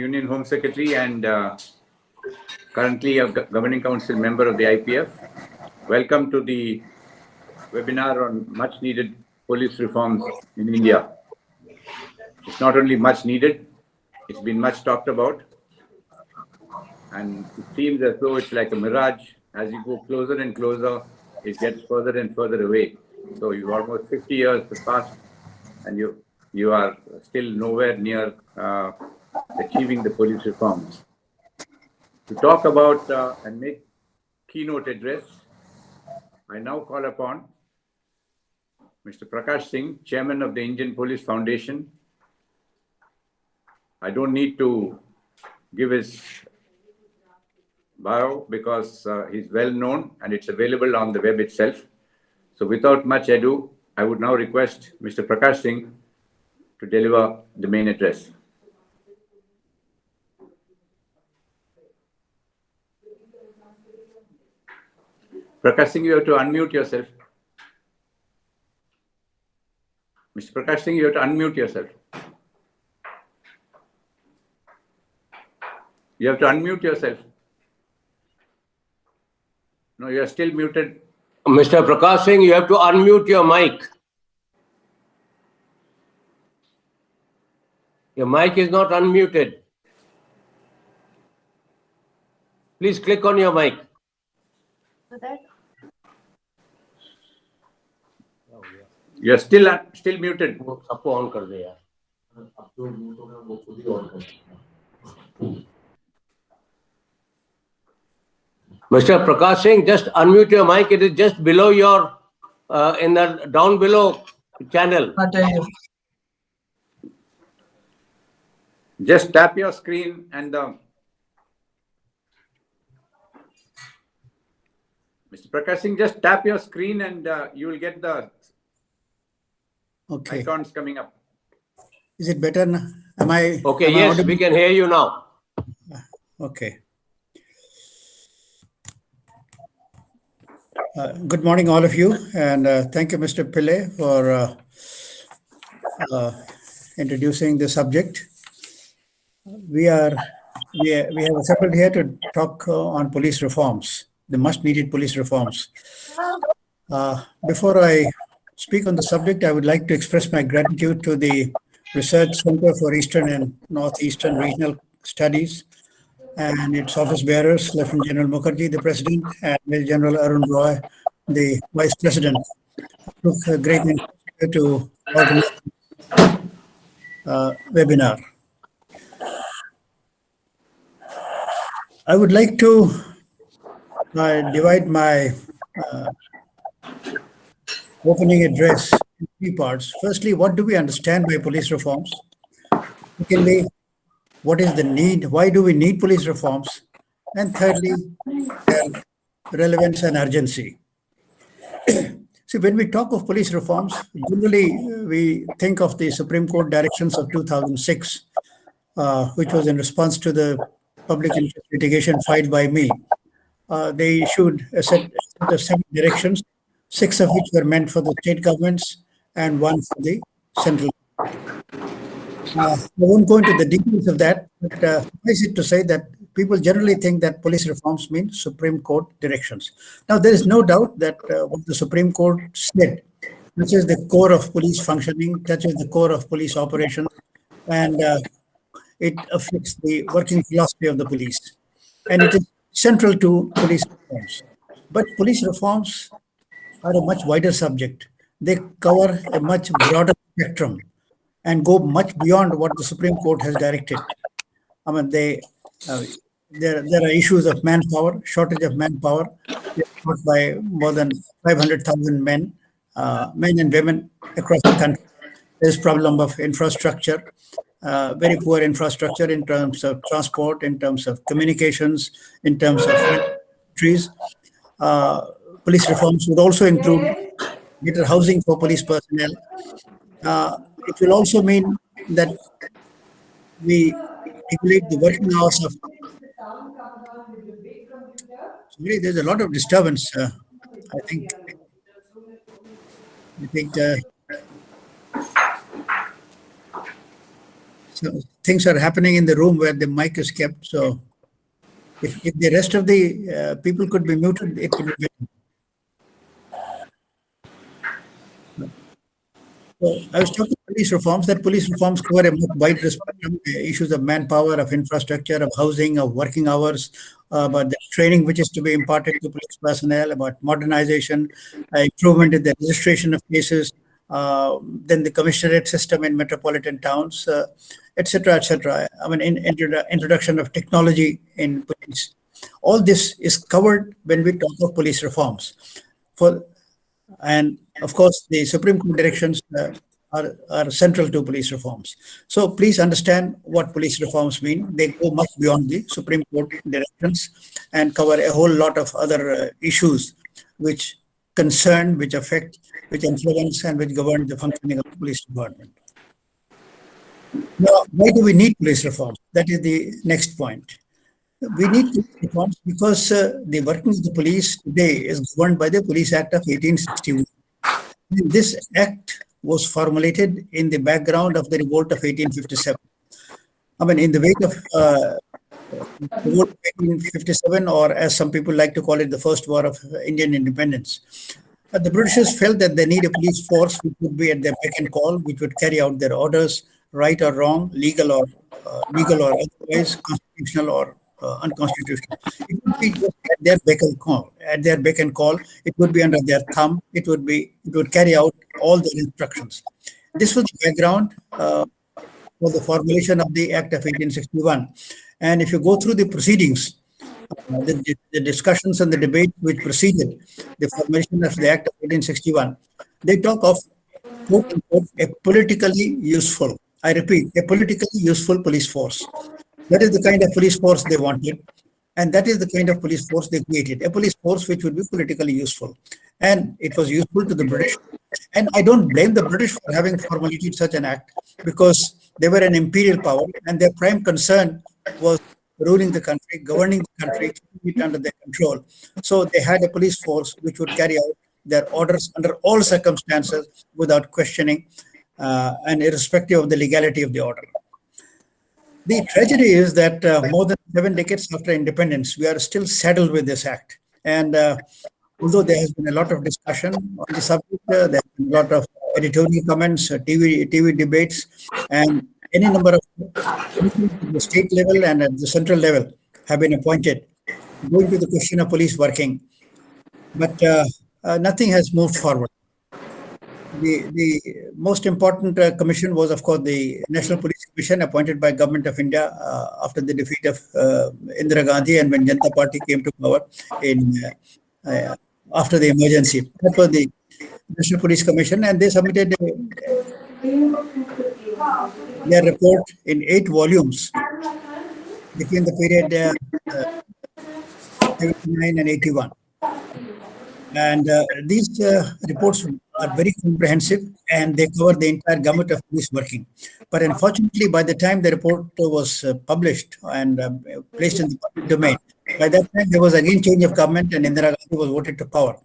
Union Home Secretary and currently a Governing Council member of the IPF. Welcome to the webinar on much needed police reforms in India. It's not only much needed, it's been much talked about. And it seems as though it's like a mirage. As you go closer and closer, it gets further and further away. So you've almost 50 years passed and you are still nowhere near achieving the police reforms. To talk about and make keynote address, I now call upon Mr. Prakash Singh, Chairman of the Indian Police Foundation. I don't need to give his bio because he's well known and it's available on the web itself. So without much ado, I would now request Mr. Prakash Singh to deliver the main address. Prakash Singh, you have to unmute yourself. Mr. Prakash Singh, you have to unmute yourself. You have to unmute yourself. No, you are still muted. Mr. Prakash Singh, you have to unmute your mic. Your mic is not unmuted. Please click on your mic. You are still muted. सबको on कर दे यार. Mr. Prakash Singh, just unmute your mic. It is just below your, in the down below channel. Just tap your screen and Mr. Prakash Singh, just tap your screen and you will get the icons coming up. Is it better now? Okay, yes, we can hear you now. Okay. Good morning, all of you, and thank you, Mr. Pillai, for introducing the subject. We have assembled here to talk on police reforms, the much-needed police reforms. Before I speak on the subject, I would like to express my gratitude to the Research Center for Eastern and Northeastern Regional Studies and its office bearers, Lieutenant General Mukherjee, the President, and Major General Arun Roy, the Vice President, took a great initiative to organize webinar. I would like to divide my opening address in three parts. Firstly, what do we understand by police reforms? Secondly, what is the need? Why do we need police reforms? And thirdly, their relevance and urgency. See, when we talk of police reforms, generally we think of the Supreme Court directions of 2006, which was in response to the public interest litigation filed by me. They issued a set of 7 directions, 6 of which were meant for the state governments and 1 for the central. I won't go into the details of that, but suffice it to say that people generally think that police reforms mean Supreme Court directions. Now, there is no doubt that what the Supreme Court said, which is the core of police functioning, touches the core of police operations, and it affects the working philosophy of the police. And it is central to police reforms. But police reforms are a much wider subject. They cover a much broader spectrum and go much beyond what the Supreme Court has directed. I mean, there are issues of manpower, shortage of manpower, by more than 500,000 men and women across the country. There's problem of infrastructure, very poor infrastructure in terms of transport, in terms of communications, in terms of trees. Police reforms would also include better housing for police personnel. It will also mean that we regulate the working hours of. Sorry, there's a lot of disturbance. I think. So things are happening in the room where the mic is kept. So if the rest of the people could be muted, it would be better. So I was talking police reforms, that police reforms cover a much wider spectrum, issues of manpower, of infrastructure, of housing, of working hours, about the training which is to be imparted to police personnel, about modernization, improvement in the registration of cases, then the commissionerate system in metropolitan towns, etc., etc. I mean, introduction of technology in police. All this is covered when we talk of police reforms. And of course, the Supreme Court directions are central to police reforms. So please understand what police reforms mean. They go much beyond the Supreme Court directions and cover a whole lot of other issues which concern, which affect, which influence, and which govern the functioning of the police department. Now, why do we need police reforms? That is the next point. We need police reforms because the working of the police today is governed by the Police Act of 1861. This act was formulated in the background of the revolt of 1857. I mean, in the wake of the revolt of 1857, or as some people like to call it, the First War of Indian Independence, the Britishers felt that they need a police force which would be at their beck and call, which would carry out their orders, right or wrong, legal or otherwise, constitutional or unconstitutional. It would be just at their beck and call. At their beck and call, it would be under their thumb. It would carry out all their instructions. This was the background for the formulation of the Act of 1861. And if you go through the proceedings, the discussions and the debate which preceded the formation of the Act of 1861, they talk of, quote unquote, a politically useful, I repeat, a politically useful police force. That is the kind of police force they wanted. And that is the kind of police force they created, a police force which would be politically useful. And it was useful to the British. And I don't blame the British for having formulated such an act, because they were an imperial power and their prime concern was ruling the country, governing the country, keeping it under their control. So they had a police force which would carry out their orders under all circumstances without questioning and irrespective of the legality of the order. The tragedy is that more than 7 decades after independence, we are still saddled with this act. And although there has been a lot of discussion on the subject, there have been a lot of editorial comments, TV debates, and any number of at the state level and at the central level have been appointed going to the question of police working. But nothing has moved forward. The most important commission was, of course, the National Police Commission appointed by Government of India after the defeat of Indira Gandhi and when Janata Party came to power in after the emergency. That was the National Police Commission, and they submitted their report in 8 volumes between the period 79 and 81. And these reports are very comprehensive and they cover the entire gamut of police working. But unfortunately, by the time the report was published and placed in the public domain, by that time there was again change of government and Indira Gandhi was voted to power.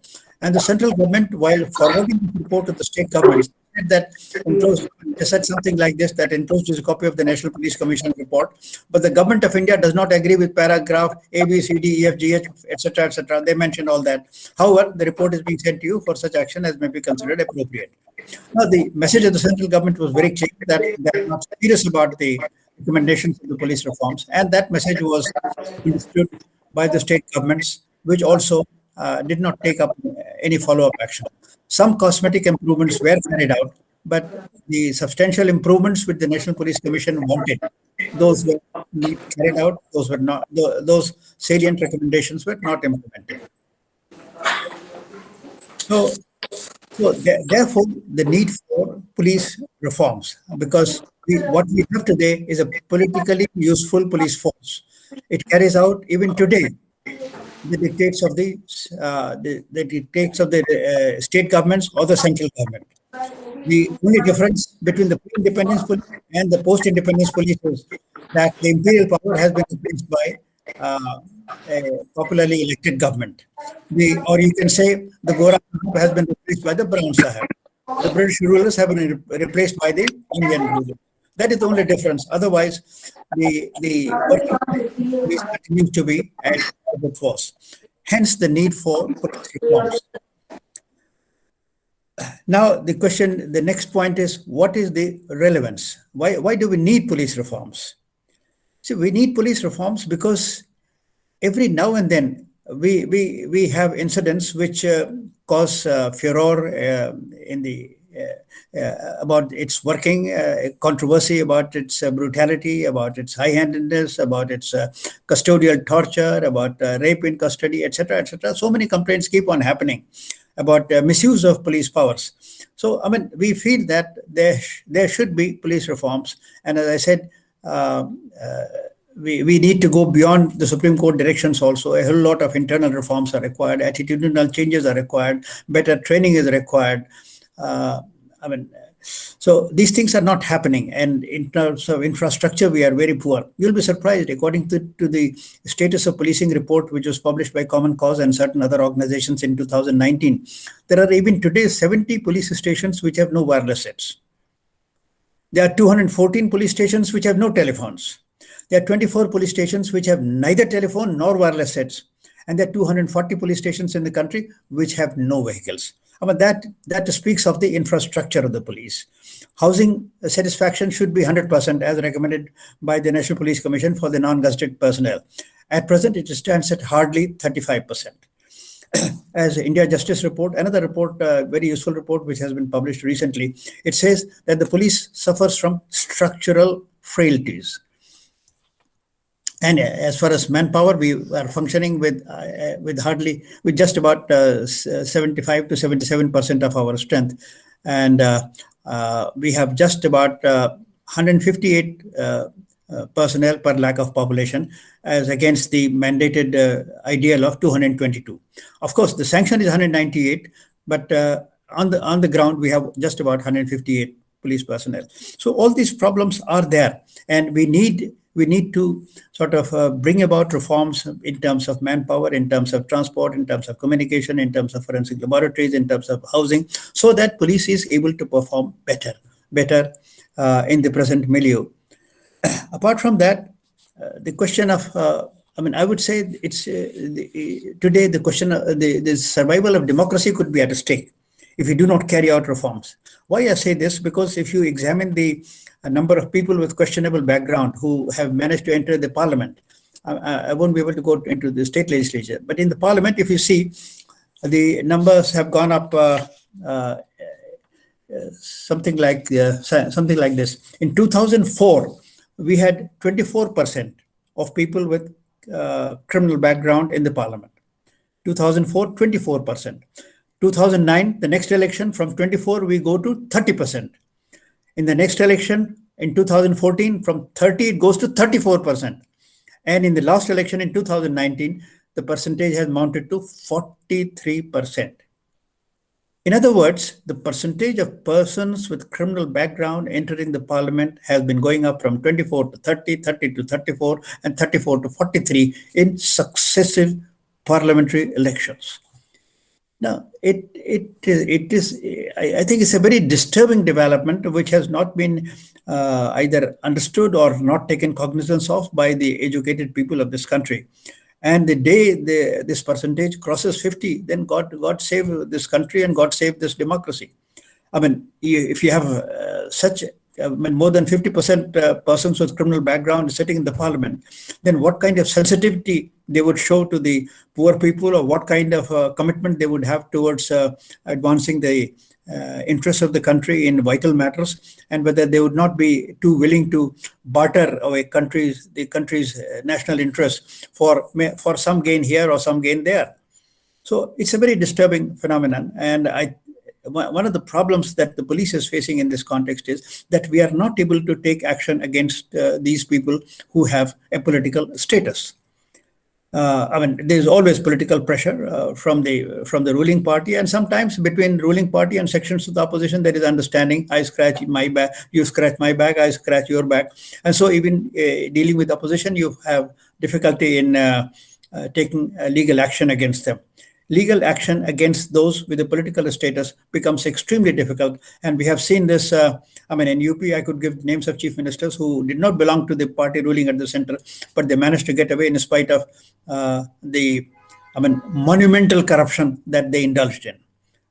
And the central government, while forwarding the report to the state governments, said that they said something like this, that enclosed is a copy of the National Police Commission report, but the Government of India does not agree with paragraph A, B, C, D, E, F, G, H, etc., etc. They mentioned all that. However, the report is being sent to you for such action as may be considered appropriate. Now, the message of the central government was very clear that they are not serious about the recommendations of the police reforms, and that message was understood by the state governments, which also did not take up any follow-up action. Some cosmetic improvements were carried out, but the substantial improvements which the National Police Commission wanted, those were not carried out. Those were not; those salient recommendations were not implemented. So therefore, the need for police reforms, because what we have today is a politically useful police force. It carries out even today the dictates of the state governments or the central government. The only difference between the pre-independence police and the post-independence police is that the imperial power has been replaced by a popularly elected government. Or you can say the Gora has been replaced by the Brown Sahib. The British rulers have been replaced by the Indian rulers. That is the only difference. Otherwise, the working police continues to be as it was. Hence, the need for police reforms. Now, the next point is, what is the relevance? Why do we need police reforms? See, we need police reforms because every now and then we have incidents which cause furor in the about its working, controversy about its brutality, about its high-handedness, about its custodial torture, about rape in custody, etc., etc. So many complaints keep on happening about misuse of police powers. So, I mean, we feel that there should be police reforms. And as I said, we need to go beyond the Supreme Court directions also. A whole lot of internal reforms are required. Attitudinal changes are required. Better training is required. So these things are not happening. And in terms of infrastructure, we are very poor. You'll be surprised, according to the Status of Policing report, which was published by Common Cause and certain other organizations in 2019, there are even today 70 police stations which have no wireless sets. There are 214 police stations which have no telephones. There are 24 police stations which have neither telephone nor wireless sets. And there are 240 police stations in the country which have no vehicles. I mean, that speaks of the infrastructure of the police. Housing satisfaction should be 100% as recommended by the National Police Commission for the non-gazetted personnel. At present, it stands at hardly 35%. As India Justice Report, another report, very useful report which has been published recently, it says that the police suffers from structural frailties. And as far as manpower, we are functioning with just about 75 to 77% of our strength, and we have just about 158 personnel per lakh of population, as against the mandated ideal of 222. Of course, the sanction is 198, but on the ground we have just about 158 police personnel. So all these problems are there, and we need to sort of bring about reforms in terms of manpower, in terms of transport, in terms of communication, in terms of forensic laboratories, in terms of housing, so that police is able to perform better in the present milieu. Apart from that, the question of, I would say it's today the question of the survival of democracy could be at stake if we do not carry out reforms. Why I say this? Because if you examine the number of people with questionable background who have managed to enter the parliament, I won't be able to go into the state legislature, but in the parliament, if you see, the numbers have gone up something like this. In 2004, we had 24% of people with criminal background in the parliament. 2004, 24%. 2009, the next election, from 24, we go to 30%. In the next election, in 2014, from 30, it goes to 34%. And in the last election in 2019, the percentage has mounted to 43%. In other words, the percentage of persons with criminal background entering the parliament has been going up from 24 to 30, 30 to 34, and 34 to 43 in successive parliamentary elections. Now, I think it's a very disturbing development which has not been either understood or not taken cognizance of by the educated people of this country. And the day this percentage crosses 50, then God save this country and God save this democracy. I mean, if you have more than 50% persons with criminal background sitting in the parliament, then what kind of sensitivity they would show to the poor people, or what kind of commitment they would have towards advancing the interests of the country in vital matters, and whether they would not be too willing to barter the country's national interests for some gain here or some gain there. So it's a very disturbing phenomenon, and one of the problems that the police is facing in this context is that we are not able to take action against these people who have a political status. There's always political pressure from the ruling party, and sometimes between ruling party and sections of the opposition there is understanding. I scratch my back, you scratch my back, I scratch your back, and so even dealing with opposition, you have difficulty in taking legal action against them. legal action against those with a political status becomes extremely difficult. And we have seen this, in UP, I could give names of chief ministers who did not belong to the party ruling at the center, but they managed to get away in spite of monumental corruption that they indulged in.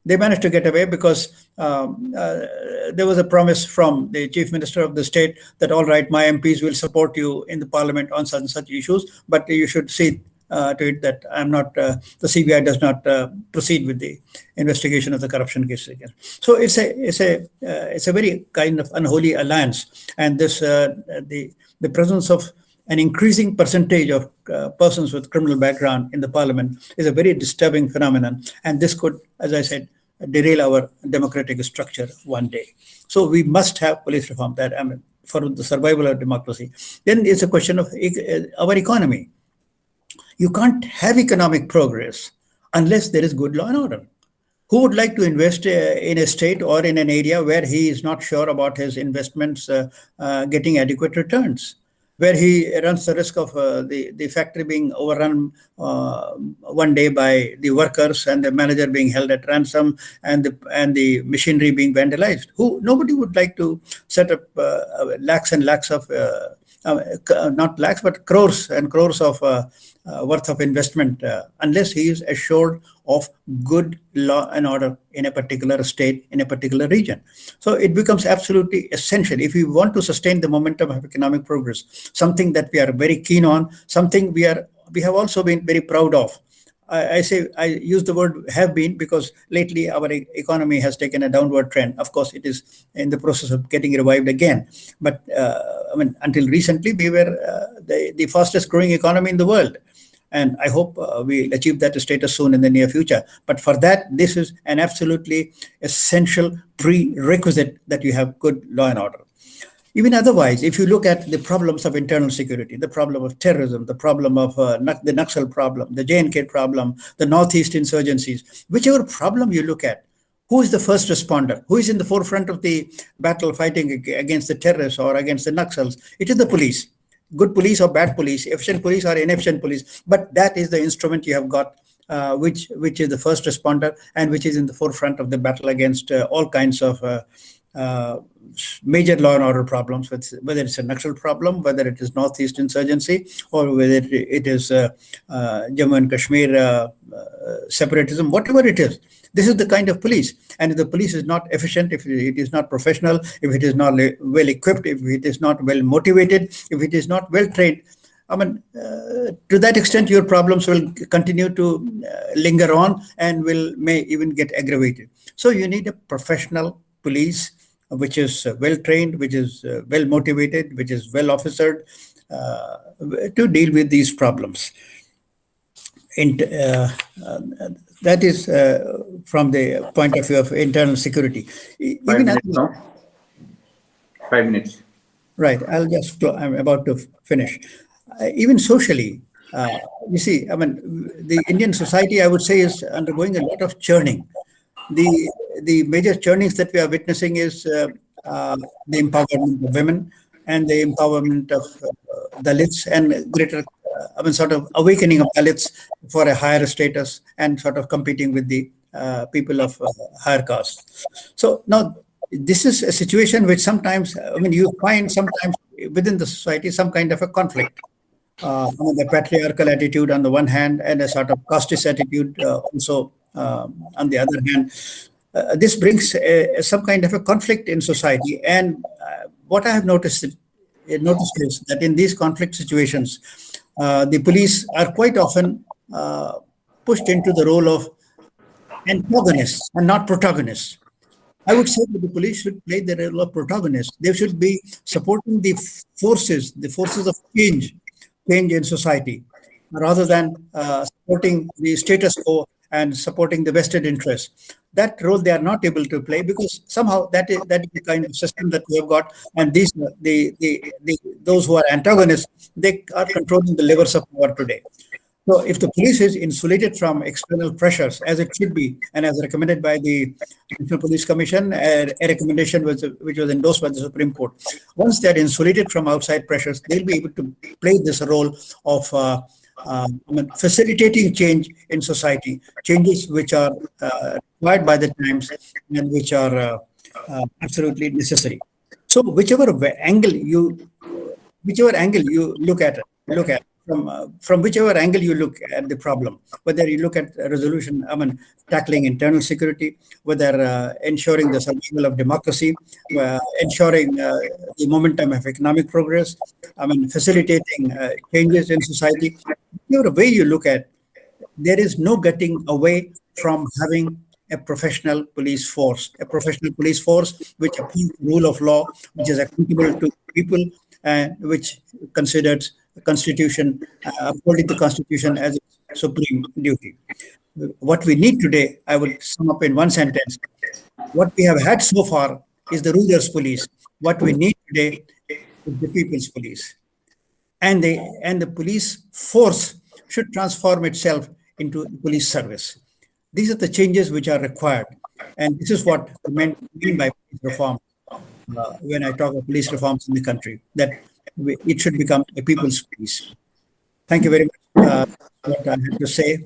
They managed to get away because there was a promise from the chief minister of the state that, all right, my MPs will support you in the parliament on such and such issues, but you should see to it that I'm not, the CBI does not proceed with the investigation of the corruption cases again. So it's a very kind of unholy alliance, and this the presence of an increasing percentage of persons with criminal background in the parliament is a very disturbing phenomenon, and this could, as I said, derail our democratic structure one day. So we must have police reform for the survival of democracy. Then it's a question of our economy. You can't have economic progress unless there is good law and order. Who would like to invest in a state or in an area where he is not sure about his investments getting adequate returns, where he runs the risk of the factory being overrun one day by the workers and the manager being held at ransom and the machinery being vandalized? Nobody would like to set up lakhs and lakhs of, not lakhs, but crores and crores of worth of investment unless he is assured of good law and order in a particular state, in a particular region. So it becomes absolutely essential if we want to sustain the momentum of economic progress, something that we are very keen on, something we have also been very proud of. I use the word have been because lately our economy has taken a downward trend. Of course, it is in the process of getting revived again. But until recently, we were the fastest growing economy in the world. And I hope we'll achieve that status soon in the near future. But for that, this is an absolutely essential prerequisite that you have good law and order. Even otherwise, if you look at the problems of internal security, the problem of terrorism, the problem of the Naxal problem, the J&K problem, the Northeast insurgencies, whichever problem you look at, who is the first responder? Who is in the forefront of the battle fighting against the terrorists or against the Naxals? It is the police. Good police or bad police, efficient police or inefficient police. But that is the instrument you have got, which is the first responder and which is in the forefront of the battle against all kinds of major law and order problems, whether it's a Naxal problem, whether it is Northeast insurgency, or whether it is Jammu and Kashmir separatism, whatever it is. This is the kind of police. And if the police is not efficient, if it is not professional, if it is not well equipped, if it is not well motivated, if it is not well trained, to that extent, your problems will continue to linger on and may even get aggravated. So you need a professional police which is well trained, which is well motivated, which is well officered to deal with these problems. That is from the point of view of internal security. 5 minutes now. 5 minutes. Right. I'm about to finish. Even socially, you see, the Indian society, I would say, is undergoing a lot of churning. The major churnings that we are witnessing is the empowerment of women and the empowerment of Dalits and greater, sort of awakening of Dalits for a higher status and sort of competing with the people of higher caste. So now this is a situation which sometimes, you find sometimes within the society some kind of a conflict. The patriarchal attitude on the one hand and a sort of casteist attitude also on the other hand. This brings some kind of a conflict in society. And what I have noticed is that in these conflict situations, the police are quite often pushed into the role of antagonists and not protagonists. I would say that the police should play the role of protagonists. They should be supporting the forces of change in society, rather than supporting the status quo and supporting the vested interests. That role they are not able to play because somehow that is the kind of system that we have got. And those who are antagonists, they are controlling the levers of power today. So if the police is insulated from external pressures, as it should be, and as recommended by the National Police Commission, a recommendation which was endorsed by the Supreme Court, once they are insulated from outside pressures, they'll be able to play this role of facilitating change in society, changes which are required by the times and which are absolutely necessary. So whichever angle you look at from whichever angle you look at the problem, whether you look at resolution, tackling internal security, whether ensuring the survival of democracy, ensuring the momentum of economic progress, facilitating changes in society, whichever way you look at, there is no getting away from having a professional police force, which upholds the rule of law, which is accountable to people, and which considers the Constitution, upholding the Constitution as its supreme duty. What we need today, I will sum up in one sentence. What we have had so far is the ruler's police. What we need today is the people's police. And the police force should transform itself into a police service. These are the changes which are required. And this is what I mean by police reform when I talk of police reforms in the country, that it should become a people's police. Thank you very much. What I have to say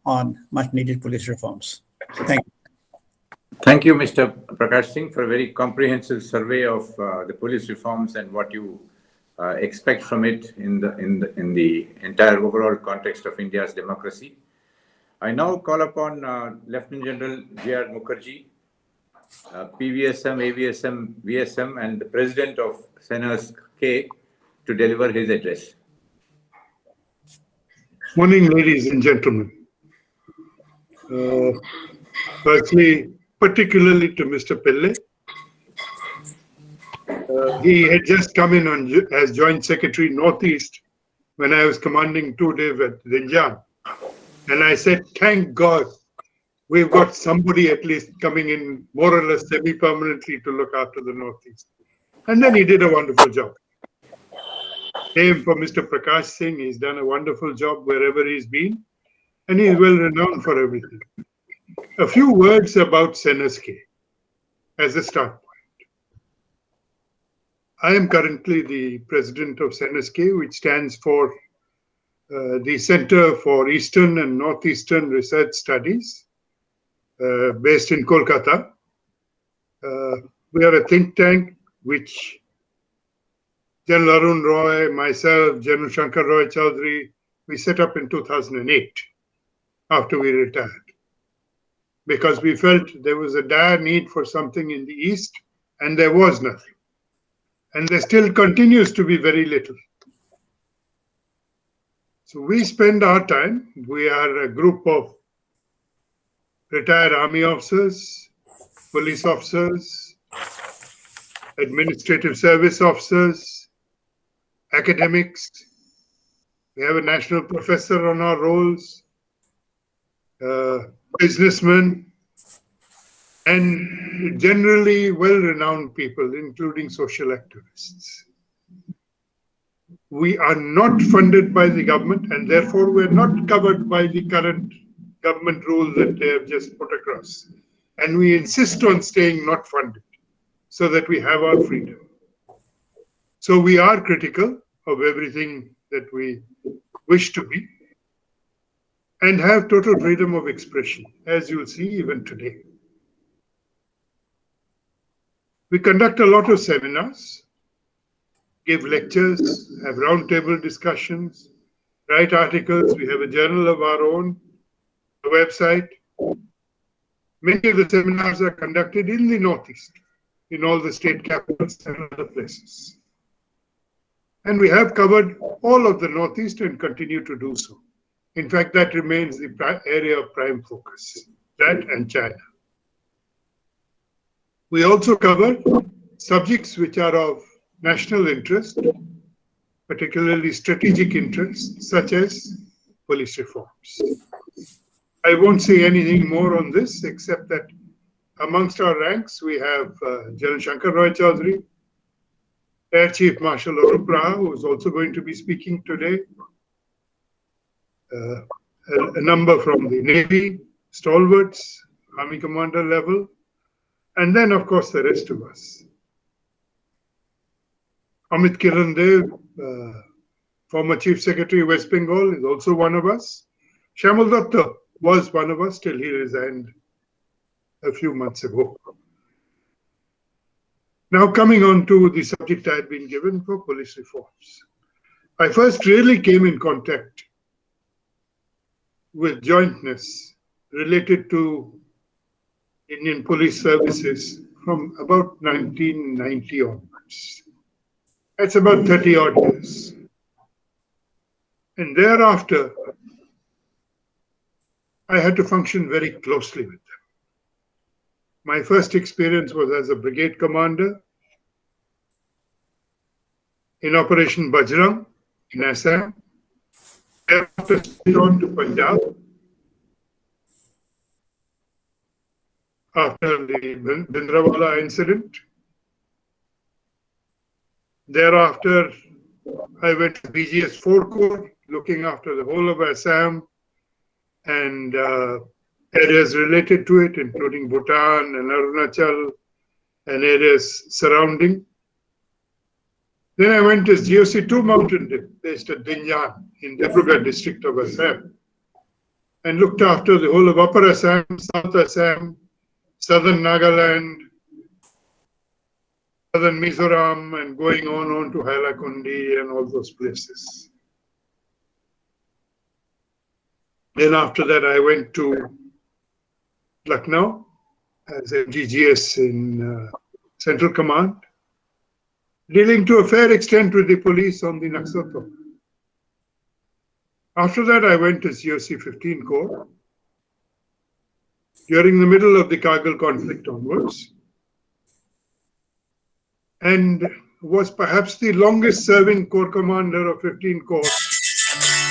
on much needed police reforms. Thank you. Thank you, Mr. Prakash Singh, for a very comprehensive survey of the police reforms and what you expect from it in the entire overall context of India's democracy. I now call upon Lieutenant General J.R. Mukherjee, PVSM, AVSM, VSM, and the President of Sandusky to deliver his address. Morning, ladies and gentlemen. Firstly, particularly to Mr. Pillai. He had just come in as Joint Secretary Northeast when I was commanding 2-Div at Rinjan. And I said, thank God, we've got somebody at least coming in more or less semi-permanently to look after the Northeast. And then he did a wonderful job. Same for Mr. Prakash Singh. He's done a wonderful job wherever he's been. And he's well renowned for everything. A few words about Sandusky as a start point. I am currently the president of Sandusky, which stands for the Center for Eastern and Northeastern Research Studies, based in Kolkata. We are a think tank which General Arun Roy, myself, General Shankar Roy Chaudhary, we set up in 2008 after we retired, because we felt there was a dire need for something in the East, and there was nothing. And there still continues to be very little. So we spend our time, we are a group of retired army officers, police officers, administrative service officers, academics. We have a national professor on our rolls, businessmen, and generally well-renowned people, including social activists. We are not funded by the government, and therefore we're not covered by the current government rule that they have just put across. And we insist on staying not funded so that we have our freedom. So we are critical of everything that we wish to be and have total freedom of expression, as you'll see even today. We conduct a lot of seminars, give lectures, have roundtable discussions, write articles. We have a journal of our own, a website. Many of the seminars are conducted in the Northeast, in all the state capitals and other places. And we have covered all of the Northeast and continue to do so. In fact, that remains the area of prime focus, that and China. We also cover subjects which are of national interest, particularly strategic interest, such as police reforms. I won't say anything more on this, except that amongst our ranks, we have General Shankar Roy Chaudhary, Air Chief Marshal Arup Raha, who is also going to be speaking today, a number from the Navy, stalwarts, Army Commander level, and then, of course, the rest of us. Amit Kiran Dev, former Chief Secretary of West Bengal, is also one of us. Shyamul Datta was one of us till he resigned a few months ago. Now coming on to the subject I had been given for police reforms. I first really came in contact with jointness related to Indian police services from about 1990 onwards. That's about 30 odd years. And thereafter, I had to function very closely with them. My first experience was as a brigade commander in Operation Bajrang in Assam. Thereafter, stayed on to Punjab after the Bhindranwala incident. Thereafter, I went to BGS 4 Corps, looking after the whole of Assam and areas related to it, including Bhutan and Arunachal and areas surrounding. Then I went as GOC 2 Mountain Dip, based at Dinjan in Dibrugarh district of Assam, and looked after the whole of Upper Assam, South Assam, Southern Nagaland, Southern Mizoram, and going on to Hailakandi and all those places. Then after that, I went to Lucknow as MGGS in Central Command, dealing to a fair extent with the police on the Naxal front. After that, I went as GOC 15 Corps during the middle of the Kargil conflict onwards, and was perhaps the longest serving Corps commander of 15 Corps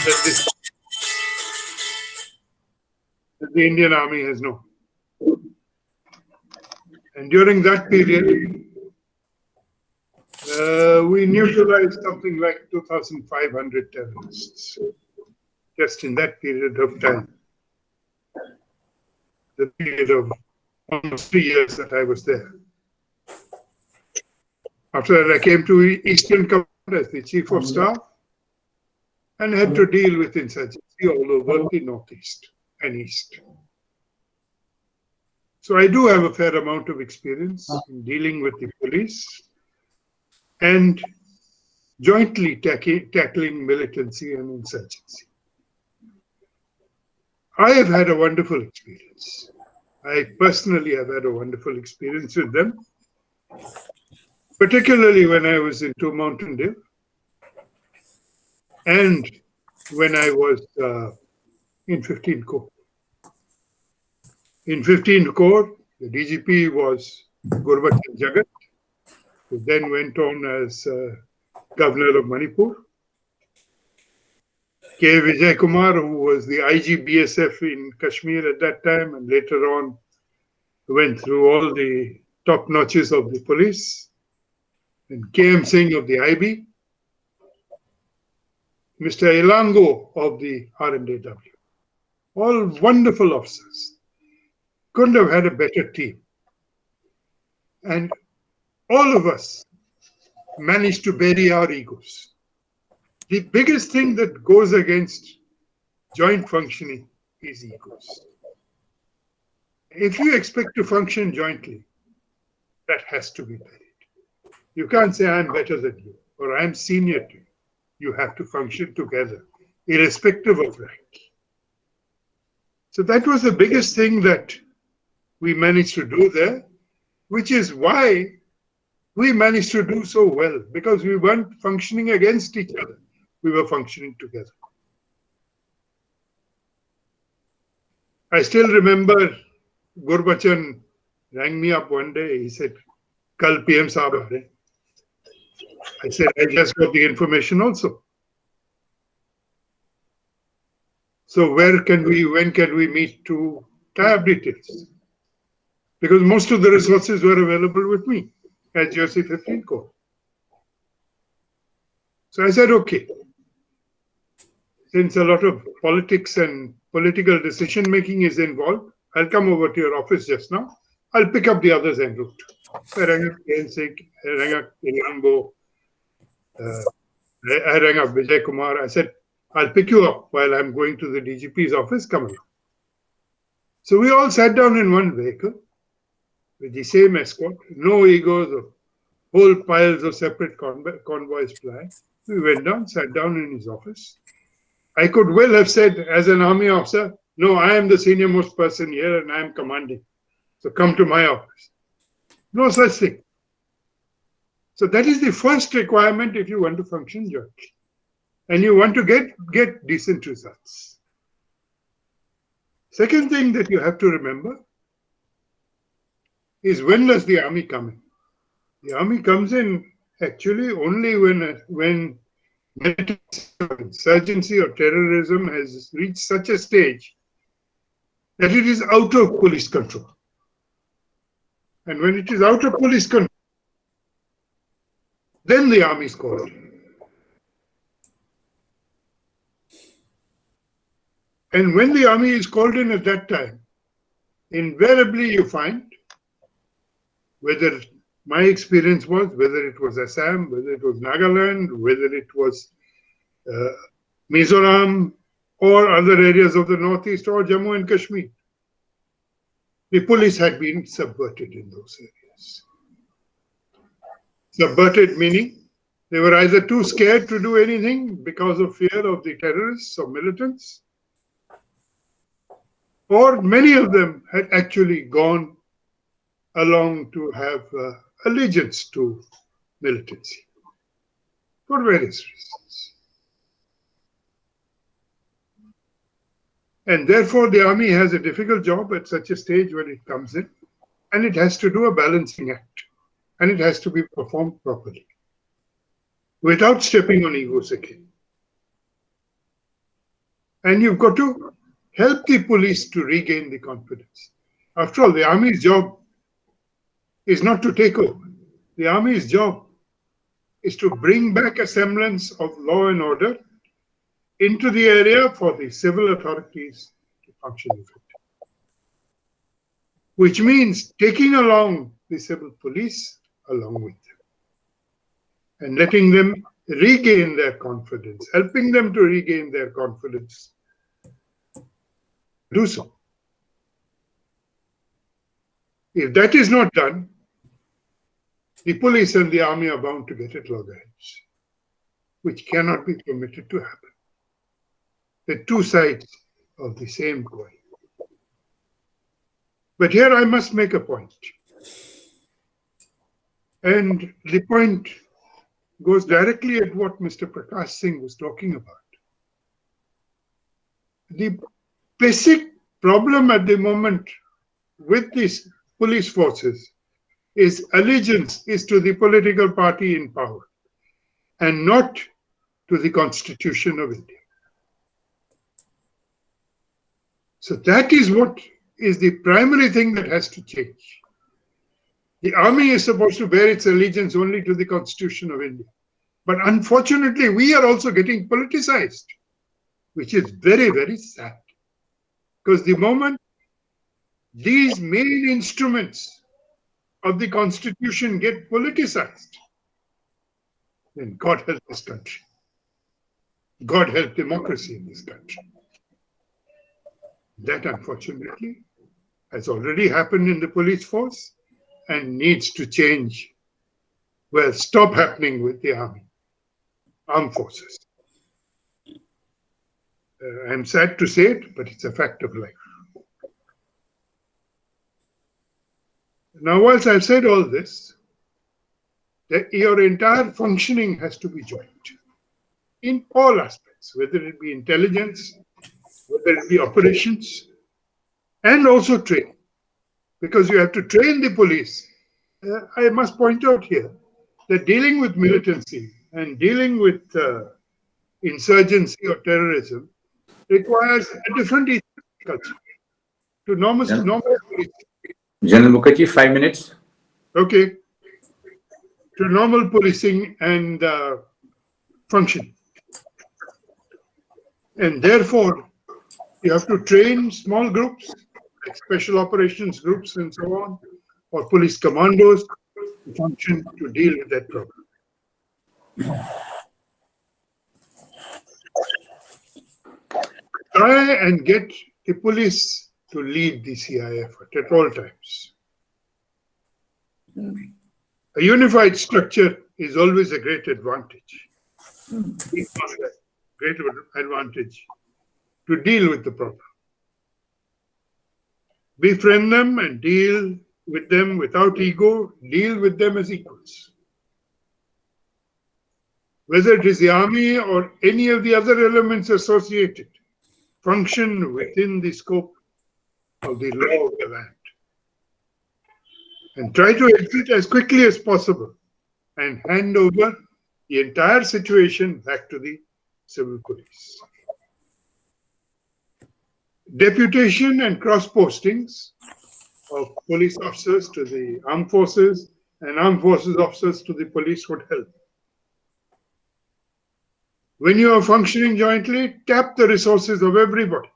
that the Indian Army has known. And during that period, we neutralized something like 2,500 terrorists, just in that period of time. The period of almost 3 years that I was there. After that, I came to Eastern Command as the Chief of Staff and had to deal with insurgency all over the Northeast and East. So I do have a fair amount of experience in dealing with the police and jointly tackling militancy and insurgency. I have had a wonderful experience. I personally have had a wonderful experience with them, particularly when I was in 2 Mountain Dew and when I was in 15 Corps. In 15 Corps, the DGP was Gurbachan Jagat, who then went on as Governor of Manipur. K. Vijay Kumar, who was the IG BSF in Kashmir at that time, and later on went through all the top notches of the police, and KM Singh of the IB, Mr. Elango of the RMDW. All wonderful officers. Couldn't have had a better team. And all of us managed to bury our egos. The biggest thing that goes against joint functioning is egos. If you expect to function jointly, that has to be buried. You can't say, I'm better than you, or I'm senior to you. You have to function together, irrespective of rank. So that was the biggest thing that we managed to do there, which is why we managed to do so well, because we weren't functioning against each other. We were functioning together. I still remember Gurbachan rang me up one day. He said, Kal PM Saab aa rahe. I said, I just got the information also. So when can we meet to tie up details? Because most of the resources were available with me at GOC 15 Corps. So I said, okay. Since a lot of politics and political decision making is involved, I'll come over to your office just now. I'll pick up the others en route. I rang up KN Singh, I rang up Ilango, I rang up Vijay Kumar. I said, I'll pick you up while I'm going to the DGP's office. Come along. So we all sat down in one vehicle with the same escort, no egos or whole piles of separate convoys flying. We went down, sat down in his office. I could well have said, as an army officer, no, I am the senior most person here and I am commanding. So come to my office. No such thing. So that is the first requirement if you want to function jointly. And you want to get decent results. Second thing that you have to remember is, when does the army come in? The army comes in actually only when insurgency or terrorism has reached such a stage that it is out of police control. And when it is out of police control, then the army is called. And when the army is called in at that time, invariably you find, whether my experience was, whether it was Assam, whether it was Nagaland, whether it was Mizoram or other areas of the Northeast or Jammu and Kashmir, the police had been subverted in those areas. Subverted meaning they were either too scared to do anything because of fear of the terrorists or militants, or many of them had actually gone along to have allegiance to militancy for various reasons. And therefore the army has a difficult job at such a stage when it comes in, and it has to do a balancing act, and it has to be performed properly without stepping on egos again. And you've got to help the police to regain the confidence. After all, the army's job is not to take over. The army's job is to bring back a semblance of law and order into the area for the civil authorities to function effectively. Which means taking along the civil police along with them and letting them regain their confidence, helping them to regain their confidence. Do so. If that is not done, the police and the army are bound to get at loggerheads, which cannot be permitted to happen. The two sides of the same coin. But here I must make a point. And the point goes directly at what Mr. Prakash Singh was talking about. The basic problem at the moment with these police forces is allegiance is to the political party in power and not to the Constitution of India. So that is what is the primary thing that has to change. The army is supposed to bear its allegiance only to the Constitution of India. But unfortunately, we are also getting politicized, which is very, very sad. Because the moment these main instruments of the Constitution get politicized, then God help this country. God help democracy in this country. That, unfortunately, has already happened in the police force and needs to change. Well, stop happening with the armed forces. I'm sad to say it, but it's a fact of life. Now, once I've said all this, that your entire functioning has to be joint in all aspects, whether it be intelligence, whether it be operations, and also training, because you have to train the police. I must point out here that dealing with militancy and dealing with insurgency or terrorism requires a different culture to normal police. General Mukherjee, 5 minutes. Okay. To normal policing and function. And therefore, you have to train small groups, like special operations groups and so on, or police commandos to function to deal with that problem. try and get the police to lead the CI effort at all times. A unified structure is always a great advantage. Great advantage to deal with the problem. Befriend them and deal with them without ego, deal with them as equals. Whether it is the army or any of the other elements associated, function within the scope of the law of the land. And try to exit as quickly as possible and hand over the entire situation back to the civil police. Deputation and cross-postings of police officers to the armed forces and armed forces officers to the police would help. When you are functioning jointly, tap the resources of everybody.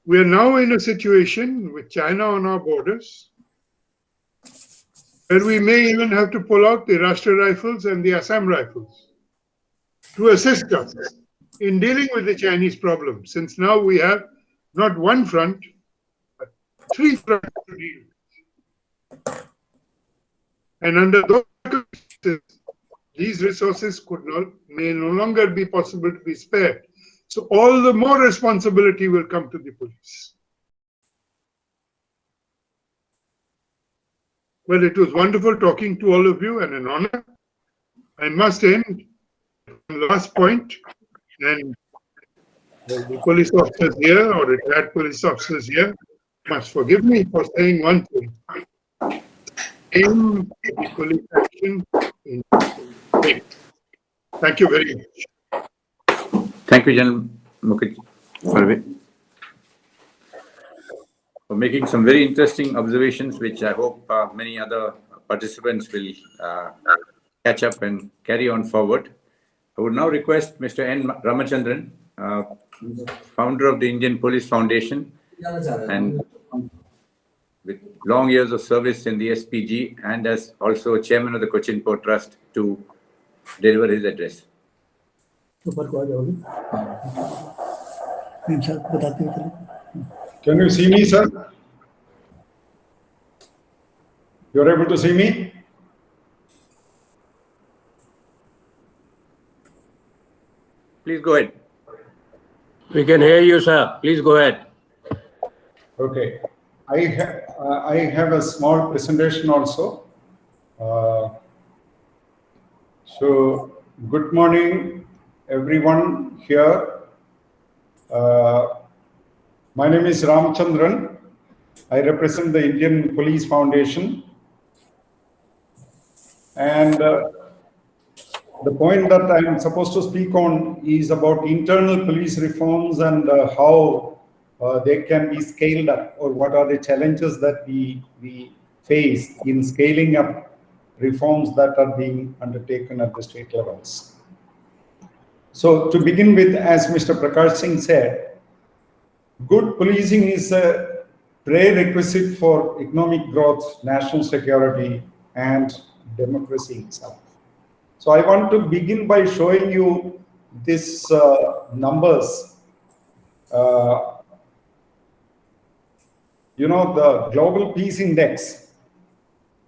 We are now in a situation with China on our borders where we may even have to pull out the Rashtra Rifles and the Assam Rifles to assist us in dealing with the Chinese problem, since now we have not one front, but 3 fronts to deal with. And under those circumstances, these resources may no longer be possible to be spared. So all the more responsibility will come to the police. Well, it was wonderful talking to all of you and an honor. I must end on the last point, and the police officers here or retired police officers here must forgive me for saying one thing. Aim the police action in faith. Thank you very much. Thank you, General Mukherjee, for making some very interesting observations, which I hope many other participants will catch up and carry on forward. I would now request Mr. N. Ramachandran, founder of the Indian Police Foundation, and with long years of service in the SPG and as also chairman of the Cochin Port Trust, to deliver his address. Can you see me, sir? You're able to see me? Please go ahead. We can hear you, sir. Please go ahead. Okay. I have a small presentation also. So, good morning, everyone here. My name is Ramachandran. I represent the Indian Police Foundation. And the point that I am supposed to speak on is about internal police reforms and how they can be scaled up, or what are the challenges that we face in scaling up reforms that are being undertaken at the state levels. So to begin with, as Mr. Prakash Singh said, good policing is a prerequisite for economic growth, national security, and democracy itself. So I want to begin by showing you these numbers. The Global Peace Index.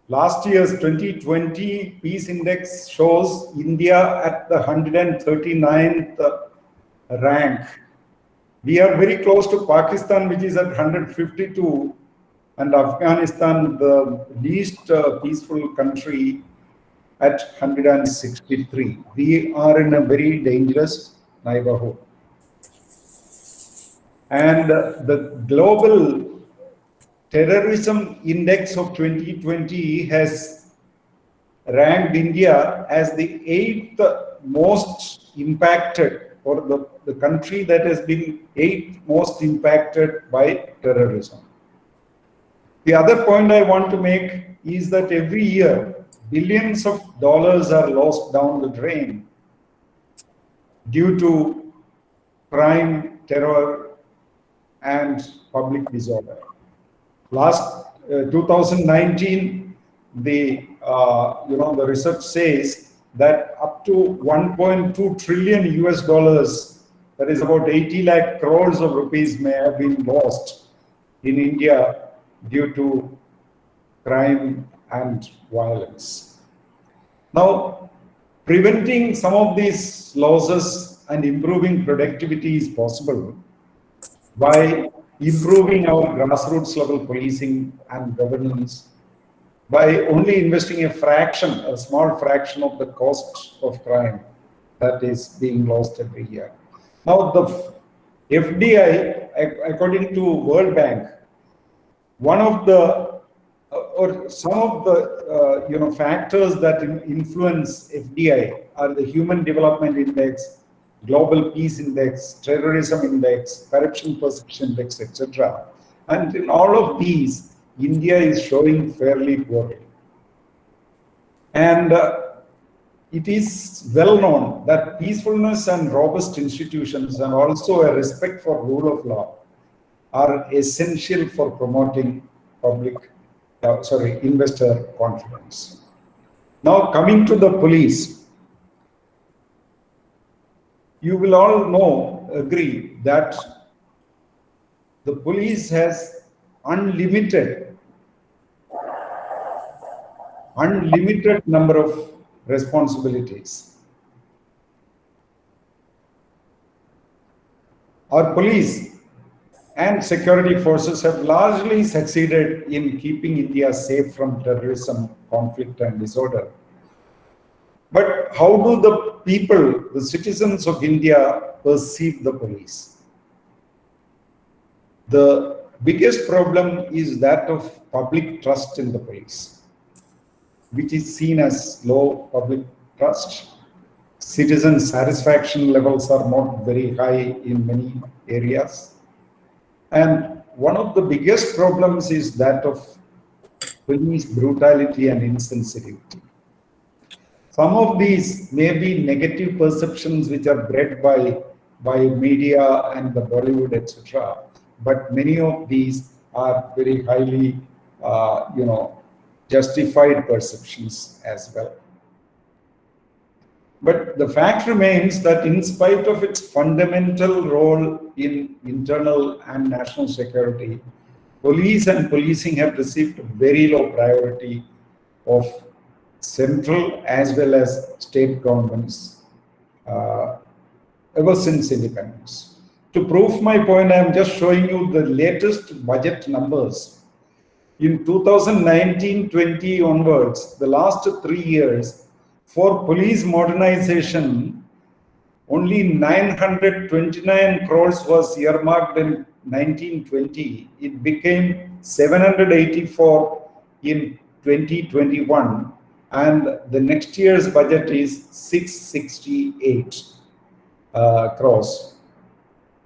Last year's 2020 Peace Index shows India at the 139th rank. We are very close to Pakistan, which is at 152, and Afghanistan, the least peaceful country, at 163. We are in a very dangerous neighborhood. And the Global Terrorism Index of 2020 has ranked India as the 8th most impacted, or the country that has been 8th most impacted by terrorism. The other point I want to make is that every year, billions of dollars are lost down the drain due to crime, terror, and public disorder. Last 2019, the research says that up to 1.2 trillion US dollars, that is about 80 lakh crores of rupees, may have been lost in India due to crime and violence. Now, preventing some of these losses and improving productivity is possible by improving our grassroots level policing and governance, by only investing a small fraction of the cost of crime that is being lost every year. Now, the FDI, according to World Bank, one of the or some of the factors that influence FDI are the Human Development Index, Global Peace Index, Terrorism Index, Corruption Perception Index, etc. And in all of these, India is showing fairly poorly. And it is well known that peacefulness and robust institutions and also a respect for rule of law are essential for promoting investor confidence. Now, coming to the police, you will all agree that the police has unlimited number of responsibilities. Our police and security forces have largely succeeded in keeping India safe from terrorism, conflict, and disorder. But how do the people, the citizens of India, perceive the police? The biggest problem is that of public trust in the police, which is seen as low public trust. Citizen satisfaction levels are not very high in many areas. And one of the biggest problems is that of police brutality and insensitivity. Some of these may be negative perceptions which are bred by media and the Bollywood, etc. But many of these are very highly, justified perceptions as well. But the fact remains that in spite of its fundamental role in internal and national security, police and policing have received very low priority of central as well as state governments ever since independence. To prove my point, I am just showing you the latest budget numbers. In 2019-20 onwards, the last 3 years, for police modernization, only 929 crores was earmarked in 1920. It became 784 in 2021, and the next year's budget is 668 crores.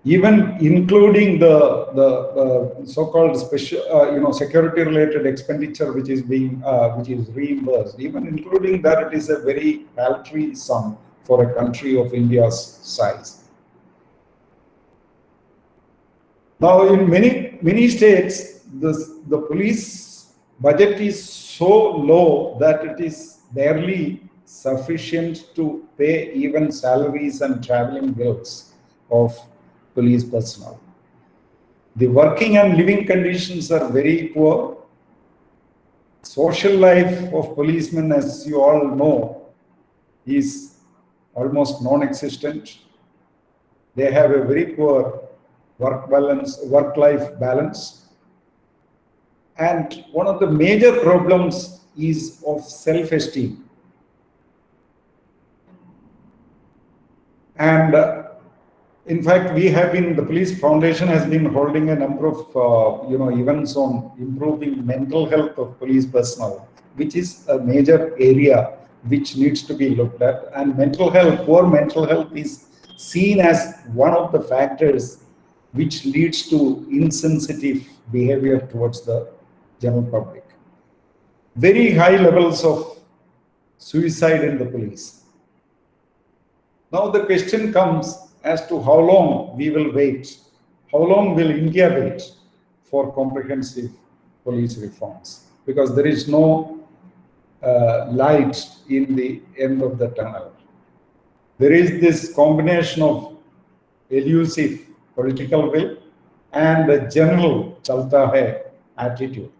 Even including the so-called special, security-related expenditure, which is reimbursed, even including that, it is a very paltry sum for a country of India's size. Now, in many states, the police budget is so low that it is barely sufficient to pay even salaries and traveling bills of police personnel. The working and living conditions are very poor. Social life of policemen, as you all know, is almost non-existent. They have a very poor work-life balance. And one of the major problems is of self-esteem. And in fact, the Police Foundation has been holding a number of events on improving mental health of police personnel, which is a major area which needs to be looked at. And poor mental health is seen as one of the factors which leads to insensitive behavior towards the general public. Very high levels of suicide in the police. Now the question comes as to how long we will wait. How long will India wait for comprehensive police reforms? Because there is no light in the end of the tunnel. There is this combination of elusive political will and a general chalta hai attitude.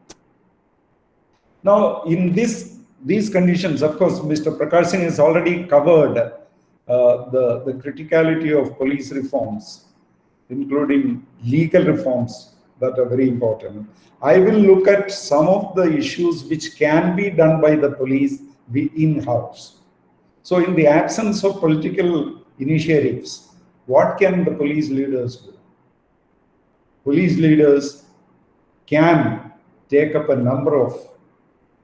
Now, in these conditions, of course, Mr. Prakash Singh has already covered the criticality of police reforms, including legal reforms that are very important. I will look at some of the issues which can be done by the police in-house. So in the absence of political initiatives, what can the police leaders do? Police leaders can take up a number of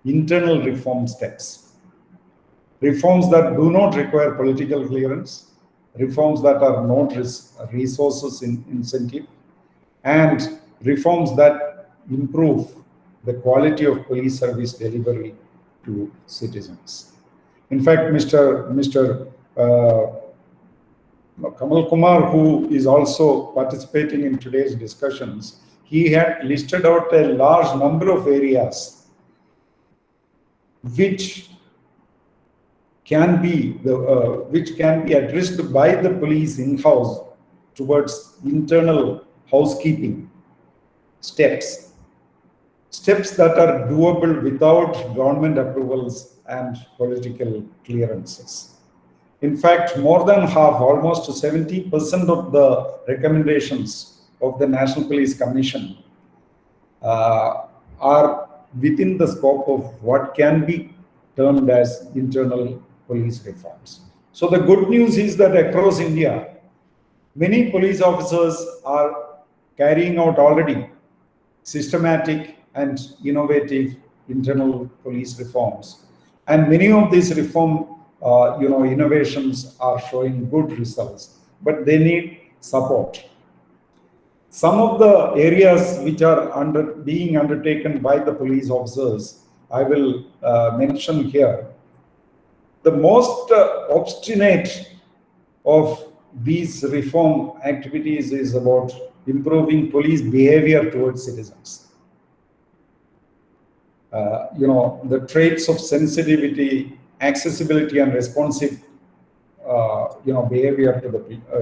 internal reform steps. Reforms that do not require political clearance, reforms that are not resources incentive, and reforms that improve the quality of police service delivery to citizens. In fact, Mr. Kamal Kumar, who is also participating in today's discussions, he had listed out a large number of areas which can be addressed by the police in-house towards internal housekeeping steps that are doable without government approvals and political clearances. In fact, more than half, almost 70% of the recommendations of the National Police Commission are within the scope of what can be termed as internal police reforms. So the good news is that across India, many police officers are carrying out already systematic and innovative internal police reforms. And many of these reform innovations are showing good results, but they need support. Some of the areas which are being undertaken by the police officers, I will mention here. The most obstinate of these reform activities is about improving police behavior towards citizens. The traits of sensitivity, accessibility, and responsive, behavior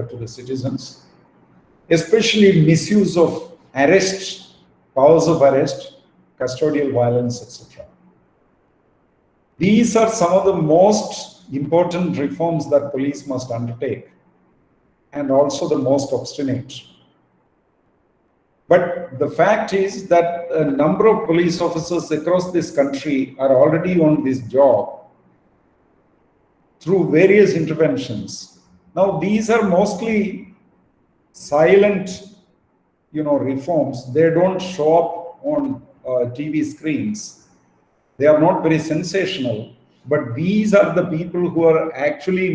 to the citizens, especially misuse of arrest, powers of arrest, custodial violence, etc. These are some of the most important reforms that police must undertake, and also the most obstinate. But the fact is that a number of police officers across this country are already on this job through various interventions. Now, these are mostly silent, reforms. They don't show up on TV screens. They are not very sensational, but these are the people who are actually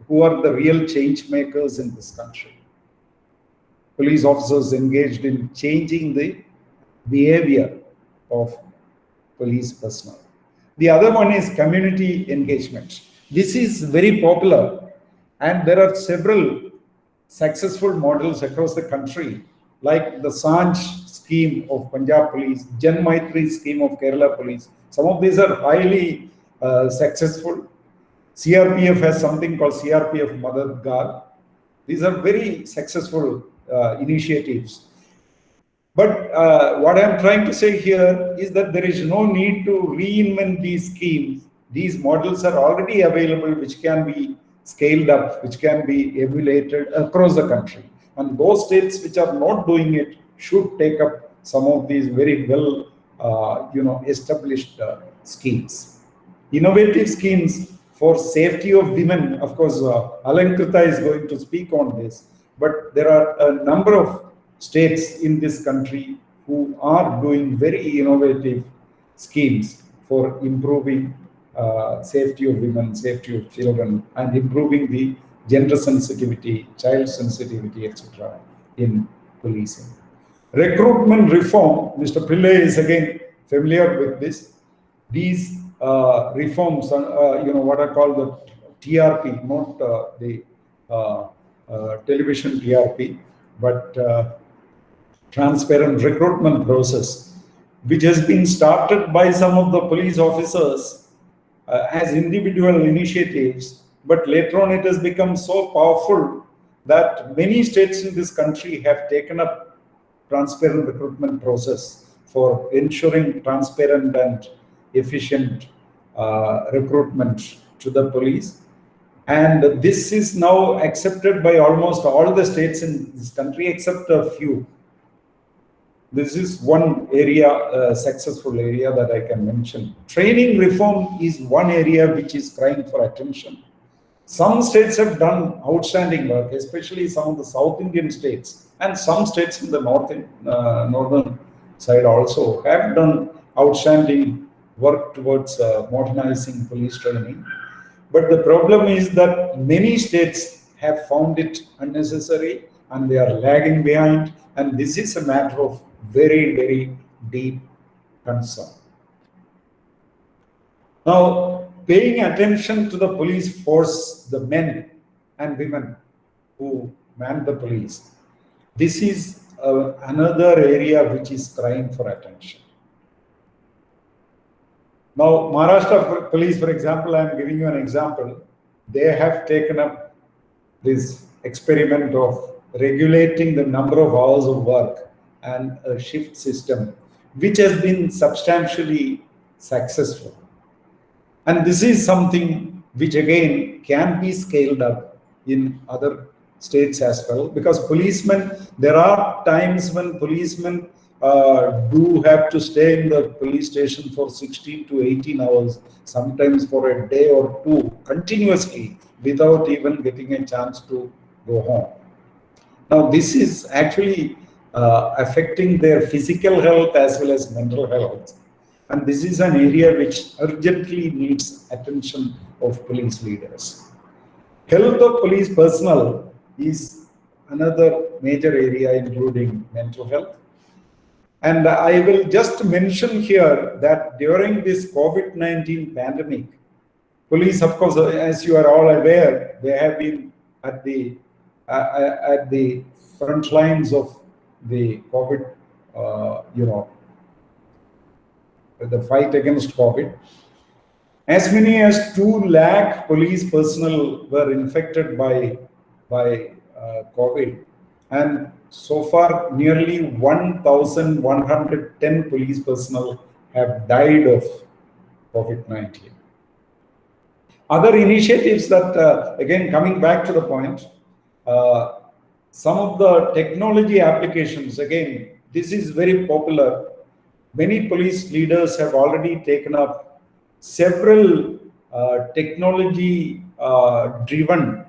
who are the real change makers in this country. Police officers engaged in changing the behavior of police personnel. The other one is community engagement. This is very popular, and there are several successful models across the country, like the Sanj scheme of Punjab Police, Jan Maitri scheme of Kerala Police. Some of these are highly successful. CRPF has something called CRPF Madadgar. These are very successful initiatives. But what I'm trying to say here is that there is no need to reinvent these schemes. These models are already available, which can be scaled up, which can be emulated across the country. And those states which are not doing it should take up some of these very well, established schemes. Innovative schemes for safety of women. Of course, Alankrita is going to speak on this. But there are a number of states in this country who are doing very innovative schemes for improving safety of women, safety of children, and improving the gender sensitivity, child sensitivity, etc. in policing. Recruitment reform, Mr. Pillai is again familiar with this. These reforms, what are called the TRP, not the television TRP, but transparent recruitment process. which has been started by some of the police officers as individual initiatives, but later on it has become so powerful that many states in this country have taken up transparent recruitment process for ensuring transparent and efficient recruitment to the police. And this is now accepted by almost all the states in this country except a few. This is one area, successful area that I can mention. Training reform is one area which is crying for attention. Some states have done outstanding work, especially some of the South Indian states, and some states in the northern side also have done outstanding work towards modernizing police training. But the problem is that many states have found it unnecessary and they are lagging behind, and this is a matter of very, very deep concern. Now, paying attention to the police force, the men and women who man the police, this is another area which is crying for attention. Now, Maharashtra police, for example, I am giving you an example. They have taken up this experiment of regulating the number of hours of work and a shift system, which has been substantially successful. And this is something which again can be scaled up in other states as well, because policemen, there are times when policemen do have to stay in the police station for 16 to 18 hours, sometimes for a day or two continuously without even getting a chance to go home. Now, this is actually affecting their physical health as well as mental health. And this is an area which urgently needs attention of police leaders. Health of police personnel is another major area, including mental health. And I will just mention here that during this COVID-19 pandemic, police, of course, as you are all aware, they have been at the front lines of the COVID, the fight against COVID. As many as 2 lakh police personnel were infected by COVID, and so far nearly 1,110 police personnel have died of COVID-19. Other initiatives that, again, coming back to the point, some of the technology applications, again, this is very popular. Many police leaders have already taken up several technology-driven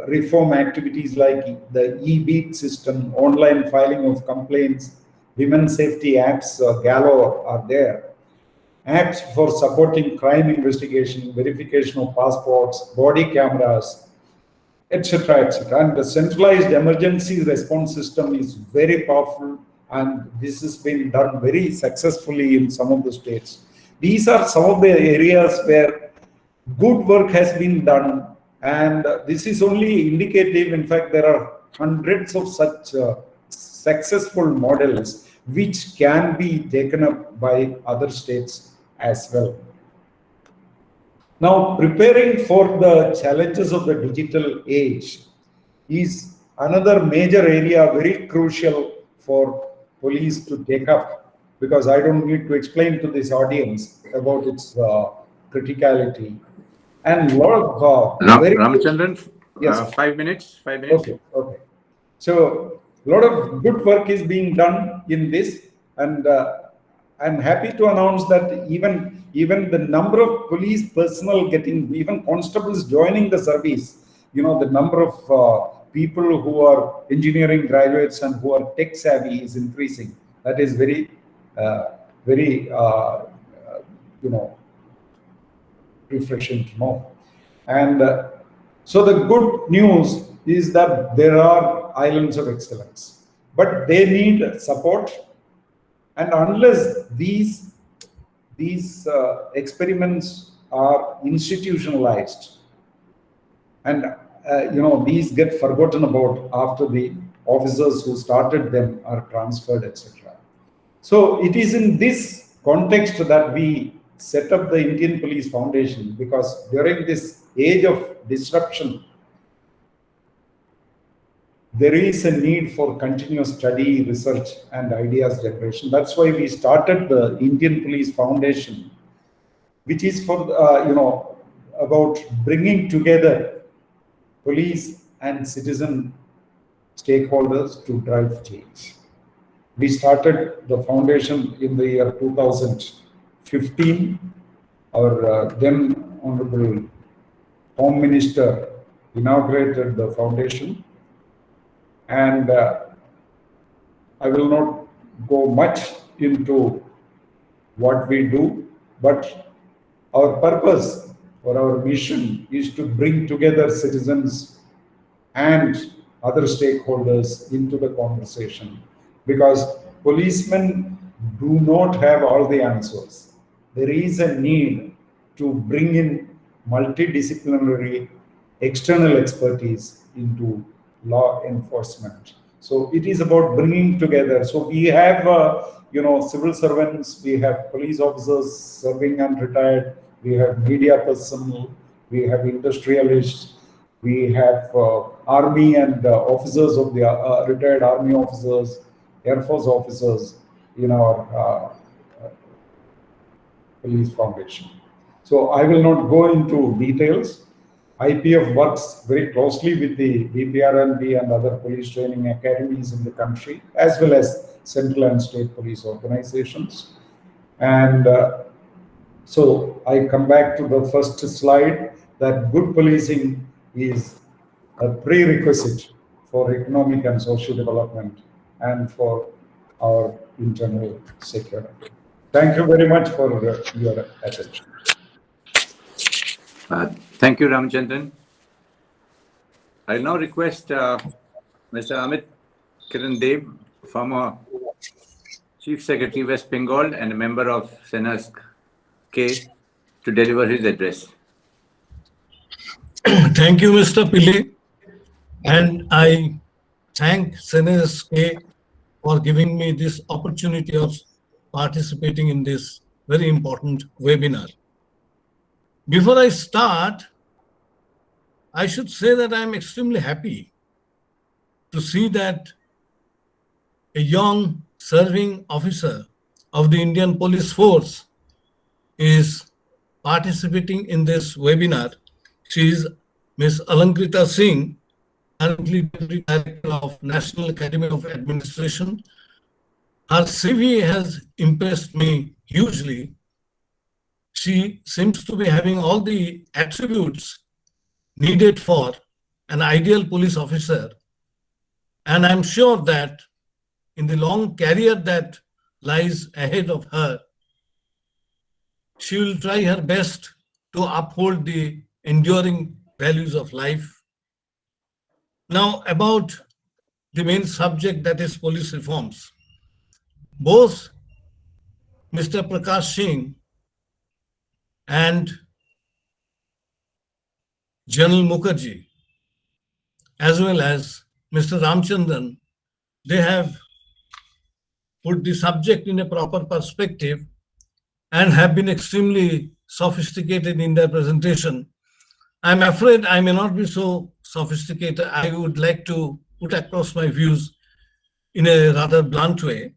reform activities like the e-beat system, online filing of complaints, women's safety apps, Gallo are there. Apps for supporting crime investigation, verification of passports, body cameras, etc., etc. And the centralized emergency response system is very powerful, and this has been done very successfully in some of the states. These are some of the areas where good work has been done, and this is only indicative. In fact, there are hundreds of such successful models which can be taken up by other states as well. Now, preparing for the challenges of the digital age is another major area, very crucial for police to take up, because I don't need to explain to this audience about its criticality. And a lot of Ramachandran, yes. 5 minutes. 5 minutes. Okay. So a lot of good work is being done in this, and I'm happy to announce that even the number of police personnel getting, even constables joining the service, the number of people who are engineering graduates and who are tech savvy is increasing. That is very refreshing to know. And so the good news is that there are islands of excellence, but they need support. And unless these experiments are institutionalized and these get forgotten about after the officers who started them are transferred, etc. So it is in this context that we set up the Indian Police Foundation, because during this age of disruption, there is a need for continuous study, research, and ideas generation. That's why we started the Indian Police Foundation, which is for about bringing together police and citizen stakeholders to drive change. We started the foundation in the year 2015. Our then Honorable Home Minister inaugurated the foundation, and I will not go much into what we do, but our purpose or our mission is to bring together citizens and other stakeholders into the conversation, because policemen do not have all the answers. There is a need to bring in multidisciplinary external expertise into law enforcement. So it is about bringing together. So we have civil servants, we have police officers serving and retired, we have media personnel, we have industrialists, we have army and officers of the retired army officers, Air Force officers in our police foundation. So I will not go into details. IPF works very closely with the BPRNB and other police training academies in the country, as well as central and state police organizations. And so I come back to the first slide, that good policing is a prerequisite for economic and social development and for our internal security. Thank you very much for your attention. Thank you, Ramchandran. I now request Mr. Amit Kiran Dev, former Chief Secretary, West Bengal, and a member of Sandusky, to deliver his address. Thank you, Mr. Pillai, and I thank Sandusky for giving me this opportunity of participating in this very important webinar. Before I start, I should say that I am extremely happy to see that a young serving officer of the Indian Police Force is participating in this webinar. She is Ms. Alankrita Singh, currently Deputy Director of National Academy of Administration. Her CV has impressed me hugely. She seems to be having all the attributes needed for an ideal police officer. And I'm sure that in the long career that lies ahead of her, she will try her best to uphold the enduring values of life. Now, about the main subject, that is police reforms. Both Mr. Prakash Singh and General Mukherjee, as well as Mr. Ramchandran, they have put the subject in a proper perspective and have been extremely sophisticated in their presentation. I'm afraid I may not be so sophisticated. I would like to put across my views in a rather blunt way.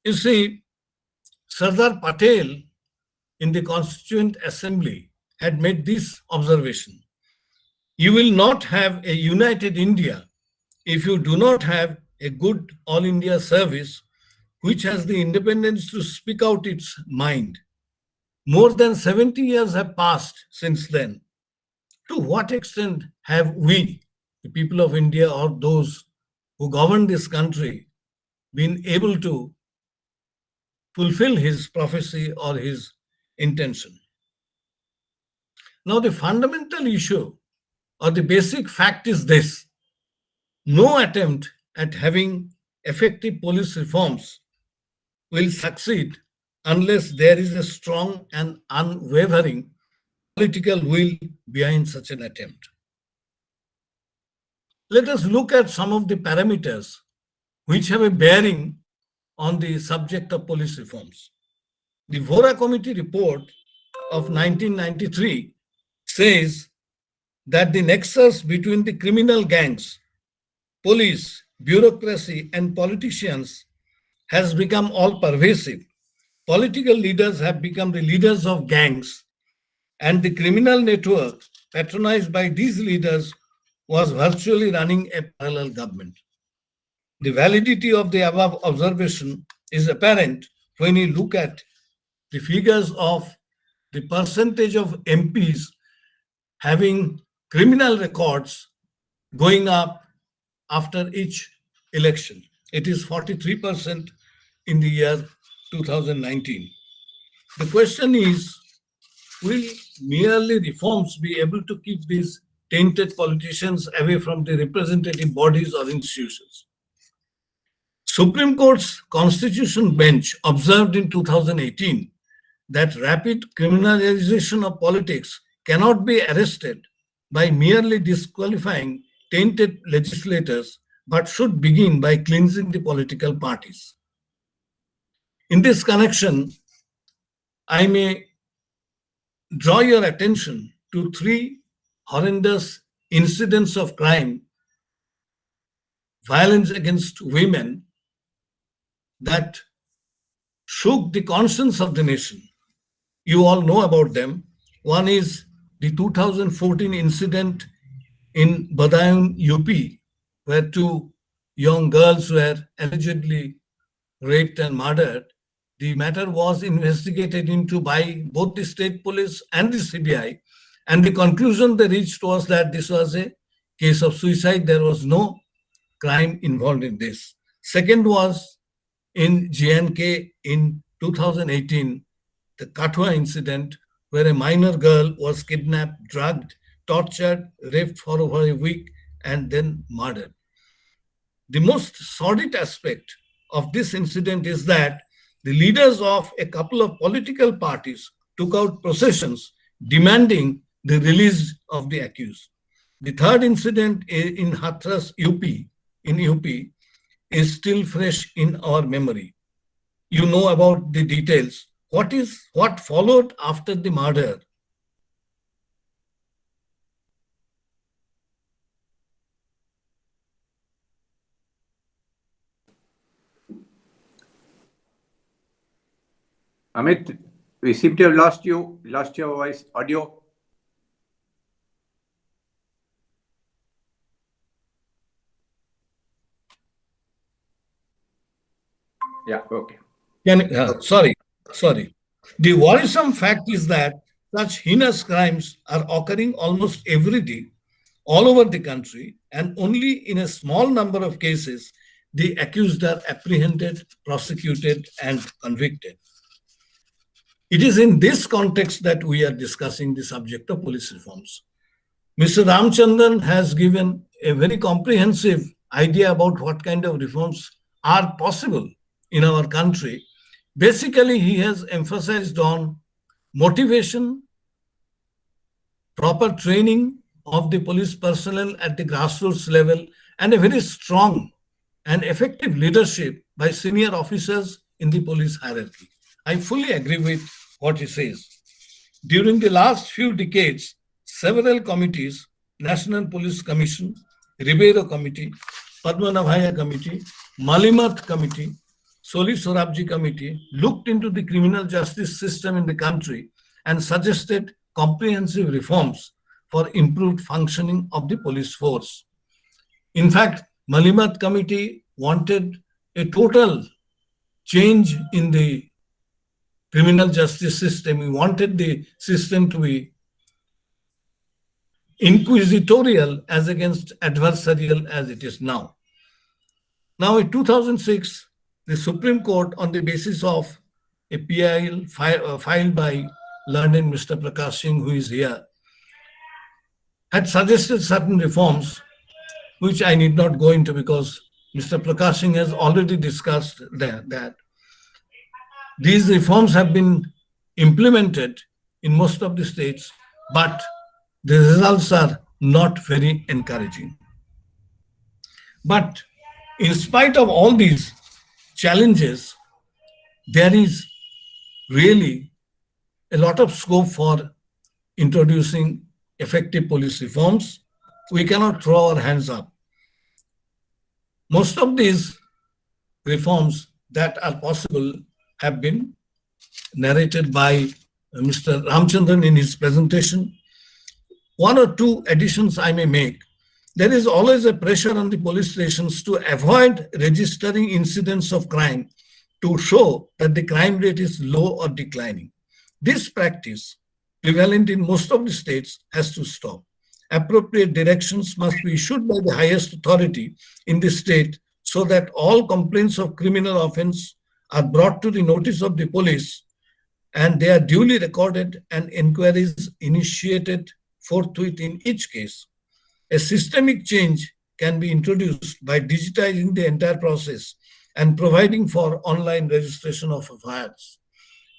You see, Sardar Patel in the Constituent Assembly had made this observation: you will not have a united India if you do not have a good all India service which has the independence to speak out its mind. More than 70 years have passed since then. To what extent have we, the people of India, or those who govern this country, been able to fulfill his prophecy or his intention? Now, the fundamental issue or the basic fact is this: no attempt at having effective police reforms will succeed unless there is a strong and unwavering political will behind such an attempt. Let us look at some of the parameters which have a bearing on the subject of police reforms. The Vora Committee report of 1993 says that the nexus between the criminal gangs, police, bureaucracy, and politicians has become all pervasive. Political leaders have become the leaders of gangs, and the criminal network patronized by these leaders was virtually running a parallel government. The validity of the above observation is apparent when you look at the figures of the percentage of MPs having criminal records going up after each election. It is 43% in the year 2019. The question is, will merely reforms be able to keep these tainted politicians away from the representative bodies or institutions? Supreme Court's Constitution Bench observed in 2018 that rapid criminalization of politics cannot be arrested by merely disqualifying tainted legislators, but should begin by cleansing the political parties. In this connection, I may draw your attention to three horrendous incidents of crime, violence against women, that shook the conscience of the nation. You all know about them. One is the 2014 incident in Badaun, UP, where two young girls were allegedly raped and murdered. The matter was investigated into by both the state police and the CBI, and the conclusion they reached was that this was a case of suicide. There was no crime involved in this. Second was in JNK in 2018, the Kathua incident, where a minor girl was kidnapped, drugged, tortured, raped for over a week, and then murdered. The most sordid aspect of this incident is that the leaders of a couple of political parties took out processions demanding the release of the accused. The third incident in Hathras, UP, is still fresh in our memory. You know about the details. What followed after the murder? Amit, we seem to have lost your voice, audio. Yeah, okay. Sorry. The worrisome fact is that such heinous crimes are occurring almost every day, all over the country, and only in a small number of cases, the accused are apprehended, prosecuted, and convicted. It is in this context that we are discussing the subject of police reforms. Mr. Ramchandran has given a very comprehensive idea about what kind of reforms are possible in our country. Basically, he has emphasized on motivation, proper training of the police personnel at the grassroots level, and a very strong and effective leadership by senior officers in the police hierarchy. I fully agree with what he says. During the last few decades, several committees, National Police Commission, Ribeiro Committee, Padmanabhaya Committee, Malimat Committee, Soli Sorabji Committee looked into the criminal justice system in the country and suggested comprehensive reforms for improved functioning of the police force. In fact, Malimat Committee wanted a total change in the criminal justice system. We wanted the system to be inquisitorial as against adversarial as it is now. Now, in 2006, the Supreme Court, on the basis of a PIL filed by learned Mr. Prakash Singh, who is here, had suggested certain reforms, which I need not go into because Mr. Prakash Singh has already discussed that. These reforms have been implemented in most of the states, but the results are not very encouraging. But in spite of all these, challenges, there is really a lot of scope for introducing effective police reforms. We cannot throw our hands up. Most of these reforms that are possible have been narrated by Mr. Ramchandran in his presentation. One or two additions I may make. There is always a pressure on the police stations to avoid registering incidents of crime to show that the crime rate is low or declining. This practice, prevalent in most of the states, has to stop. Appropriate directions must be issued by the highest authority in the state so that all complaints of criminal offense are brought to the notice of the police and they are duly recorded and inquiries initiated forthwith in each case. A systemic change can be introduced by digitizing the entire process and providing for online registration of FIRs.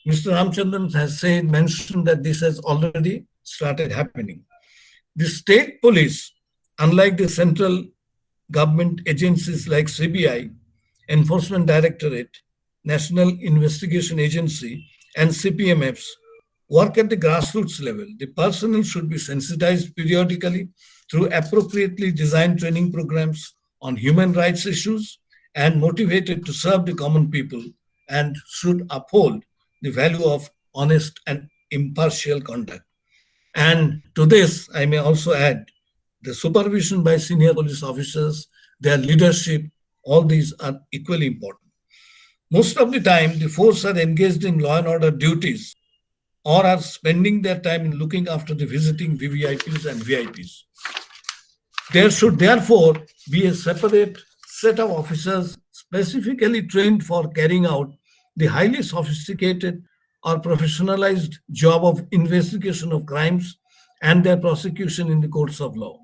Mr. Ramchandran has mentioned that this has already started happening. The state police, unlike the central government agencies like CBI, Enforcement Directorate, National Investigation Agency, and CPMFs, work at the grassroots level. The personnel should be sensitized periodically through appropriately designed training programs on human rights issues and motivated to serve the common people and should uphold the value of honest and impartial conduct. And to this, I may also add the supervision by senior police officers, their leadership, all these are equally important. Most of the time, the force are engaged in law and order duties or are spending their time in looking after the visiting VVIPs and VIPs. There should therefore be a separate set of officers specifically trained for carrying out the highly sophisticated or professionalized job of investigation of crimes and their prosecution in the courts of law.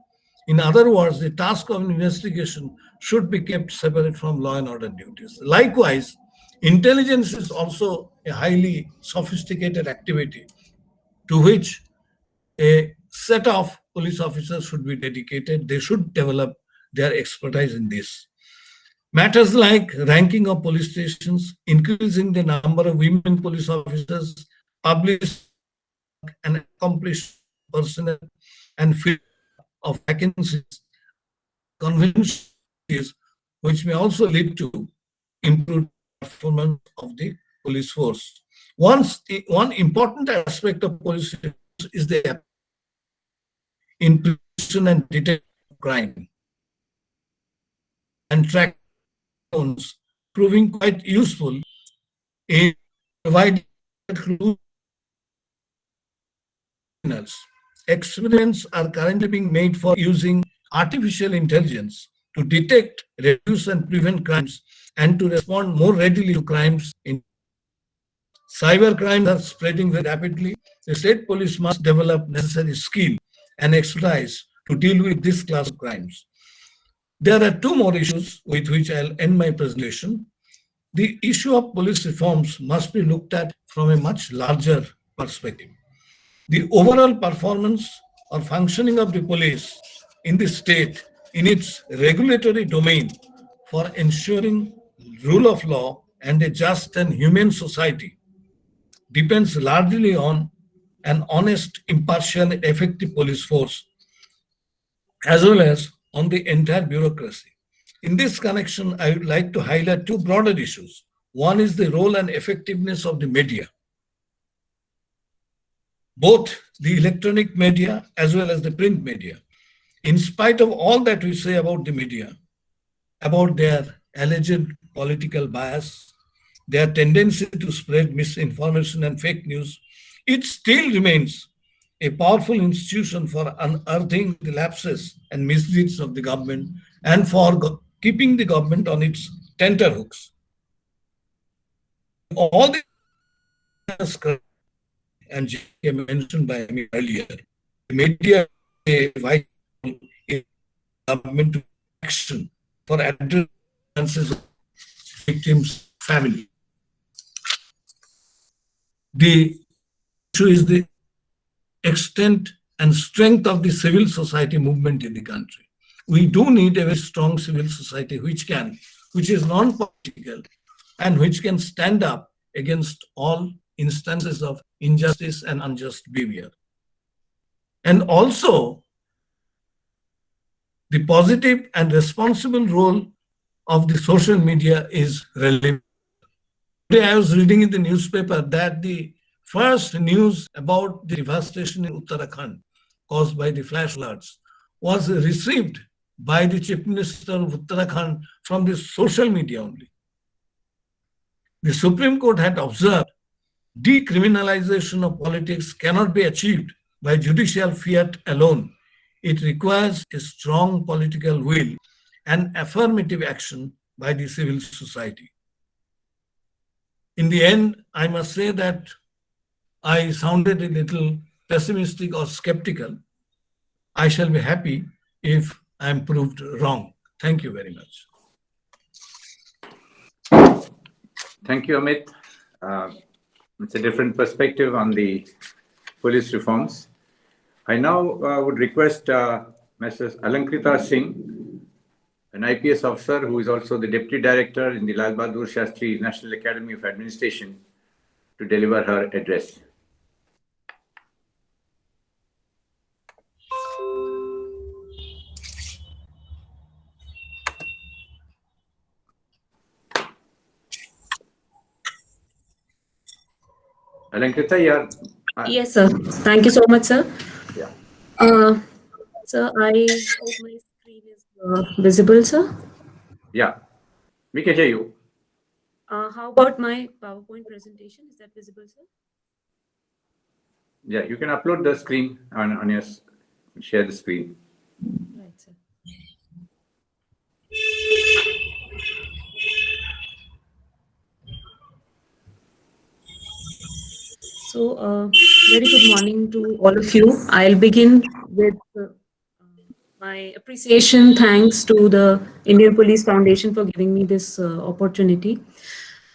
In other words, the task of investigation should be kept separate from law and order duties. Likewise, intelligence is also a highly sophisticated activity to which a set of police officers should be dedicated. They should develop their expertise in this. Matters like ranking of police stations, increasing the number of women police officers, published and accomplished personnel, and fill of vacancies, conventions which may also lead to improved performance of the police force. One important aspect of police is the in prevention and detection of crime and track proving quite useful in providing clues. Experiments are currently being made for using artificial intelligence to detect, reduce, and prevent crimes and to respond more readily to crimes. Cyber crimes are spreading very rapidly. The state police must develop necessary skill and expertise to deal with this class of crimes. There are two more issues with which I'll end my presentation. The issue of police reforms must be looked at from a much larger perspective. The overall performance or functioning of the police in the state in its regulatory domain for ensuring rule of law and a just and humane society depends largely on an honest, impartial, and effective police force, as well as on the entire bureaucracy. In this connection, I would like to highlight two broader issues. One is the role and effectiveness of the media. Both the electronic media as well as the print media. In spite of all that we say about the media, about their alleged political bias, their tendency to spread misinformation and fake news, it still remains a powerful institution for unearthing the lapses and misdeeds of the government and for keeping the government on its tenterhooks. All this and GMT mentioned by me earlier, the media is a vital in government action for addressing of victims' family. The issue is the extent and strength of the civil society movement in the country. We do need a very strong civil society which is non-political, and which can stand up against all instances of injustice and unjust behavior. And also, the positive and responsible role of the social media is relevant. Today, I was reading in the newspaper that the first news about the devastation in Uttarakhand caused by the flash floods was received by the Chief Minister of Uttarakhand from the social media only. The Supreme Court had observed decriminalization of politics cannot be achieved by judicial fiat alone. It requires a strong political will and affirmative action by the civil society. In the end, I must say that I sounded a little pessimistic or skeptical. I shall be happy if I am proved wrong. Thank you very much. Thank you, Amit. It's a different perspective on the police reforms. I now would request Mrs. Alankrita Singh, an IPS officer who is also the Deputy Director in the Lal Bahadur Shastri National Academy of Administration, to deliver her address. Alankrita, you are... Yes, sir. Thank you so much, sir. Yeah. Sir, I hope my screen is visible, sir. Yeah, we can hear you. How about my PowerPoint presentation? Is that visible, sir? Yeah, you can upload the screen on your, share the screen. Right, sir. So, very good morning to all of you. I'll begin with my appreciation, thanks to the Indian Police Foundation for giving me this opportunity.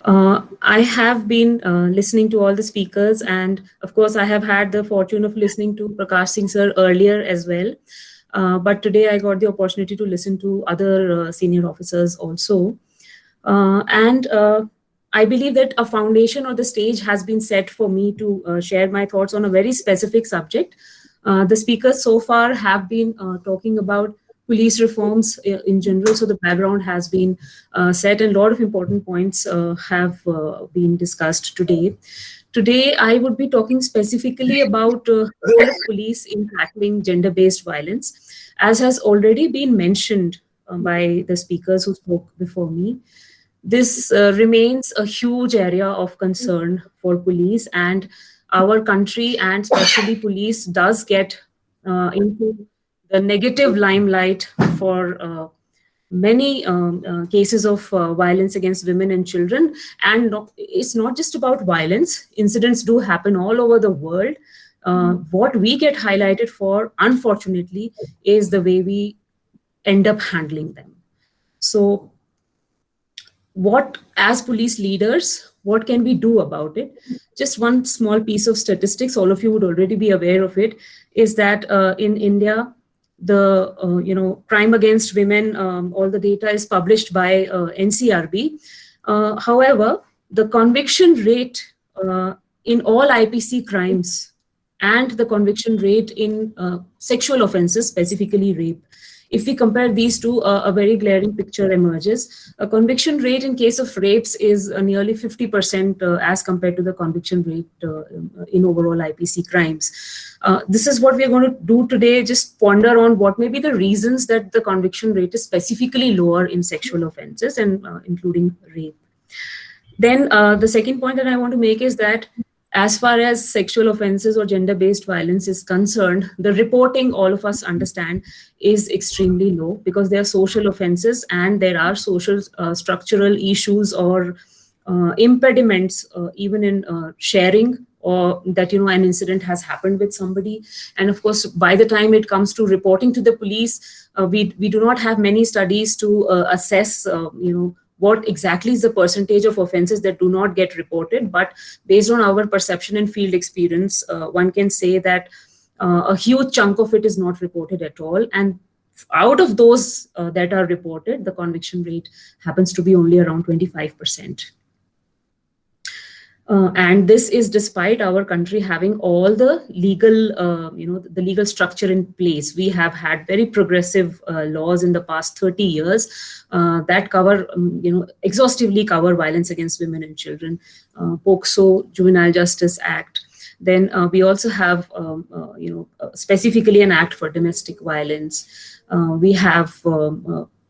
I have been listening to all the speakers, and of course, I have had the fortune of listening to Prakash Singh sir earlier as well. But today I got the opportunity to listen to other senior officers also. I believe that a foundation or the stage has been set for me to share my thoughts on a very specific subject. The speakers so far have been talking about police reforms in general, so the background has been set and a lot of important points have been discussed today. Today, I would be talking specifically about the role of police in tackling gender-based violence. As has already been mentioned by the speakers who spoke before me, this remains a huge area of concern for police, and our country, and especially police, does get into the negative limelight for many cases of violence against women and children. And it's not just about violence. Incidents do happen all over the world. What we get highlighted for, unfortunately, is the way we end up handling them. So what, as police leaders, what can we do about it? Just one small piece of statistics, all of you would already be aware of it, is that in India, the crime against women, all the data is published by NCRB. However, the conviction rate in all IPC crimes and the conviction rate in sexual offenses, specifically rape, if we compare these two, a very glaring picture emerges. A conviction rate in case of rapes is nearly 50% as compared to the conviction rate in overall IPC crimes. This is what we are going to do today, just ponder on what may be the reasons that the conviction rate is specifically lower in sexual offenses, and including rape. Then the second point that I want to make is that as far as sexual offenses or gender-based violence is concerned, the reporting, all of us understand, is extremely low because they are social offenses and there are social structural issues or impediments even in sharing, or that an incident has happened with somebody. And of course, by the time it comes to reporting to the police, we do not have many studies to assess what exactly is the percentage of offenses that do not get reported. But based on our perception and field experience, one can say that a huge chunk of it is not reported at all. And out of those that are reported, the conviction rate happens to be only around 25%. And this is despite our country having all the legal, the legal structure in place. We have had very progressive laws in the past 30 years that cover, exhaustively cover violence against women and children. POCSO, Juvenile Justice Act. Then we also have, specifically an act for domestic violence. We have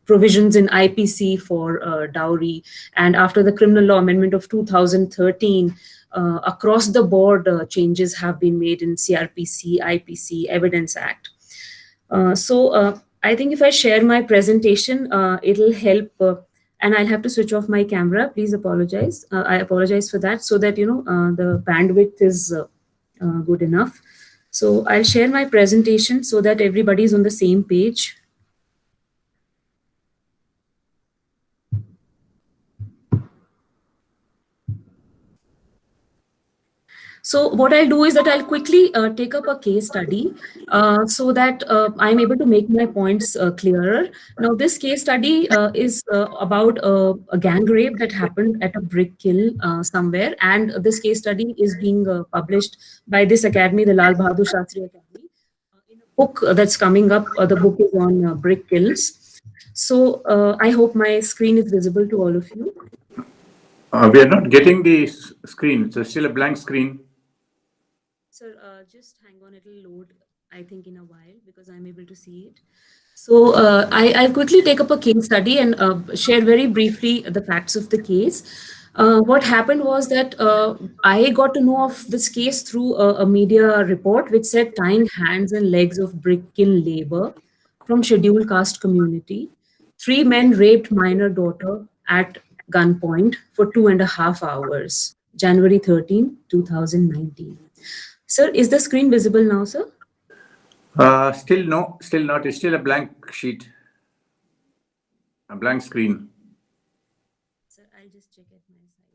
provisions in IPC for dowry, and after the Criminal Law Amendment of 2013, across the board changes have been made in CRPC, IPC, Evidence Act. So I think if I share my presentation, it'll help, and I'll have to switch off my camera. Please apologize. I apologize for that, so that the bandwidth is good enough. So I'll share my presentation so that everybody's on the same page. So what I'll do is that I'll quickly take up a case study so that I'm able to make my points clearer. Now, this case study is about a gang rape that happened at a brick kiln somewhere. And this case study is being published by this academy, the Lal Bahadur Shastri Academy. In a book that's coming up, the book is on brick kilns. So I hope my screen is visible to all of you. We are not getting the screen. It's still a blank screen. Sir, just hang on, it'll load, I think, in a while, because I'm able to see it. So I'll quickly take up a case study and share very briefly the facts of the case. What happened was that I got to know of this case through a media report which said tying hands and legs of brick kiln labor from scheduled caste community. 3 men raped minor daughter at gunpoint for 2.5 hours, January 13, 2019. Sir, is the screen visible now, sir? Still no, still not. It's still a blank sheet, a blank screen. Sir, I'll just check at my side.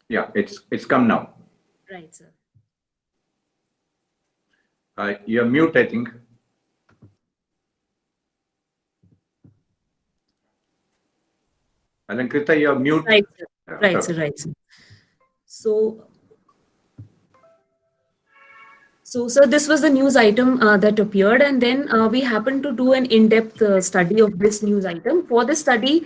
Yeah, it's come now. Right, sir. You're mute, I think. Alankrita, you're mute. Right, sir. Right, sir. Right, sir. So, sir, this was the news item that appeared, and then we happened to do an in-depth study of this news item. For this study,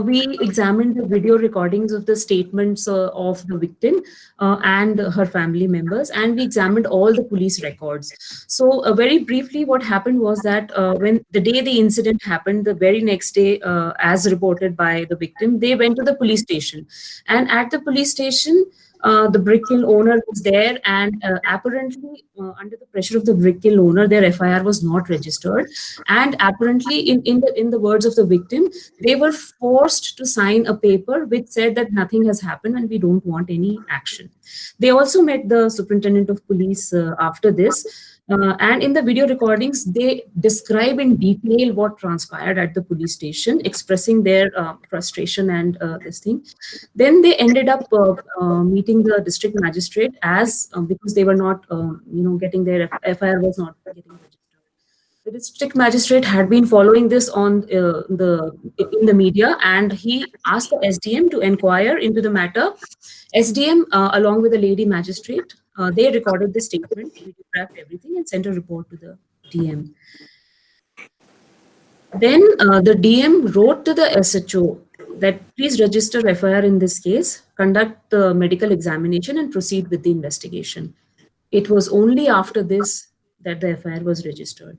we examined the video recordings of the statements of the victim and her family members, and we examined all the police records. So, very briefly, what happened was that when the day the incident happened, the very next day, as reported by the victim, they went to the police station, and at the police station, the brick kiln owner was there, and apparently under the pressure of the brick kiln owner, their FIR was not registered. And apparently, in the words of the victim, they were forced to sign a paper which said that nothing has happened and we don't want any action. They also met the superintendent of police after this. And in the video recordings, they describe in detail what transpired at the police station, expressing their frustration and this thing. Then they ended up meeting the district magistrate because they were not, getting their FIR was not getting registered. The district magistrate had been following this in the media, and he asked the SDM to inquire into the matter. SDM, along with the lady magistrate, they recorded the statement, videographed everything, and sent a report to the DM. Then the DM wrote to the SHO that please register FIR in this case, conduct the medical examination, and proceed with the investigation. It was only after this that the FIR was registered.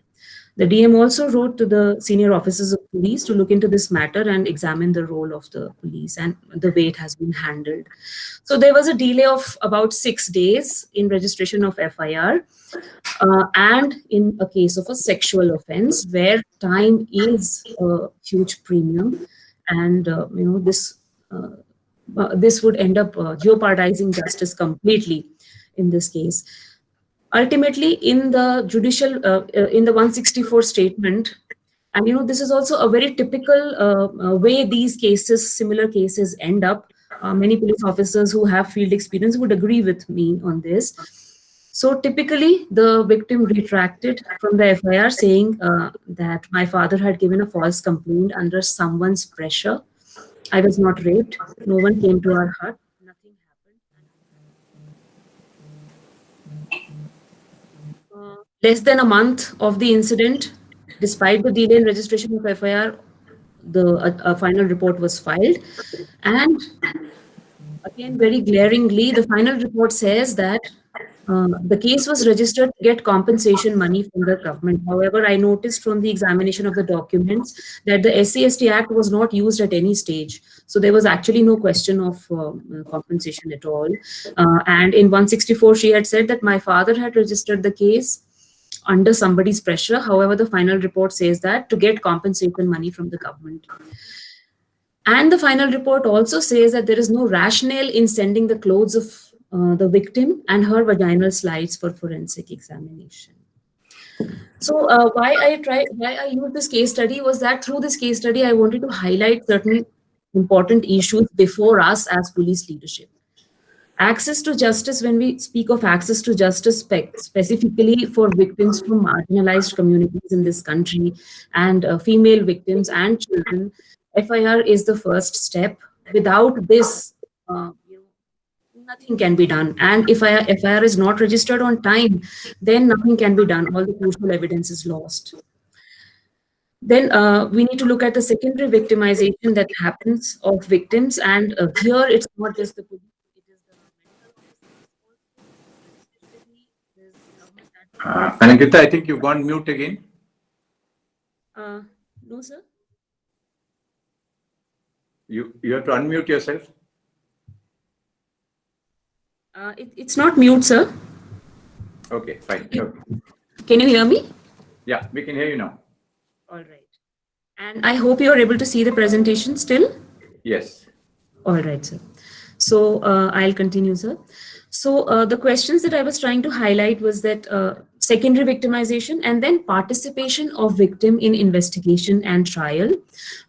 The DM also wrote to the senior officers of police to look into this matter and examine the role of the police and the way it has been handled. So there was a delay of about 6 days in registration of FIR, and in a case of a sexual offense where time is a huge premium, and this would end up jeopardizing justice completely in this case. Ultimately, in the judicial, in the 164 statement, And this is also a very typical way these cases, similar cases, end up. Many police officers who have field experience would agree with me on this. So typically, the victim retracted from the FIR saying that my father had given a false complaint under someone's pressure. I was not raped. No one came to our hut. Nothing happened. Less than a month of the incident, despite the delay in registration of FIR, the final report was filed. And again, very glaringly, the final report says that the case was registered to get compensation money from the government. However, I noticed from the examination of the documents that the SC/ST Act was not used at any stage. So there was actually no question of compensation at all. And in 164, she had said that my father had registered the case under somebody's pressure. However, the final report says that to get compensation money from the government. And the final report also says that there is no rationale in sending the clothes of the victim and her vaginal slides for forensic examination. So why I used this case study was that through this case study, I wanted to highlight certain important issues before us as police leadership. Access to justice, when we speak of access to justice specifically for victims from marginalized communities in this country and female victims and children, FIR is the first step. Without this, nothing can be done. And if FIR is not registered on time, then nothing can be done. All the crucial evidence is lost. Then we need to look at the secondary victimization that happens of victims. And here it's not just the police, it is the mental officers. Anankita, I think you've gone mute again. No, sir. You have to unmute yourself. It's not mute, sir. Okay, fine. Okay. Can you hear me? Yeah, we can hear you now. All right. And I hope you are able to see the presentation still. Yes. All right, sir. So I'll continue, sir. So the questions that I was trying to highlight was that secondary victimization and then participation of victim in investigation and trial.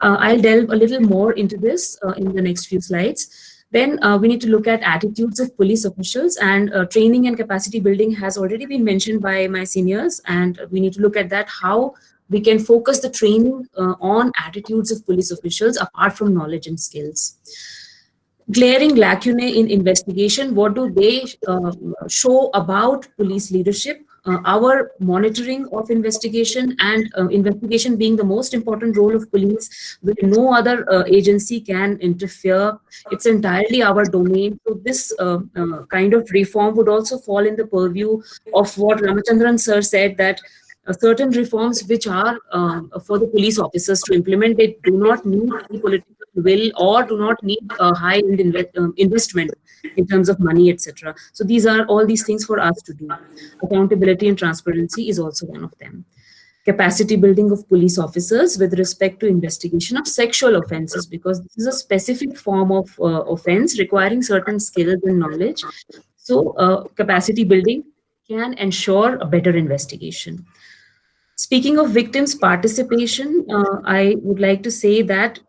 I'll delve a little more into this in the next few slides. Then we need to look at attitudes of police officials, and training and capacity building has already been mentioned by my seniors, and we need to look at that, how we can focus the training on attitudes of police officials apart from knowledge and skills. Glaring lacunae in investigation, what do they show about police leadership? Our monitoring of investigation, and investigation being the most important role of police, where no other agency can interfere. It's entirely our domain. So this kind of reform would also fall in the purview of what Ramachandran sir said, that certain reforms which are for the police officers to implement, they do not need any political will or do not need a high investment in terms of money, etc. So these are all these things for us to do. Accountability and transparency is also one of them. Capacity building of police officers with respect to investigation of sexual offenses, because this is a specific form of offense requiring certain skills and knowledge. So capacity building can ensure a better investigation. Speaking of victims' participation, I would like to say that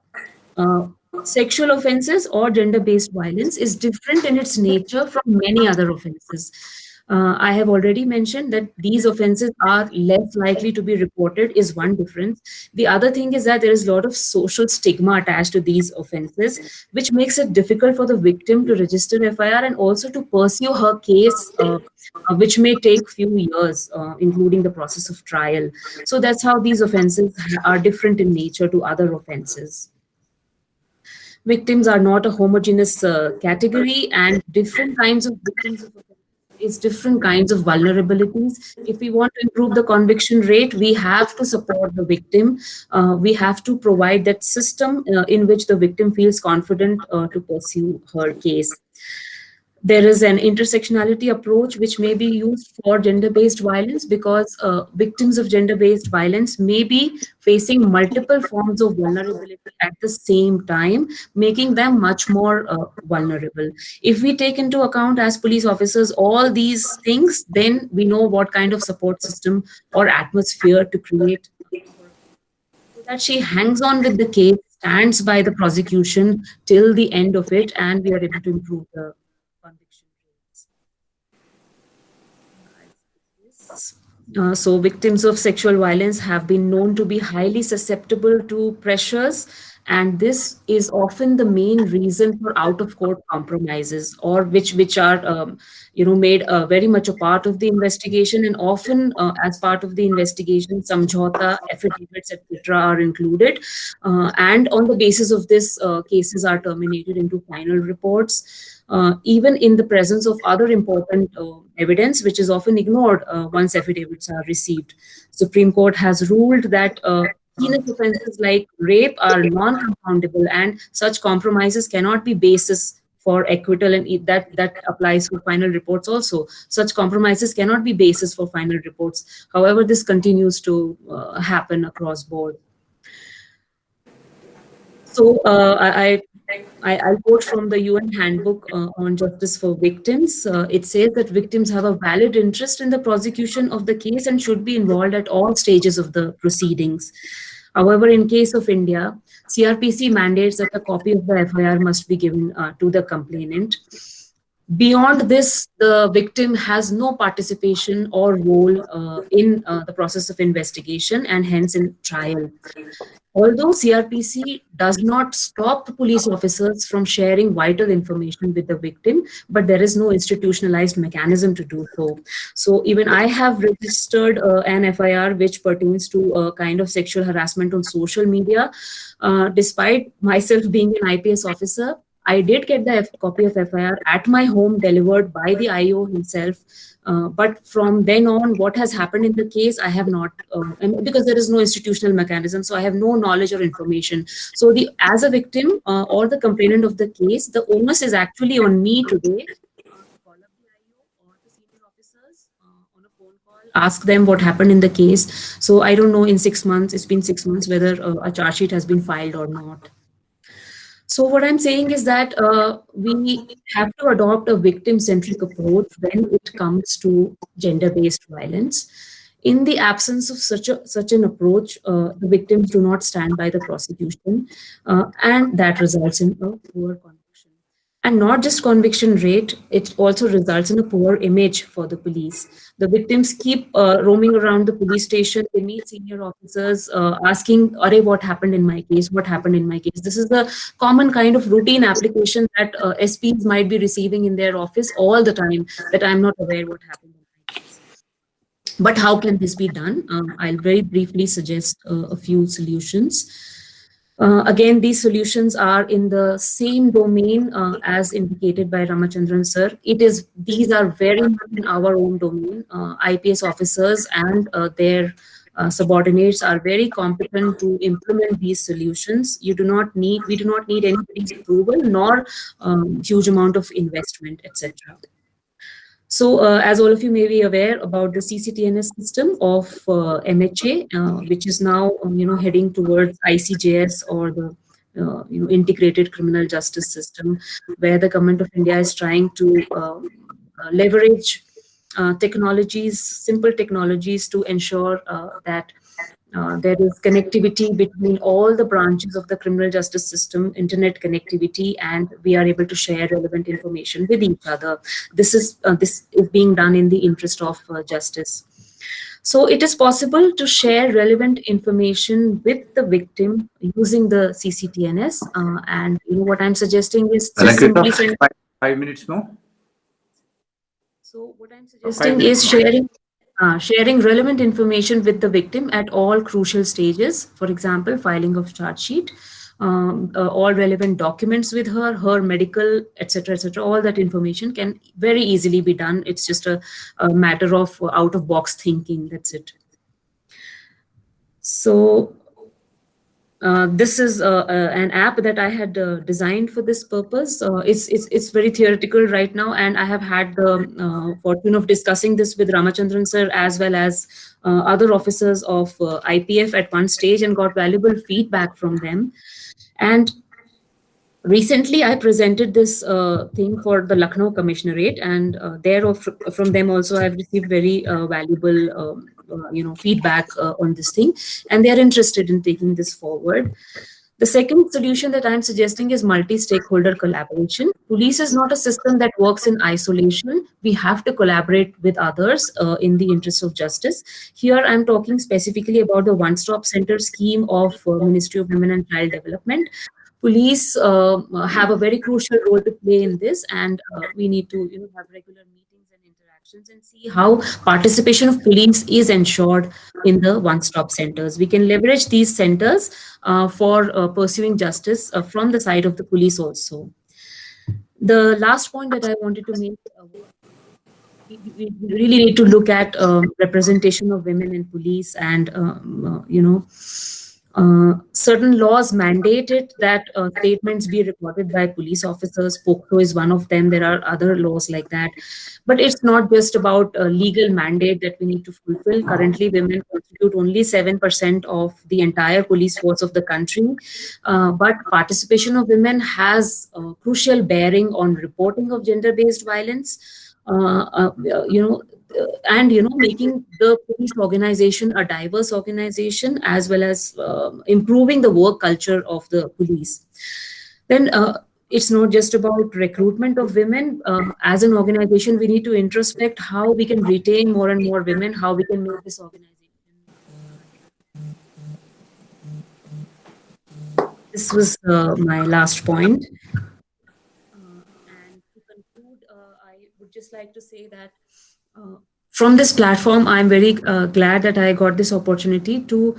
sexual offenses or gender-based violence is different in its nature from many other offenses. I have already mentioned that these offenses are less likely to be reported is one difference. The other thing is that there is a lot of social stigma attached to these offenses, which makes it difficult for the victim to register FIR and also to pursue her case, which may take few years, including the process of trial. So that's how these offenses are different in nature to other offenses. Victims are not a homogeneous category, and different kinds of victims of offenses is different kinds of vulnerabilities. If we want to improve the conviction rate, we have to support the victim. We have to provide that system in which the victim feels confident to pursue her case. There is an intersectionality approach which may be used for gender-based violence, because victims of gender-based violence may be facing multiple forms of vulnerability at the same time, making them much more vulnerable. If we take into account as police officers all these things, then we know what kind of support system or atmosphere to create. that she hangs on with the case, stands by the prosecution till the end of it, and we are able to improve the conviction rates. So victims of sexual violence have been known to be highly susceptible to pressures, and this is often the main reason for out-of-court compromises, or which are made very much a part of the investigation, and often as part of the investigation, samjhauta, affidavits, etc. are included, and on the basis of this, cases are terminated into final reports, even in the presence of other important evidence, which is often ignored once affidavits are received. Supreme Court has ruled that heinous offenses like rape are non-compoundable, and such compromises cannot be basis for acquittal, and that applies for final reports also. Such compromises cannot be basis for final reports. However, this continues to happen across board. So I quote from the UN Handbook on Justice for Victims. It says that victims have a valid interest in the prosecution of the case and should be involved at all stages of the proceedings. However, in case of India, CRPC mandates that a copy of the FIR must be given to the complainant. Beyond this, the victim has no participation or role in the process of investigation and hence in trial. Although CRPC does not stop police officers from sharing vital information with the victim, but there is no institutionalized mechanism to do so. So even I have registered an FIR which pertains to a kind of sexual harassment on social media. Despite myself being an IPS officer, I did get the copy of FIR at my home delivered by the IO himself. But from then on, what has happened in the case, I have not, because there is no institutional mechanism, so I have no knowledge or information. So as a victim or the complainant of the case, the onus is actually on me today to call up the IO or the senior officers on a phone call, ask them what happened in the case. So I don't know in 6 months, it's been 6 months, whether a charge sheet has been filed or not. So what I'm saying is that we have to adopt a victim-centric approach when it comes to gender-based violence. In the absence of such an approach, the victims do not stand by the prosecution, and that results in a poor conviction. And not just conviction rate, it also results in a poor image for the police. The victims keep roaming around the police station. They meet senior officers asking, "Arey, what happened in my case? What happened in my case?" This is the common kind of routine application that SPs might be receiving in their office all the time, that I'm not aware what happened in my case. But how can this be done? I'll very briefly suggest a few solutions. Again, these solutions are in the same domain as indicated by Ramachandran sir. These are very much in our own domain. IPS officers and their subordinates are very competent to implement these solutions. We do not need anybody's approval, nor huge amount of investment, etc. So, as all of you may be aware about the CCTNS system of MHA, which is now heading towards ICJS, or the integrated criminal justice system, where the government of India is trying to leverage simple technologies to ensure that there is connectivity between all the branches of the criminal justice system, internet connectivity, and we are able to share relevant information with each other. This is being done in the interest of justice. So it is possible to share relevant information with the victim using the CCTNS, and what I'm suggesting is just simply 5 minutes more. So what I'm suggesting is sharing relevant information with the victim at all crucial stages. For example, filing of charge sheet, all relevant documents with her medical, etc., etc. All that information can very easily be done. It's just a matter of out-of-box thinking. That's it. So this is an app that I had designed for this purpose. It's very theoretical right now, and I have had the fortune of discussing this with Ramachandran sir as well as other officers of IPF at one stage, and got valuable feedback from them. And recently, I presented this thing for the Lucknow Commissionerate, and from them also I've received very valuable feedback on this thing, and they are interested in taking this forward. The second solution that I'm suggesting is multi-stakeholder collaboration. Police is not a system that works in isolation. We have to collaborate with others in the interest of justice. Here, I'm talking specifically about the one-stop center scheme of Ministry of Women and Child Development. Police have a very crucial role to play in this, and we need to have regular meetings and interactions and see how participation of police is ensured in the one-stop centers. We can leverage these centers for pursuing justice from the side of the police also. The last point that I wanted to make, we really need to look at representation of women in police, and certain laws mandate it that statements be recorded by police officers. POCSO is one of them. There are other laws like that. But it's not just about a legal mandate that we need to fulfill. Currently, women constitute only 7% of the entire police force of the country. But participation of women has crucial bearing on reporting of gender-based violence. Making the police organization a diverse organization, as well as improving the work culture of the police. Then it's not just about recruitment of women. As an organization, we need to introspect how we can retain more and more women, how we can make this organization. This was my last point. And to conclude, I would just like to say that from this platform, I'm very glad that I got this opportunity to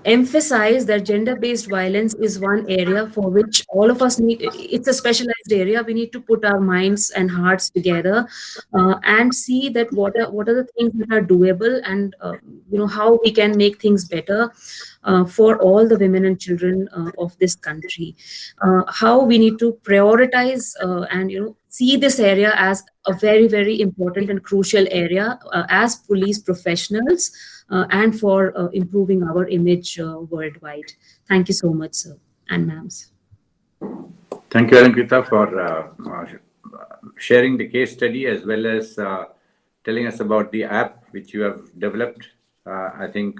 emphasize that gender-based violence is one area for which all of us need. It's a specialized area. We need to put our minds and hearts together and see that what are the things that are doable, and how we can make things better for all the women and children of this country. How we need to prioritize and see this area as a very, very important and crucial area as police professionals and for improving our image worldwide. Thank you so much, sir and ma'ams. Thank you, Alankita, for sharing the case study as well as telling us about the app which you have developed. I think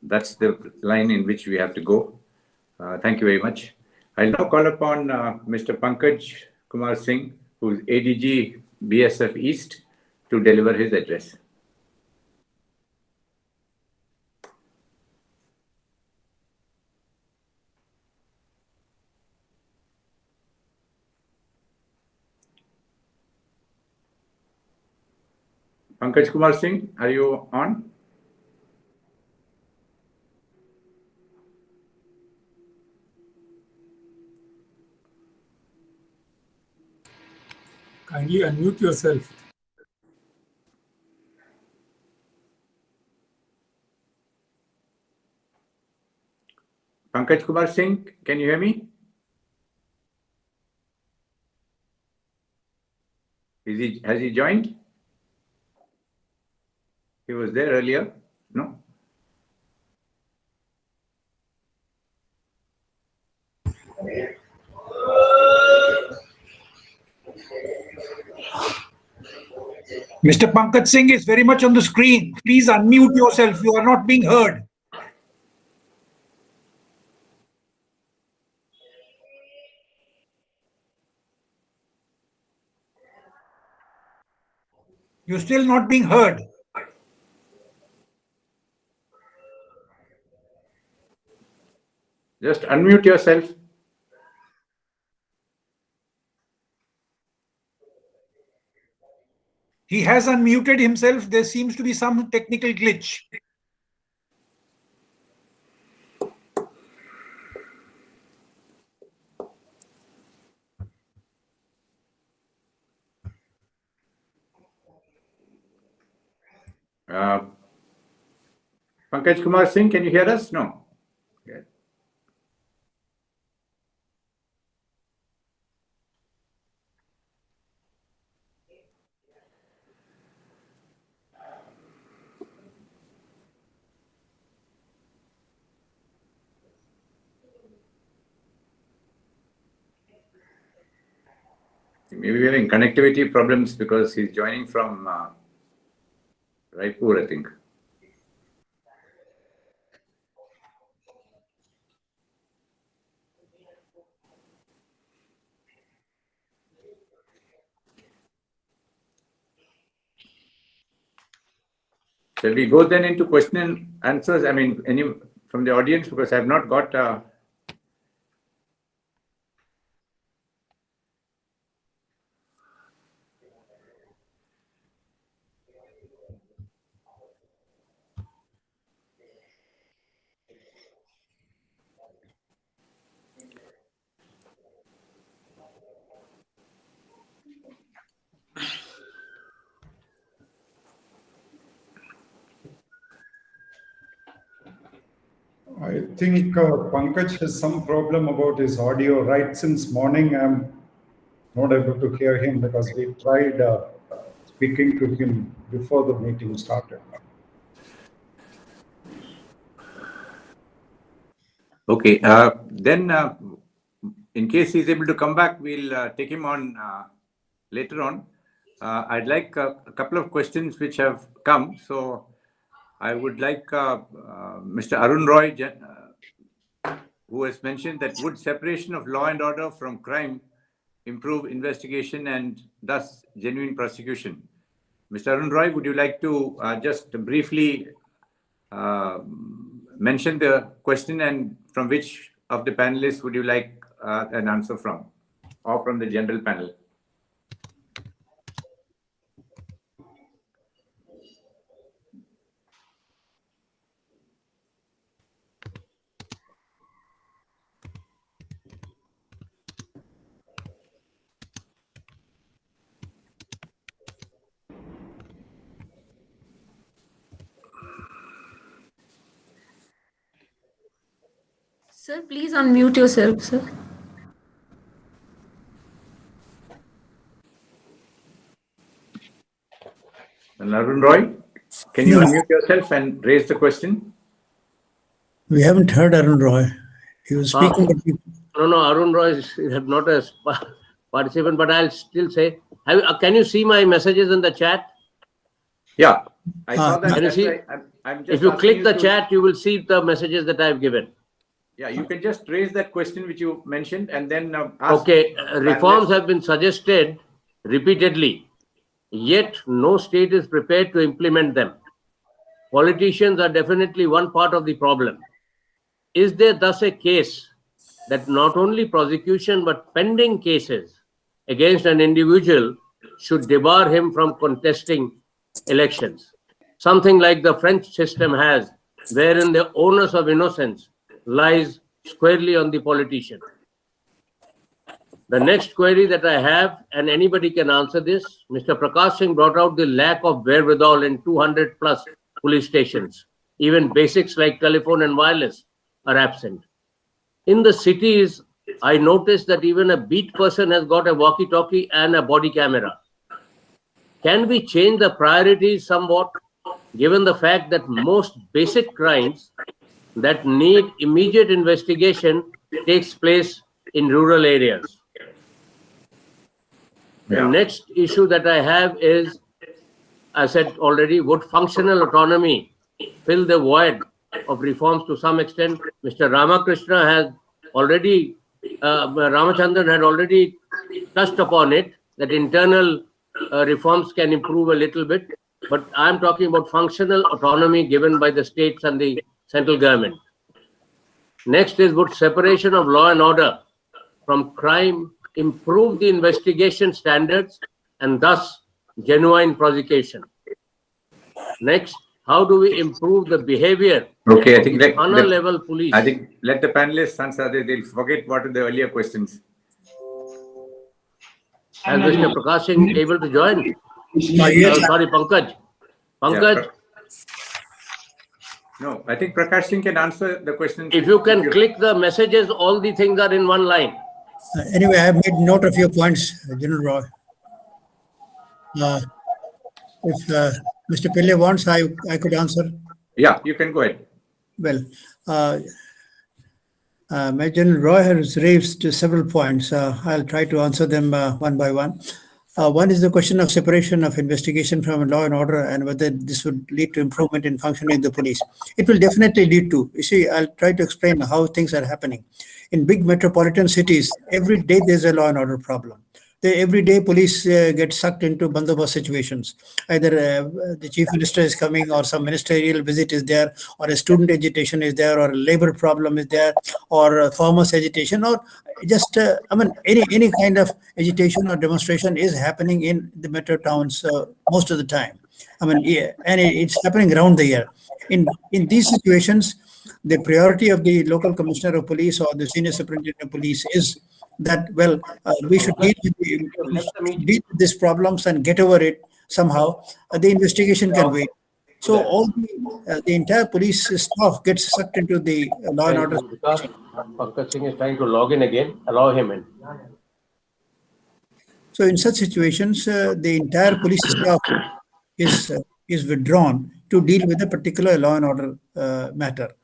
that's the line in which we have to go. Thank you very much. I'll now call upon Mr. Pankaj Kumar Singh, who is ADG BSF East, to deliver his address. Pankaj Kumar Singh, are you on? Kindly unmute yourself. Pankaj Kumar Singh, can you hear me? Has he joined? He was there earlier? No? Mr. Pankaj Singh is very much on the screen. Please unmute yourself. You are not being heard. You're still not being heard. Just unmute yourself. He has unmuted himself. There seems to be some technical glitch. Pankaj Kumar Singh, can you hear us? No. Okay. Maybe we're having connectivity problems because he's joining from Raipur, I think. Shall we go then into question and answers? I mean, any from the audience, because I have not got. I think Pankaj has some problem about his audio. Right since morning, I'm not able to hear him because we tried speaking to him before the meeting started. Okay, then in case he's able to come back, we'll take him on later on. I'd like a couple of questions which have come. So I would like Mr. Arun Roy, who has mentioned that would separation of law and order from crime improve investigation and thus genuine prosecution? Mr. Arun Roy, would you like to just briefly mention the question and from which of the panelists would you like an answer from, or from the general panel? Sir, please unmute yourself, sir. And Arun Roy, can you unmute yourself and raise the question? We haven't heard Arun Roy. He was speaking. No, Arun Roy is not a participant, but I'll still say, can you see my messages in the chat? Yeah, I saw that. Can you see? I'm just if you click the to, chat, you will see the messages that I've given. Yeah, you can just raise that question which you mentioned and then ask. Okay, reforms have been suggested repeatedly, yet no state is prepared to implement them. Politicians are definitely one part of the problem. Is there thus a case that not only prosecution but pending cases against an individual should debar him from contesting elections? Something like the French system has, wherein the onus of innocence lies squarely on the politician. The next query that I have, and anybody can answer this, Mr. Prakash Singh brought out the lack of wherewithal in 200 plus police stations. Even basics like telephone and wireless are absent. In the cities, I noticed that even a beat person has got a walkie-talkie and a body camera. Can we change the priorities somewhat, given the fact that most basic crimes that need immediate investigation takes place in rural areas? Yeah. The next issue that I have is, I said already, would functional autonomy fill the void of reforms to some extent? Mr. Ramakrishna has already, Ramachandran had already touched upon it, that internal reforms can improve a little bit, but I'm talking about functional autonomy given by the states and the central government. Next is, would separation of law and order from crime improve the investigation standards and thus genuine prosecution? Next, how do we improve the behavior Okay, I think of Thana level police? I think let the panelists answer. They'll forget what are the earlier questions. As Mr. Prakash Singh able to join? Sorry, Pankaj. Pankaj, no, I think Prakash Singh can answer the question. if you can click the messages, all the things are in one line. Anyway, I have made note of your points, General Roy. If Mr. Pillai wants, I could answer. Yeah, you can go ahead. Well, my General Roy has raised several points. I'll try to answer them one by one. One is the question of separation of investigation from law and order and whether this would lead to improvement in functioning of the police. It will definitely lead to. You see, I'll try to explain how things are happening. In big metropolitan cities, every day there's a law and order problem. Every day police get sucked into bandobast situations. Either the chief minister is coming, or some ministerial visit is there, or a student agitation is there, or a labor problem is there, or farmers agitation, or just any kind of agitation or demonstration is happening in the metro towns most of the time. Yeah, and it's happening around the year. In these situations, the priority of the local commissioner of police or the senior superintendent of police is that, well, we should deal with these problems and get over it somehow. The investigation can wait. So all the entire police staff gets sucked into the law and order. Pankaj Singh is trying to log in again. Allow him in. So in such situations, the entire police staff is withdrawn to deal with a particular law and order matter.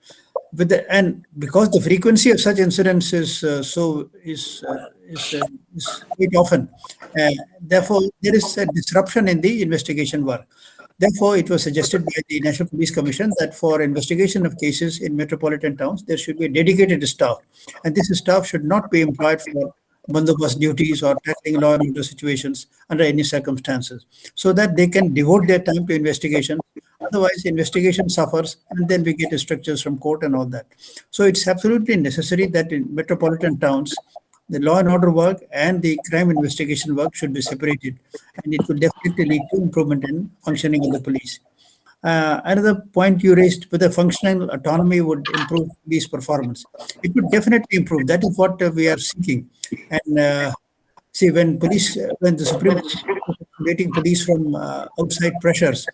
And because the frequency of such incidents is quite often, therefore there is a disruption in the investigation work. Therefore, it was suggested by the National Police Commission that for investigation of cases in metropolitan towns, there should be a dedicated staff, and this staff should not be employed for bandobast duties or tackling law and order situations under any circumstances, so that they can devote their time to investigation. Otherwise, investigation suffers, and then we get instructions from court and all that. So it's absolutely necessary that in metropolitan towns, the law and order work and the crime investigation work should be separated, and it will definitely lead to improvement in functioning of the police. Another point you raised, whether functional autonomy would improve police performance. It would definitely improve. That is what we are seeking. And see, when the Supreme Court is regulating police from outside pressures,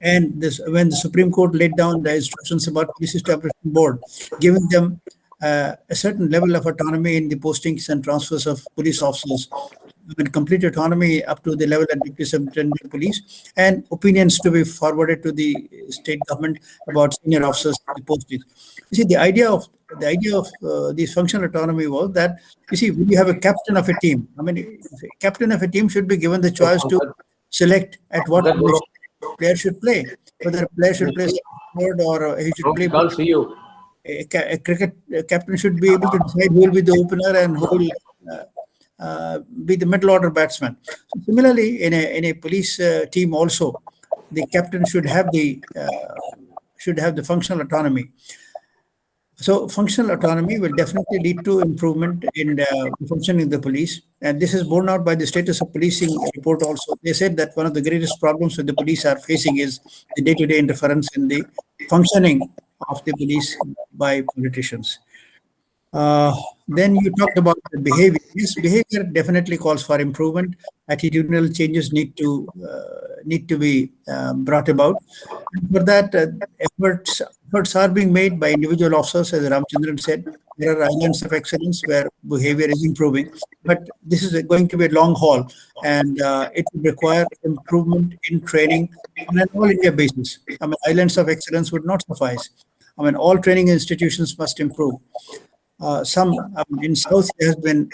and when the Supreme Court laid down the instructions about police establishment board, giving them a certain level of autonomy in the postings and transfers of police officers, with complete autonomy up to the level of deputy superintendent of police, and opinions to be forwarded to the state government about senior officers and the postings. You see, the idea of this functional autonomy was that, you see, when you have a captain of a team, captain of a team should be given the choice to select at what player should play, whether a player should play forward or he should play. Can't see you. A cricket captain should be able to decide who will be the opener and who will be the middle order batsman. So similarly, in a police team also, the captain should have the functional autonomy. So functional autonomy will definitely lead to improvement in the functioning of the police, and this is borne out by the status of policing report also. They said that one of the greatest problems that the police are facing is the day-to-day interference in the functioning of the police by politicians. Then you talked about the behavior. Yes, behavior definitely calls for improvement. Attitudinal changes need to be brought about. And for that, efforts are being made by individual officers, as Ramchandran said. There are islands of excellence where behavior is improving, but this is going to be a long haul, and it will require improvement in training on an all-India basis. Islands of excellence would not suffice. All training institutions must improve. In South, there has been,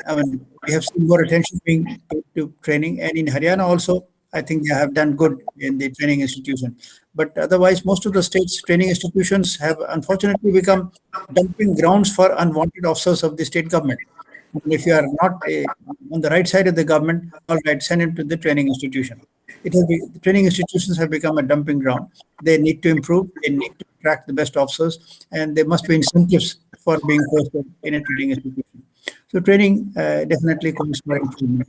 we have seen more attention being paid to training, and in Haryana also, I think they have done good in the training institution. But otherwise, most of the states' training institutions have unfortunately become dumping grounds for unwanted officers of the state government. And if you are not on the right side of the government, all right, send him to the training institution. The training institutions have become a dumping ground. They need to improve. They need to attract the best officers, and there must be incentives for being posted in a training institution. So training definitely calls for improvement.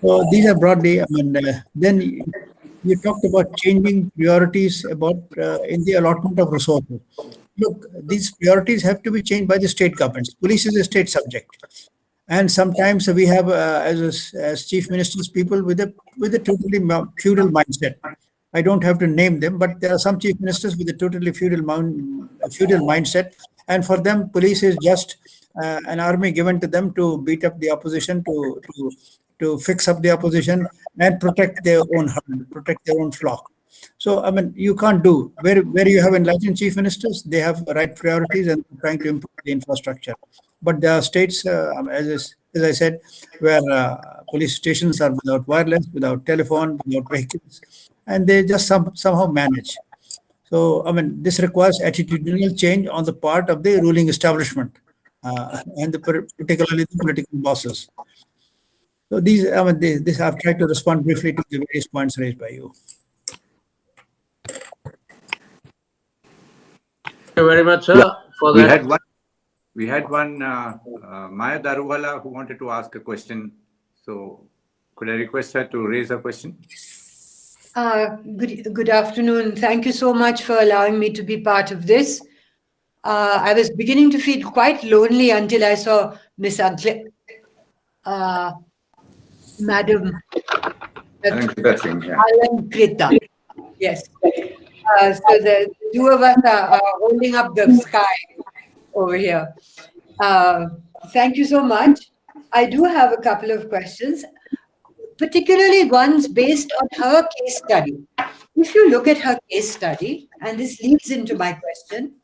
So these are broadly, then you talked about changing priorities about in the allotment of resources. Look, these priorities have to be changed by the state governments. Police is a state subject. And sometimes we have, as chief ministers, people with a totally feudal mindset. I don't have to name them, but there are some chief ministers with a totally feudal mindset. And for them, police is just an army given to them to beat up the opposition, to fix up the opposition and protect their own herd, protect their own flock. So, you can't do, where you have enlightened chief ministers, they have right priorities and trying to improve the infrastructure. But there are states, as I said, where police stations are without wireless, without telephone, without vehicles, and they just somehow manage. So, this requires attitudinal change on the part of the ruling establishment and particularly the political bosses. So these, I mean, this I've tried to respond briefly to the various points raised by you. Thank you very much, sir, for We that. had one Maya Daruwala who wanted to ask a question. So could I request her to raise a question? Good afternoon. Thank you so much for allowing me to be part of this. I was beginning to feel quite lonely until I saw Miss Madam Alankrita. Yes. So the two of us are holding up the sky over here. Thank you so much. I do have a couple of questions, particularly ones based on her case study. If you look at her case study, and this leads into my question,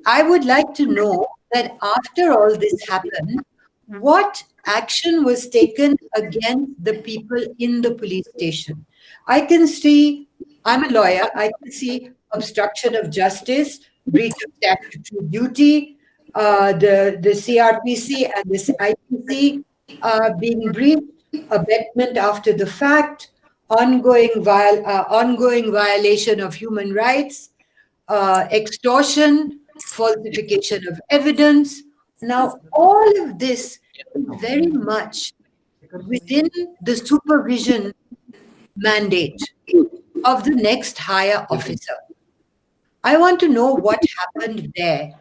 I would like to know that after all this happened, what action was taken against the people in the police station? I can see, I'm a lawyer, I can see obstruction of justice, breach of statutory duty, the CRPC and this IPC being breached, abatement after the fact, ongoing violation of human rights, extortion, falsification of evidence. Now, all of this is very much within the supervision mandate of the next higher officer. I want to know what happened there.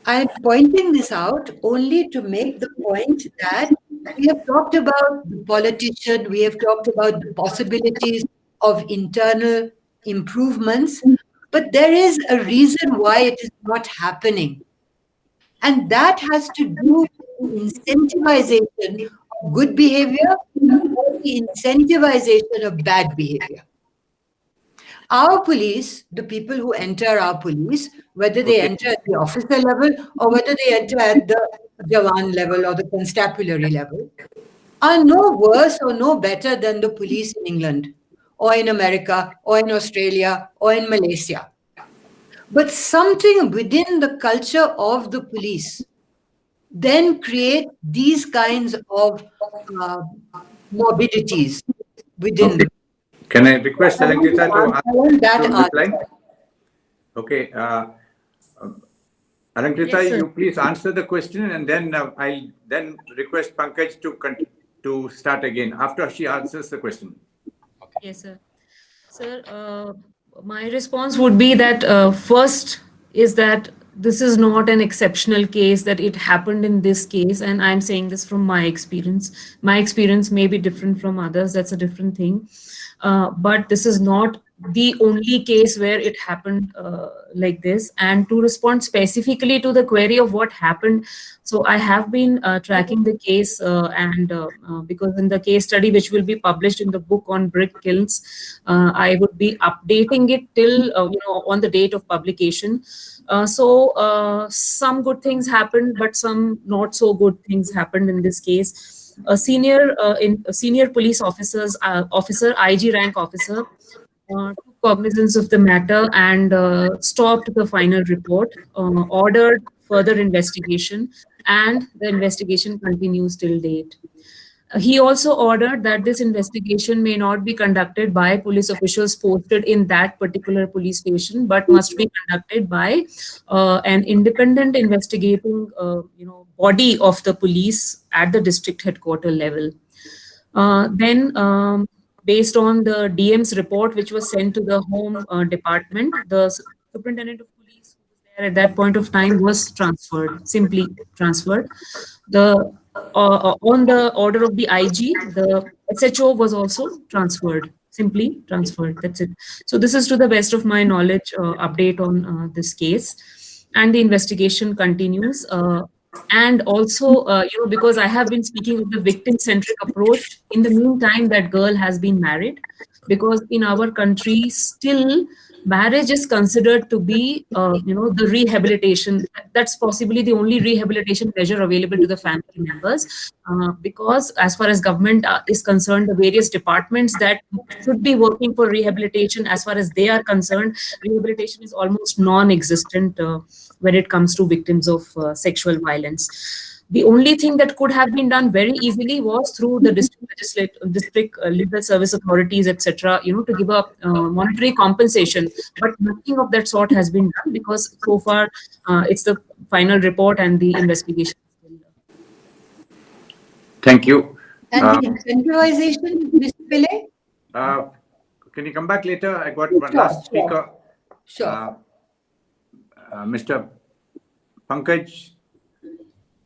I'm pointing this out only to make the point that we have talked about the politician, we have talked about the possibilities of internal improvements, but there is a reason why it is not happening. And that has to do with incentivization of good behavior or the incentivization of bad behavior. Our police, the people who enter our police, whether they enter at the officer level or whether they enter at the Jawan level or the constabulary level, are no worse or no better than the police in England or in America or in Australia or in Malaysia. But something within the culture of the police then create these kinds of morbidities within the. Can I request Alankrita to answer that reply? Okay. Alankrita, Yes, sir. you please answer the question, and then I'll then request Pankaj to start again after she answers the question. Yes, sir. Sir, my response would be that first is that this is not an exceptional case, that it happened in this case, and I'm saying this from my experience. My experience may be different from others, that's a different thing. But this is not the only case where it happened like this. And to respond specifically to the query of what happened, so I have been tracking the case and because in the case study which will be published in the book on brick kilns, I would be updating it till on the date of publication. So some good things happened, but some not so good things happened in this case. A senior police officer, IG rank officer, took cognizance of the matter and stopped the final report, ordered further investigation, and the investigation continues till date. He also ordered that this investigation may not be conducted by police officials posted in that particular police station, but must be conducted by an independent investigating body of the police at the district headquarter level. Then, based on the DM's report, which was sent to the Home Department, the superintendent of police who was there at that point of time was transferred, simply transferred. On the order of the IG, the SHO was also transferred, simply transferred. That's it. So this is to the best of my knowledge update on this case, and the investigation continues. And also, because I have been speaking of the victim-centric approach, in the meantime, that girl has been married, because in our country, still marriage is considered to be, the rehabilitation. That's possibly the only rehabilitation measure available to the family members, because as far as government is concerned, the various departments that should be working for rehabilitation, as far as they are concerned, rehabilitation is almost non-existent when it comes to victims of sexual violence. The only thing that could have been done very easily was through the district legal service authorities, etc., to give a monetary compensation. But nothing of that sort has been done, because so far it's the final report and the investigation. Thank you. And the incentivization, Mr. Pillai? Can you come back later? I got one last speaker. Sure. Mr. Pankaj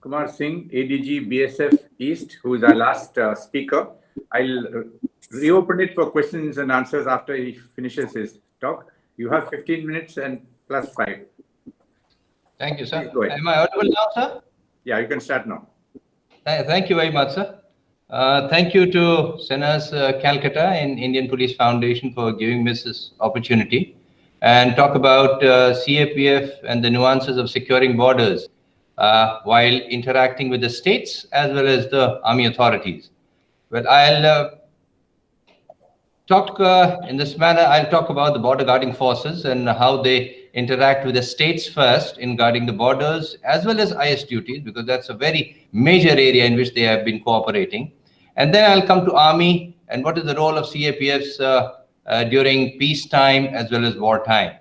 Kumar Singh, ADG BSF East, who is our last speaker. I'll reopen it for questions and answers after he finishes his talk. You have 15 minutes and plus 5. Thank you, sir. Go ahead. Am I audible now, sir? Yeah, you can start now. Thank you very much, sir. Thank you to Senas Calcutta and Indian Police Foundation for giving me this opportunity and talk about CAPF and the nuances of securing borders while interacting with the states as well as the army authorities. Well, I'll talk in this manner. I'll talk about the border guarding forces and how they interact with the states first in guarding the borders, as well as IS duties, because that's a very major area in which they have been cooperating. And then I'll come to Army and what is the role of CAPFs during peacetime as well as wartime.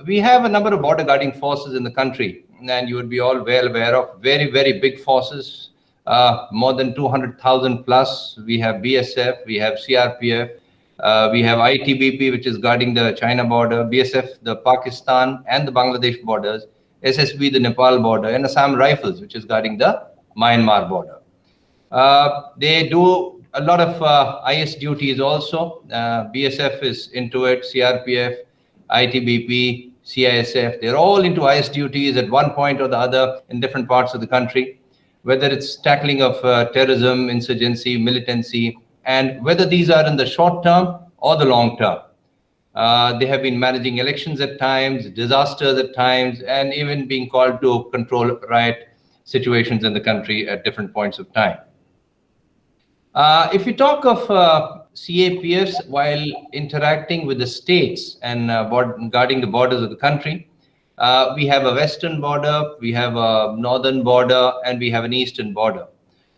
We have a number of border guarding forces in the country, and you would be all well aware of very, very big forces, more than 200,000 plus. We have BSF, we have CRPF, we have ITBP, which is guarding the China border, BSF, the Pakistan and the Bangladesh borders, SSB, the Nepal border, and Assam Rifles, which is guarding the Myanmar border. They do a lot of IS duties also. BSF is into it, CRPF, ITBP, CISF, they're all into IS duties at one point or the other in different parts of the country, whether it's tackling of terrorism, insurgency, militancy, and whether these are in the short term or the long term. They have been managing elections at times, disasters at times, and even being called to control riot situations in the country at different points of time. If you talk of CAPFs while interacting with the states and guarding the borders of the country, we have a western border, we have a northern border, and we have an eastern border.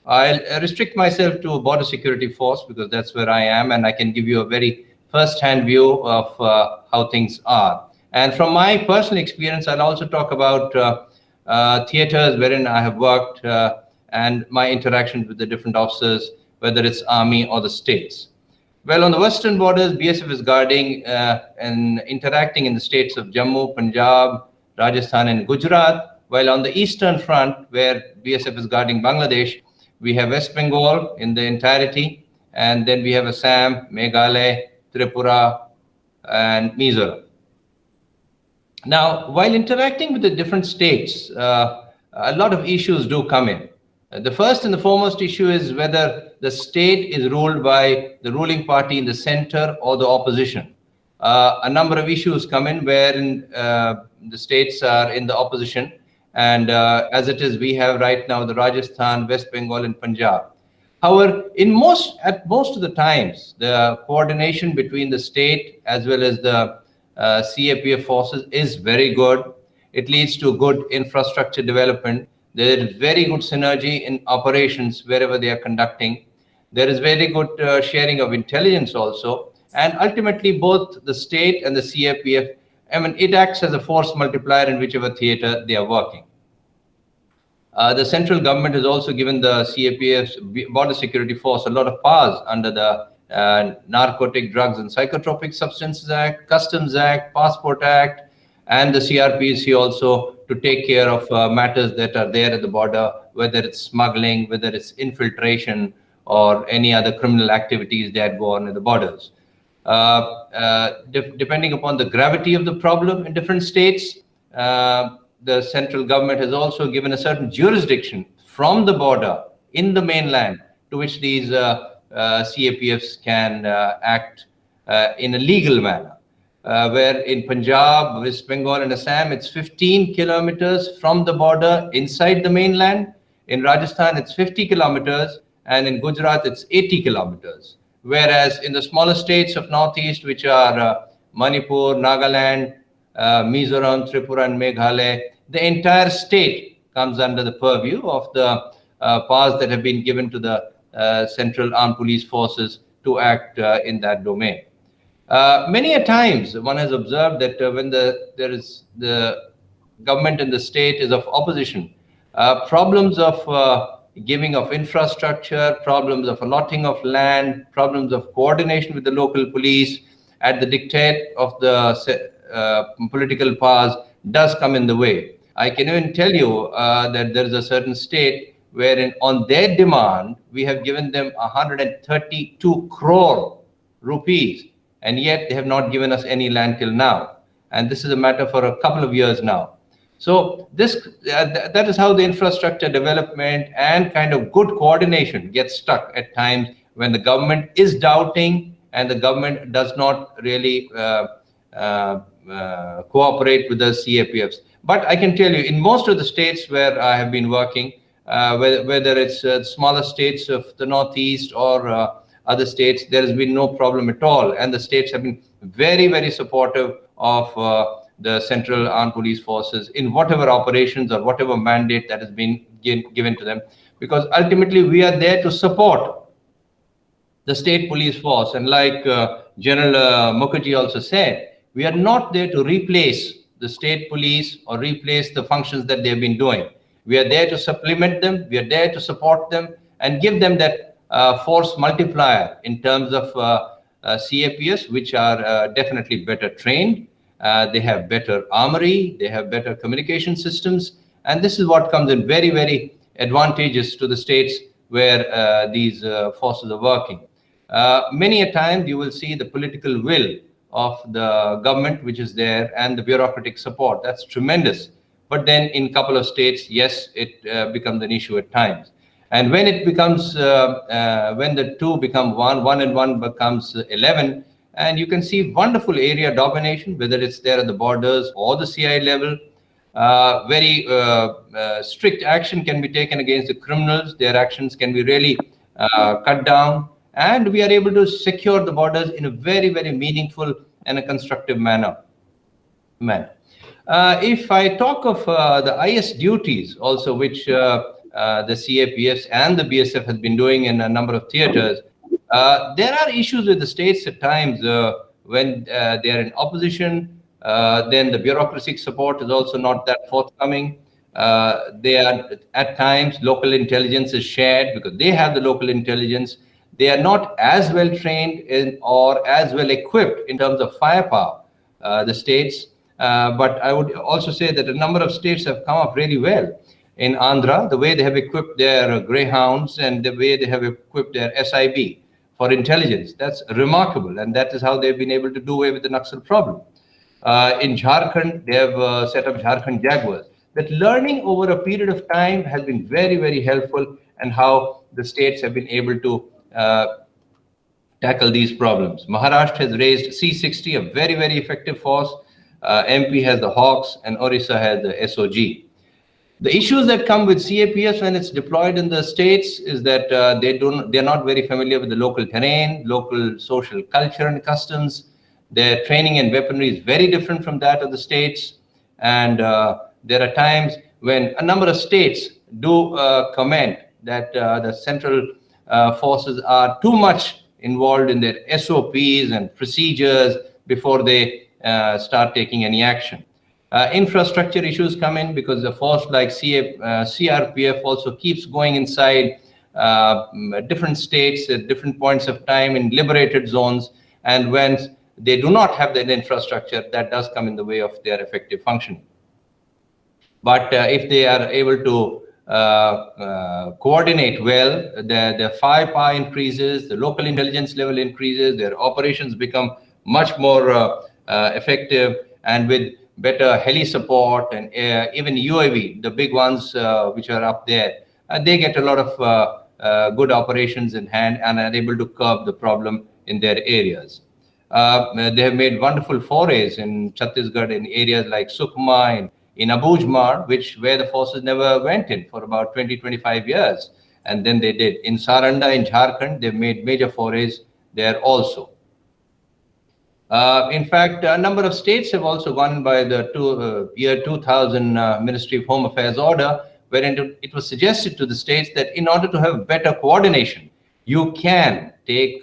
I'll restrict myself to a border security force because that's where I am, and I can give you a very first-hand view of how things are. And from my personal experience, I'll also talk about theaters wherein I have worked and my interactions with the different officers, whether it's Army or the states. Well, on the western borders, BSF is guarding and interacting in the states of Jammu, Punjab, Rajasthan, and Gujarat, while on the eastern front, where BSF is guarding Bangladesh, we have West Bengal in the entirety, and then we have Assam, Meghalaya, Tripura, and Mizoram. Now, while interacting with the different states, a lot of issues do come in. The first and the foremost issue is whether the state is ruled by the ruling party in the center or the opposition. A number of issues come in wherein the states are in the opposition. And as it is, we have right now the Rajasthan, West Bengal, and Punjab. However, at most of the times, the coordination between the state as well as the CAPF forces is very good. It leads to good infrastructure development. There is very good synergy in operations wherever they are conducting. There is very good sharing of intelligence also. And ultimately, both the state and the CAPF, it acts as a force multiplier in whichever theater they are working. The central government has also given the CAPF's Border Security Force a lot of powers under the Narcotic Drugs and Psychotropic Substances Act, Customs Act, Passport Act, and the CRPC also to take care of matters that are there at the border, whether it's smuggling, whether it's infiltration, or any other criminal activities that go on at the borders. Depending upon the gravity of the problem in different states, the central government has also given a certain jurisdiction from the border in the mainland to which these CAPFs can act in a legal manner. Where in Punjab, West Bengal, and Assam, it's 15 kilometers from the border inside the mainland. In Rajasthan, it's 50 kilometers, and in Gujarat, it's 80 kilometers. Whereas in the smaller states of Northeast, which are Manipur, Nagaland, Mizoram, Tripura, and Meghalaya, the entire state comes under the purview of the powers that have been given to the Central Armed Police Forces to act in that domain. Many a times one has observed that when the government in the state is of opposition, problems of giving of infrastructure, problems of allotting of land, problems of coordination with the local police at the dictate of the political powers does come in the way. I can even tell you that there is a certain state wherein on their demand, we have given them 132 crore rupees, and yet they have not given us any land till now. And this is a matter for a couple of years now. So this that is how the infrastructure development and kind of good coordination gets stuck at times when the government is doubting and the government does not really cooperate with the CAPFs. But I can tell you, in most of the states where I have been working, whether it's smaller states of the Northeast or other states, there has been no problem at all. And the states have been very, very supportive of the Central Armed Police Forces in whatever operations or whatever mandate that has been given to them. Because ultimately, we are there to support the state police force. And like General Mukherjee also said, we are not there to replace the state police or replace the functions that they've been doing. We are there to supplement them. We are there to support them and give them that force multiplier in terms of CAPS, which are definitely better trained. They have better armory. They have better communication systems. And this is what comes in very, very advantageous to the states where these forces are working. Many a time you will see the political will of the government, which is there, and the bureaucratic support. That's tremendous. But then in a couple of states, yes, it becomes an issue at times. And when it becomes, when the two become one and one becomes 11, and you can see wonderful area domination, whether it's there at the borders or the CI level. Very strict action can be taken against the criminals. Their actions can be really cut down. And we are able to secure the borders in a very, very meaningful and a constructive manner. If I talk of the IS duties also, which the CAPFs and the BSF has been doing in a number of theaters, there are issues with the states at times when they are in opposition. Then the bureaucratic support is also not that forthcoming. They are at times local intelligence is shared because they have the local intelligence. They are not as well trained or as well equipped in terms of firepower, the states. But I would also say that a number of states have come up really well. In Andhra, the way they have equipped their greyhounds and the way they have equipped their SIB for intelligence, that's remarkable. And that is how they've been able to do away with the Naxal problem. In Jharkhand, they have set up Jharkhand Jaguars. That learning over a period of time has been very, very helpful, and how the states have been able to tackle these problems. Maharashtra has raised C-60, a very, very effective force. MP has the Hawks, and Orissa has the SOG. The issues that come with CAPS when it's deployed in the states is that they're not very familiar with the local terrain, local social culture and customs. Their training and weaponry is very different from that of the states. And there are times when a number of states do comment that the central forces are too much involved in their SOPs and procedures before they start taking any action. Infrastructure issues come in because the force like CRPF also keeps going inside different states at different points of time in liberated zones. And when they do not have that infrastructure, that does come in the way of their effective functioning. But if they are able to coordinate well, their firepower increases, the local intelligence level increases, their operations become much more effective, and with better heli support and even UAV, the big ones which are up there, they get a lot of good operations in hand and are able to curb the problem in their areas. They have made wonderful forays in Chhattisgarh in areas like Sukhma and in Abujmar, where the forces never went in for about 20-25 years. And then they did. In Saranda, in Jharkhand, they've made major forays there also. In fact, a number of states have also gone by the year 2000 Ministry of Home Affairs order, wherein it was suggested to the states that in order to have better coordination, you can take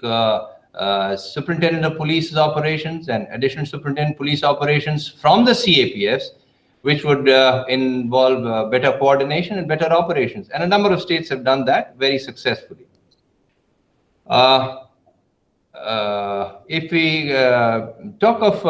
superintendent of police operations and additional superintendent police operations from the CAPFs, which would involve better coordination and better operations. And a number of states have done that very successfully. If we talk of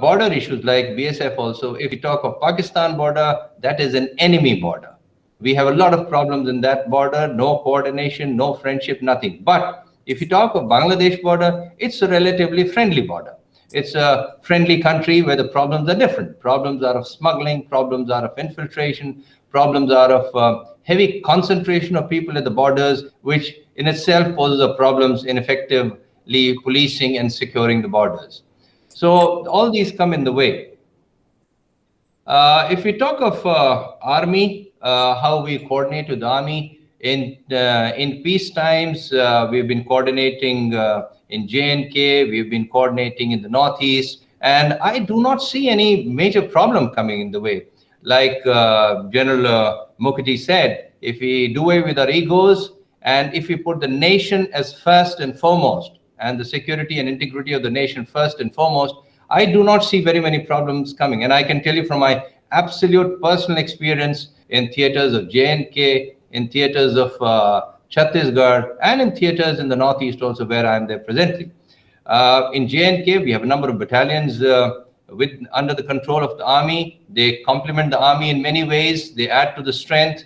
border issues like BSF also, if we talk of Pakistan border, that is an enemy border. We have a lot of problems in that border, no coordination, no friendship, nothing. But if you talk of Bangladesh border, it's a relatively friendly border. It's a friendly country where the problems are different. Problems are of smuggling, problems are of infiltration, problems are of heavy concentration of people at the borders, which in itself poses a problems in effectively policing and securing the borders. So all these come in the way. If we talk of army, how we coordinate with the army, in peace times, we've been coordinating in J&K, we've been coordinating in the Northeast, and I do not see any major problem coming in the way. Like General Mukherjee said, if we do away with our egos, and if we put the nation as first and foremost, and the security and integrity of the nation first and foremost, I do not see very many problems coming. And I can tell you from my absolute personal experience in theaters of J&K, in theaters of Chhattisgarh, and in theaters in the Northeast also, where I am there presently. In J&K, we have a number of battalions under the control of the army. They complement the army in many ways. They add to the strength.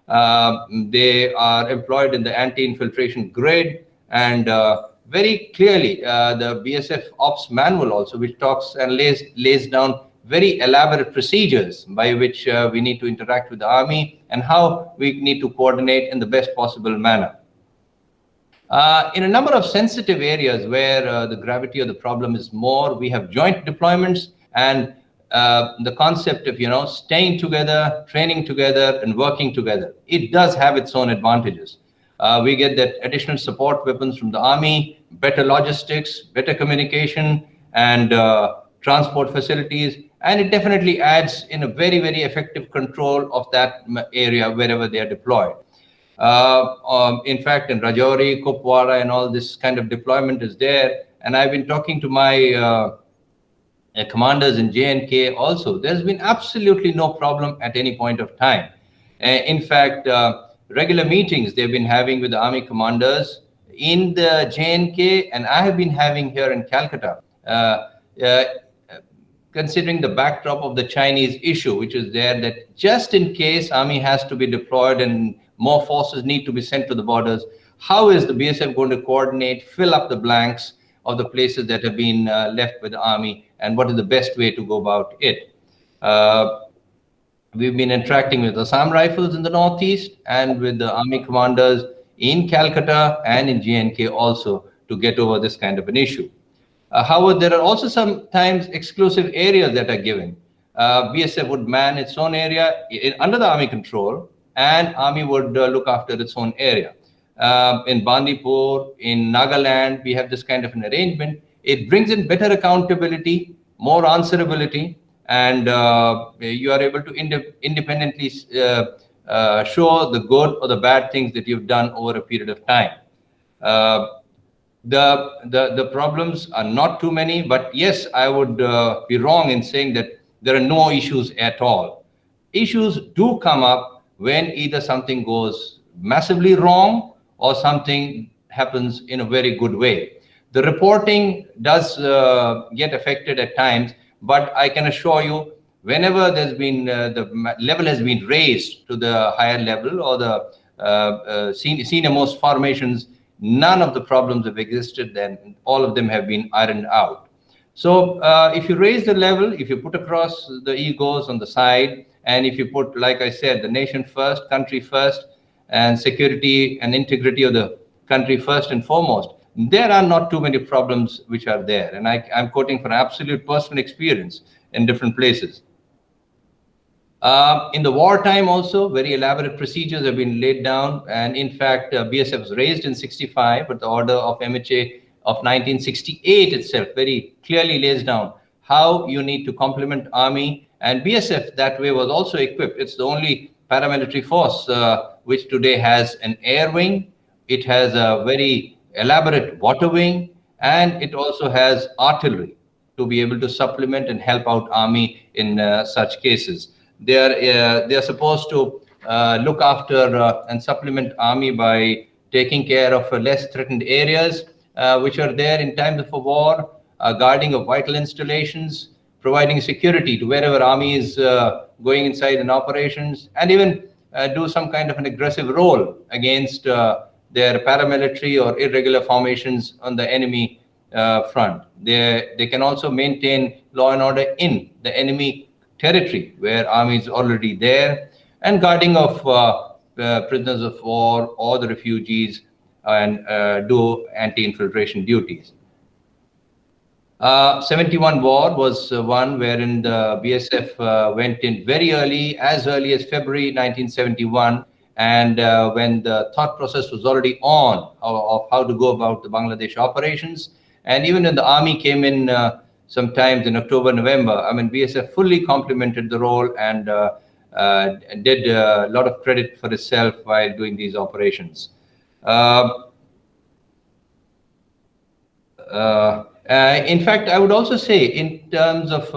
They are employed in the anti-infiltration grid, and very clearly the BSF Ops Manual also, which talks and lays down very elaborate procedures by which we need to interact with the army and how we need to coordinate in the best possible manner. In a number of sensitive areas where the gravity of the problem is more, we have joint deployments, and the concept of, staying together, training together, and working together. It does have its own advantages. We get that additional support weapons from the army, better logistics, better communication, and transport facilities. And it definitely adds in a very, very effective control of that area wherever they are deployed. In fact, in Rajouri, Kupwara, and all this kind of deployment is there. And I've been talking to my commanders in J&K also. There's been absolutely no problem at any point of time. In fact, regular meetings they've been having with the army commanders in the J&K, and I have been having here in Calcutta, considering the backdrop of the Chinese issue, which is there, that just in case army has to be deployed and more forces need to be sent to the borders, how is the BSF going to coordinate, fill up the blanks of the places that have been left with the army, and what is the best way to go about it? We've been interacting with Assam Rifles in the Northeast and with the army commanders in Calcutta and in J&K also to get over this kind of an issue. However, there are also sometimes exclusive areas that are given. BSF would man its own area under the army control, and army would look after its own area. In Bandipur, in Nagaland, we have this kind of an arrangement. It brings in better accountability, more answerability, and you are able to independently show the good or the bad things that you've done over a period of time. The problems are not too many, but yes, I would be wrong in saying that there are no issues at all. Issues do come up when either something goes massively wrong or something happens in a very good way. The reporting does get affected at times, but I can assure you, whenever there's been the level has been raised to the higher level or the senior most formations, none of the problems have existed. Then all of them have been ironed out. So if you raise the level, if you put across the egos on the side, and if you put, like I said, the nation first, country first, and security and integrity of the country first and foremost, there are not too many problems which are there. And I'm quoting from absolute personal experience in different places. In the wartime also, very elaborate procedures have been laid down. And in fact, BSF was raised in 65, but the order of MHA of 1968 itself very clearly lays down how you need to complement army. And BSF that way was also equipped. It's the only paramilitary force, which today has an air wing, it has a very elaborate water wing, and it also has artillery to be able to supplement and help out army in such cases. They are supposed to look after and supplement army by taking care of less threatened areas, which are there in times of a war, guarding of vital installations, providing security to wherever army is going inside in operations, and even do some kind of an aggressive role against their paramilitary or irregular formations on the enemy front. They can also maintain law and order in the enemy territory where army is already there, and guarding of prisoners of war or the refugees, and do anti-infiltration duties. 71 war was one wherein the BSF went in very early, as early as February 1971, and when the thought process was already on of how to go about the Bangladesh operations. And even when the army came in sometimes in October, November, I mean, BSF fully complemented the role and did a lot of credit for itself while doing these operations. In fact, I would also say in terms of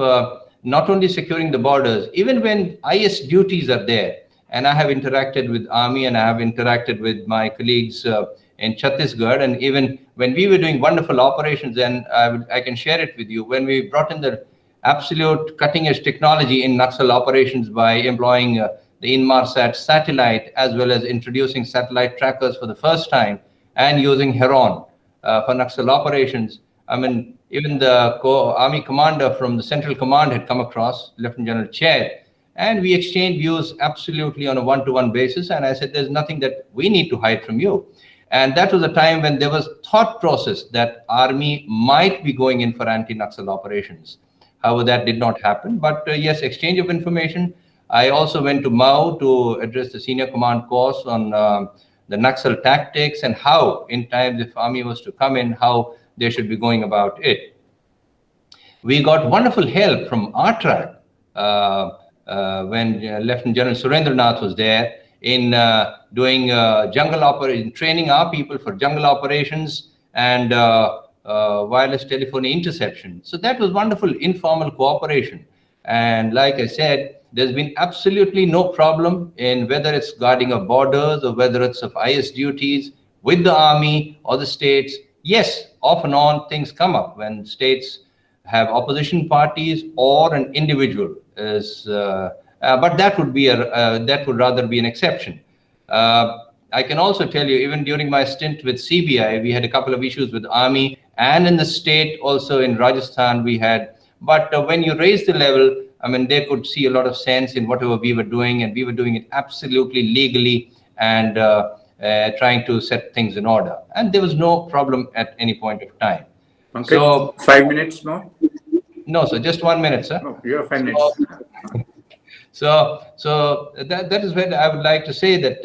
not only securing the borders, even when IS duties are there, and I have interacted with army and I have interacted with my colleagues in Chhattisgarh, and even when we were doing wonderful operations, and I can share it with you, when we brought in the absolute cutting edge technology in Naxal operations by employing the Inmarsat satellite, as well as introducing satellite trackers for the first time and using Heron for Naxal operations. I mean, even the army commander from the central command had come across, Lieutenant General Chair, and we exchanged views absolutely on a one-to-one basis. And I said, there's nothing that we need to hide from you. And that was a time when there was thought process that army might be going in for anti-Naxal operations. However, that did not happen. But yes, exchange of information. I also went to Mao to address the senior command course on the Naxal tactics and how, in times if army was to come in, how they should be going about it. We got wonderful help from RTRAC when Lieutenant General Surendranath was there in doing jungle operation, training our people for jungle operations and wireless telephone interception. So that was wonderful informal cooperation. And like I said, there's been absolutely no problem in whether it's guarding of borders or whether it's of IS duties with the army or the states. Yes, off and on things come up when states have opposition parties or an individual is, but that would be that would rather be an exception. I can also tell you, even during my stint with CBI, we had a couple of issues with army, and in the state also in Rajasthan we had. But when you raise the level, I mean, they could see a lot of sense in whatever we were doing, and we were doing it absolutely legally and trying to set things in order. And there was no problem at any point of time. Pankaj, So 5 minutes more? No, sir, just 1 minute, sir. No, you have 5 minutes. So that is where I would like to say that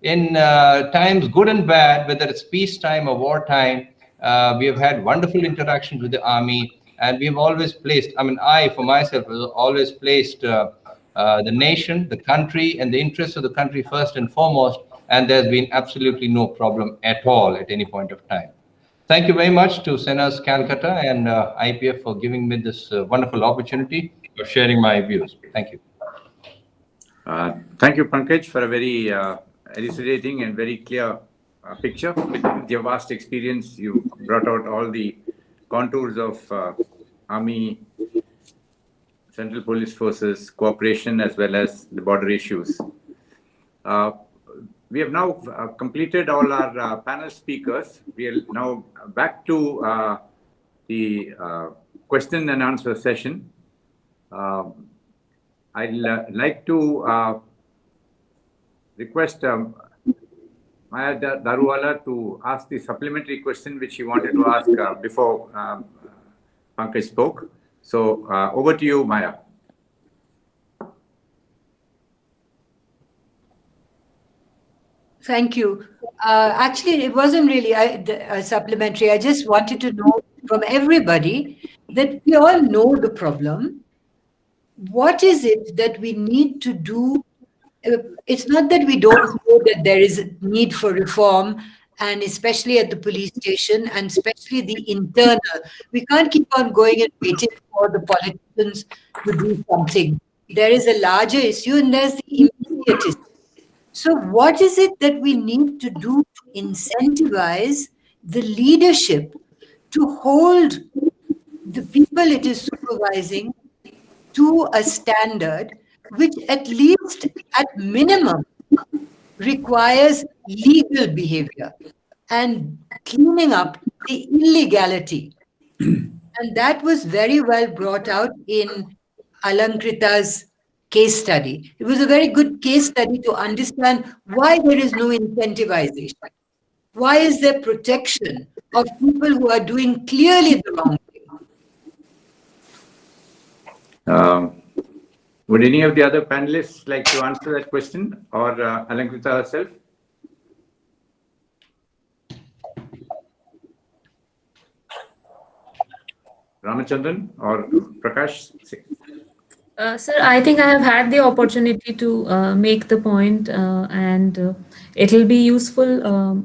in times good and bad, whether it's peacetime or wartime, we have had wonderful interactions with the army, and we have always placed, I mean, I, for myself, have always placed the nation, the country, and the interests of the country first and foremost, and there's been absolutely no problem at all at any point of time. Thank you very much to Senas Calcutta and IPF for giving me this wonderful opportunity of sharing my views. Thank you. Thank you, Pankaj, for a very elucidating and very clear picture. With your vast experience, you brought out all the contours of Army, Central Police Forces, cooperation, as well as the border issues. We have now completed all our panel speakers. We are now back to the question and answer session. I'd like to request Maya Daruwala to ask the supplementary question which she wanted to ask before Pankaj spoke. So over to you, Maya. Thank you. Actually, it wasn't really a supplementary. I just wanted to know from everybody that we all know the problem. What is it that we need to do it's not that we don't know that there is a need for reform, and especially at the police station, and especially the internal. We can't keep on going and waiting for the politicians to do something. There is a larger issue, and there's the immediate issue. So what is it that we need to do to incentivize the leadership to hold the people it is supervising to a standard which at least at minimum requires legal behavior and cleaning up the illegality? And that was very well brought out in Alankrita's case study. It was a very good case study to understand why there is no incentivization. Why is there protection of people who are doing clearly the wrong thing? Would any of the other panelists like to answer that question, or Alankrita herself? Ramachandran or Prakash? Sir, I think I have had the opportunity to make the point, and it'll be useful,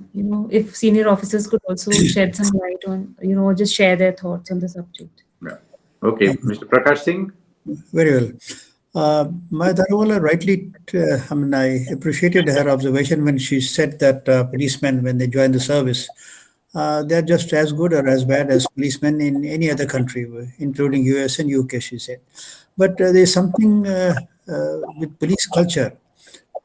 if senior officers could also shed some light on, just share their thoughts on the subject. Yeah. Okay, Mr. Prakash Singh. Very well. My Darawala rightly, I appreciated her observation when she said that policemen, when they join the service, they're just as good or as bad as policemen in any other country, including US and UK, she said. But there's something with police culture,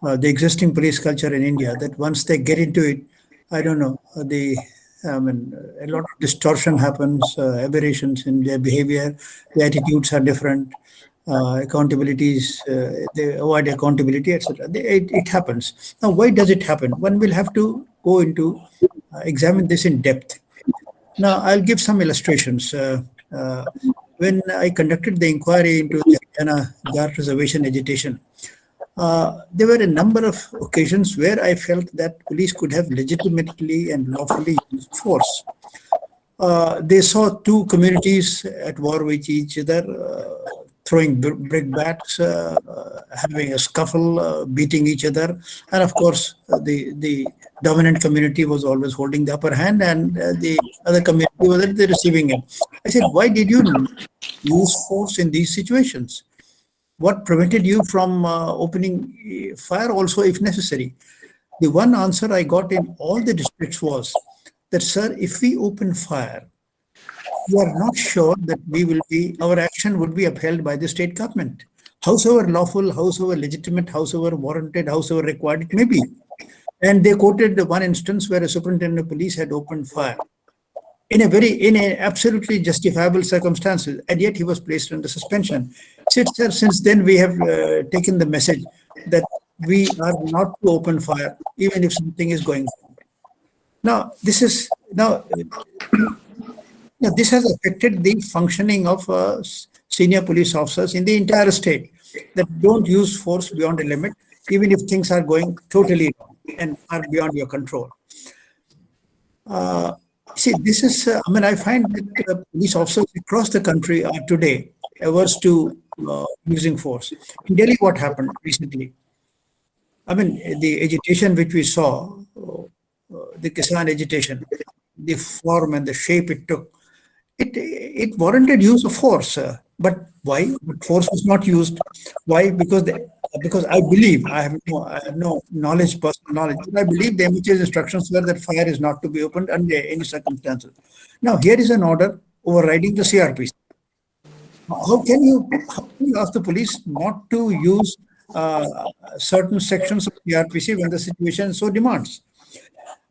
the existing police culture in India, that once they get into it, I don't know, a lot of distortion happens, aberrations in their behavior, the attitudes are different. Accountabilities, they avoid accountability, etc. It happens. Now, why does it happen? One will have to go into examine this in depth. Now, I'll give some illustrations. When I conducted the inquiry into the Thana Guard reservation agitation, there were a number of occasions where I felt that police could have legitimately and lawfully used force. They saw two communities at war with each other, throwing brickbats, having a scuffle, beating each other. And of course, the dominant community was always holding the upper hand, and the other community was at the receiving end. I said, why did you use force in these situations? What prevented you from opening fire also if necessary? The one answer I got in all the districts was that, sir, if we open fire, we are not sure that our action would be upheld by the state government. Howsoever lawful, howsoever legitimate, howsoever warranted, howsoever required it may be. And they quoted the one instance where a superintendent of police had opened fire in a absolutely justifiable circumstances, and yet he was placed under suspension. Sir, since then we have taken the message that we are not to open fire, even if something is going on. Now, this has affected the functioning of senior police officers in the entire state, that don't use force beyond a limit, even if things are going totally wrong and are beyond your control. See, this is, I find that police officers across the country are today averse to using force. In Delhi, what happened recently? The agitation which we saw, the Kisan agitation, the form and the shape it took, it warranted use of force. But why? Force was not used. Why? Because I believe, I have no knowledge, personal knowledge, but I believe the MHA's instructions were that fire is not to be opened under any circumstances. Now, here is an order overriding the CRPC. How can you ask the police not to use certain sections of CRPC when the situation so demands?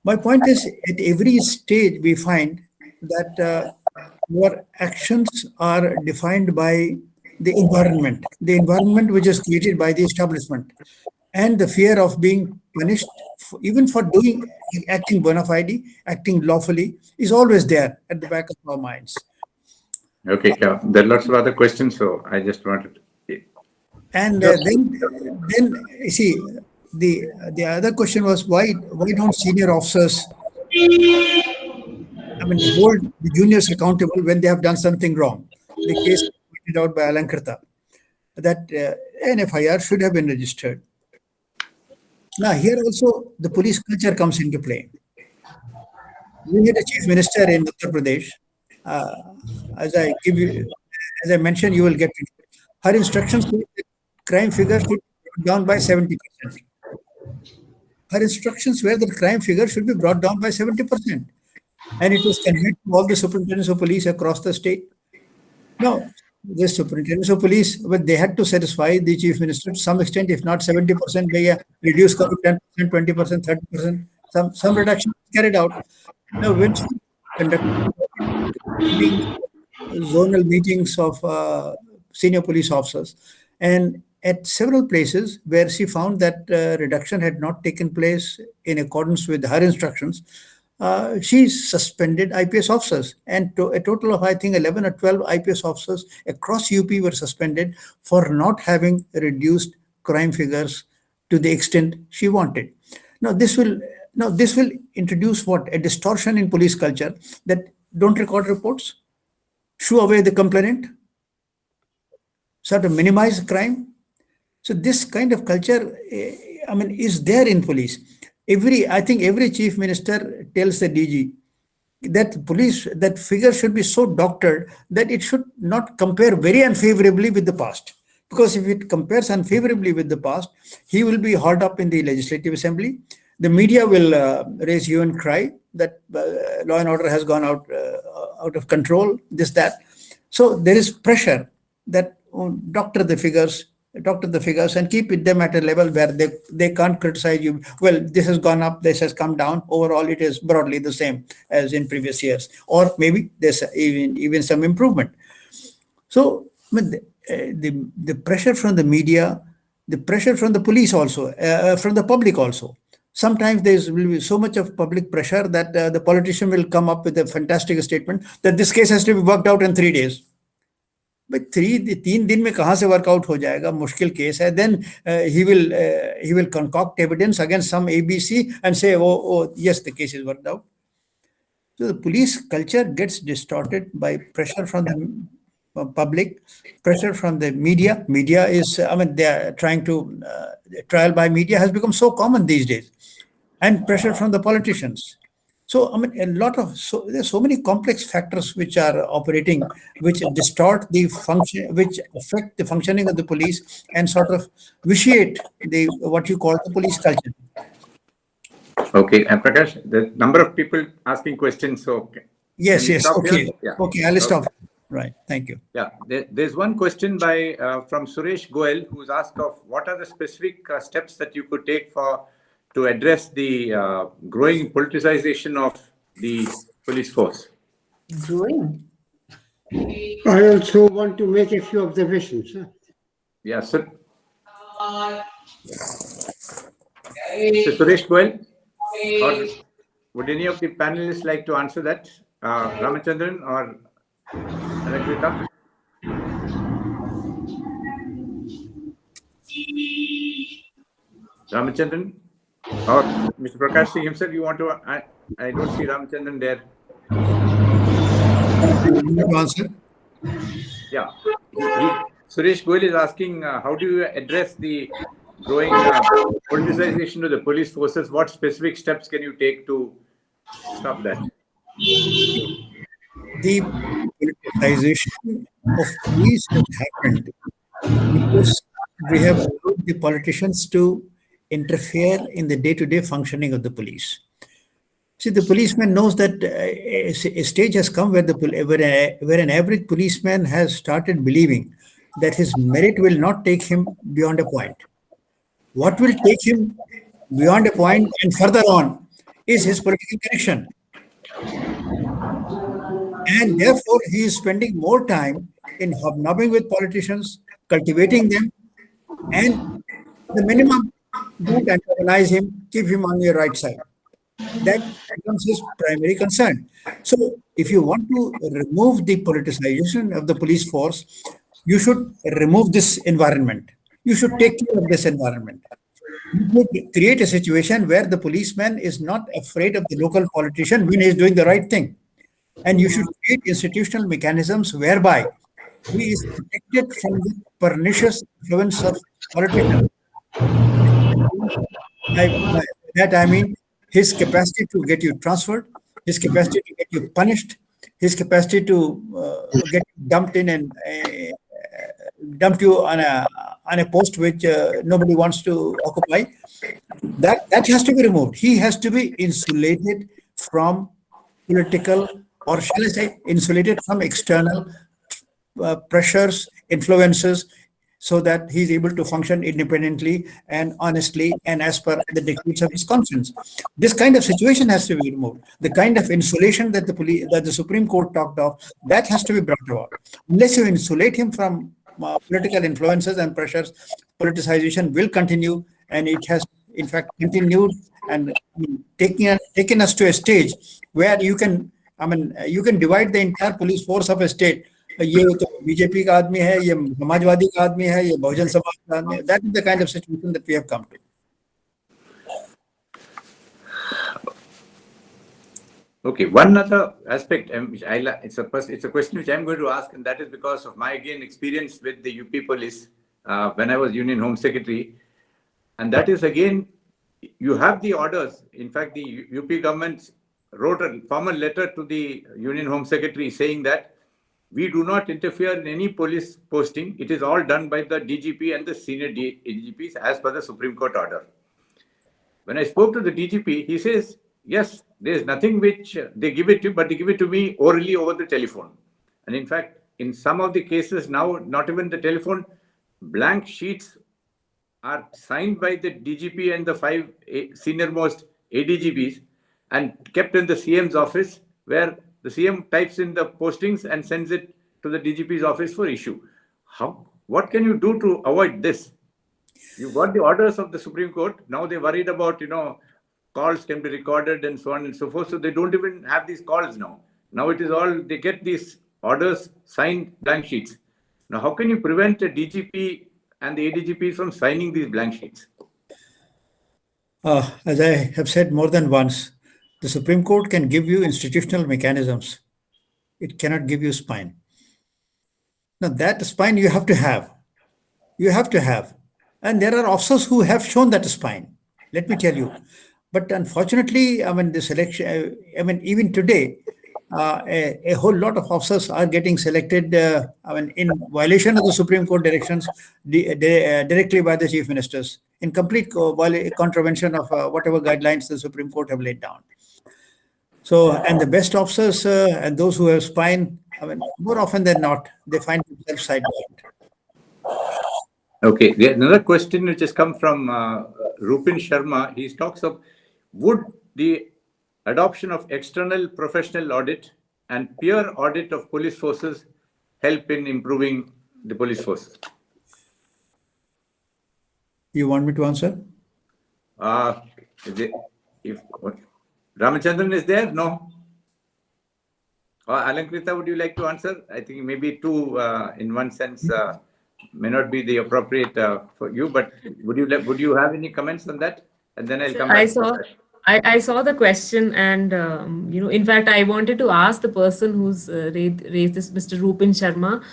My point is, at every stage we find that your actions are defined by the environment which is created by the establishment, and the fear of being punished, even for acting bona fide, acting lawfully, is always there at the back of our minds. Okay, there are lots of other questions, so I just wanted to. And then you see, the other question was, why don't senior officers hold the juniors accountable when they have done something wrong? The case pointed out by Alankrita, that an FIR should have been registered. Now, here also the police culture comes into play. We had a chief minister in Uttar Pradesh. Uh, as I give you, as I mentioned, you will get it. Her instructions were that crime figure should be brought down by 70%. Her instructions were that crime figure should be brought down by 70%. And it was conveyed to all the superintendents of police across the state. No, the superintendents of police, but they had to satisfy the chief minister to some extent, if not 70%, they reduce to 10%, 20%, 30%, some reduction carried out. Now, when she conducted zonal meetings of senior police officers, and at several places where she found that reduction had not taken place in accordance with her instructions, she suspended IPS officers, and a total of, I think, 11 or 12 IPS officers across UP were suspended for not having reduced crime figures to the extent she wanted. Now, this will introduce what? A distortion in police culture, that don't record reports, shoo away the complainant, sort of minimize crime. So this kind of culture, is there in police. I think every chief minister tells the DG that that figure should be so doctored that it should not compare very unfavorably with the past. Because if it compares unfavorably with the past, he will be hauled up in the Legislative Assembly. The media will raise hue and cry that law and order has gone out of control, this, that. So there is pressure that doctor the figures and keep them at a level where they can't criticize you. Well, this has gone up, this has come down. Overall, it is broadly the same as in previous years, or maybe there's even some improvement. So the pressure from the media, the pressure from the police also, from the public also. Sometimes there will be so much of public pressure that the politician will come up with a fantastic statement that this case has to be worked out in 3 days. But 3 दिन में कहाँ से workout हो जाएगा? मुश्किल case है. Then he will concoct evidence against some ABC and say, oh yes, the case is worked out. So the police culture gets distorted by pressure from the public, pressure from the media. Media is, they are trying to, trial by media has become so common these days, and pressure from the politicians. So, there's so many complex factors which are operating, which distort the function, which affect the functioning of the police and sort of vitiate what you call the police culture. Okay, and Prakash, the number of people asking questions, so yes, okay, yeah. Okay, I'll stop. Right, thank you. Yeah, there's one question from Suresh Goel, who's asked of what are the specific steps that you could take to address the growing politicization of the police force. Growing. I also want to make a few observations. Yeah, sir. So Suresh Goel, or would any of the panelists like to answer that? Ramachandran or Alakrita? Ramachandran or Mr. Prakash Singh himself, you want to? I don't see Ramachandran there. Answer? Yeah. Suresh Goel is asking, how do you address the growing politicization of the police forces? What specific steps can you take to stop that? The politicization of police has happened because we have allowed the politicians to interfere in the day-to-day functioning of the police. See, the policeman knows that a stage has come where an average policeman has started believing that his merit will not take him beyond a point. What will take him beyond a point and further on is his political connection. And therefore, he is spending more time in hobnobbing with politicians, cultivating them, and the minimum, don't antagonize him, keep him on your right side. That becomes his primary concern. So, if you want to remove the politicization of the police force, you should remove this environment. You should take care of this environment. You should create a situation where the policeman is not afraid of the local politician when he is doing the right thing. And you should create institutional mechanisms whereby he is protected from the pernicious influence of politicians. By that I mean his capacity to get you transferred, his capacity to get you punished, his capacity to get dumped in and dumped you on a post which nobody wants to occupy. That has to be removed. He has to be insulated from political, or shall I say, insulated from external pressures, influences, so that he's able to function independently and honestly and as per the dictates of his conscience. This kind of situation has to be removed. The kind of insulation that the Supreme Court talked of, that has to be brought about. Unless you insulate him from political influences and pressures, politicization will continue, and it has in fact continued and taken us to a stage where you can divide the entire police force of a state. ये तो BJP का आदमी है, ये समाजवादी का आदमी है, ये बहुजन समाज का आदमी है. That is the kind of situation that we have come to. Okay, one other aspect, which it's a question which I'm going to ask, and that is because of my experience with the UP police when I was Union Home Secretary, and that is again, you have the orders. In fact, the UP government wrote a formal letter to the Union Home Secretary saying that we do not interfere in any police posting. It is all done by the DGP and the senior DGPs as per the Supreme Court order. When I spoke to the DGP, he says, yes, there is nothing which they give it to, but they give it to me orally over the telephone. And in fact, in some of the cases now, not even the telephone, blank sheets are signed by the DGP and the 5 senior-most ADGPs and kept in the CM's office, where the CM types in the postings and sends it to the DGP's office for issue. What can you do to avoid this? You got the orders of the Supreme Court. Now they're worried about, calls can be recorded and so on and so forth. So they don't even have these calls now. Now it is all, they get these orders signed blank sheets. Now, how can you prevent a DGP and the ADGP from signing these blank sheets? As I have said more than once, the Supreme Court can give you institutional mechanisms. It cannot give you spine. Now, that spine you have to have. You have to have. And there are officers who have shown that spine, let me tell you. But unfortunately, this election, even today, a whole lot of officers are getting selected in violation of the Supreme Court directions directly by the chief ministers, in complete contravention of whatever guidelines the Supreme Court have laid down. So, and the best officers and those who have spine, more often than not, they find themselves sidelined. Okay, another question which has come from Rupin Sharma. He talks of, would the adoption of external professional audit and peer audit of police forces help in improving the police force? You want me to answer? If Ramachandran is there? No. Alankrita, would you like to answer? I think maybe two, in one sense, may not be the appropriate for you, but would you have any comments on that? And then I'll come back. I saw the question, and in fact, I wanted to ask the person who's raised this, Mr. Rupin Sharma,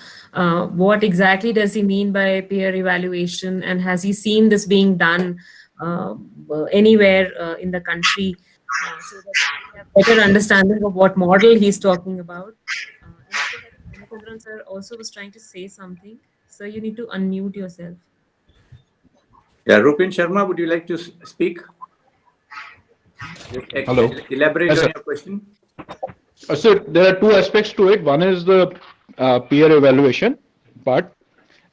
what exactly does he mean by peer evaluation, and has he seen this being done anywhere in the country, so that we have better understanding of what model he's talking about. And Ramachandran sir also was trying to say something, so you need to unmute yourself. Yeah, Rupin Sharma, would you like to speak? Hello. Elaborate on your question. So there are two aspects to it. One is the peer evaluation part.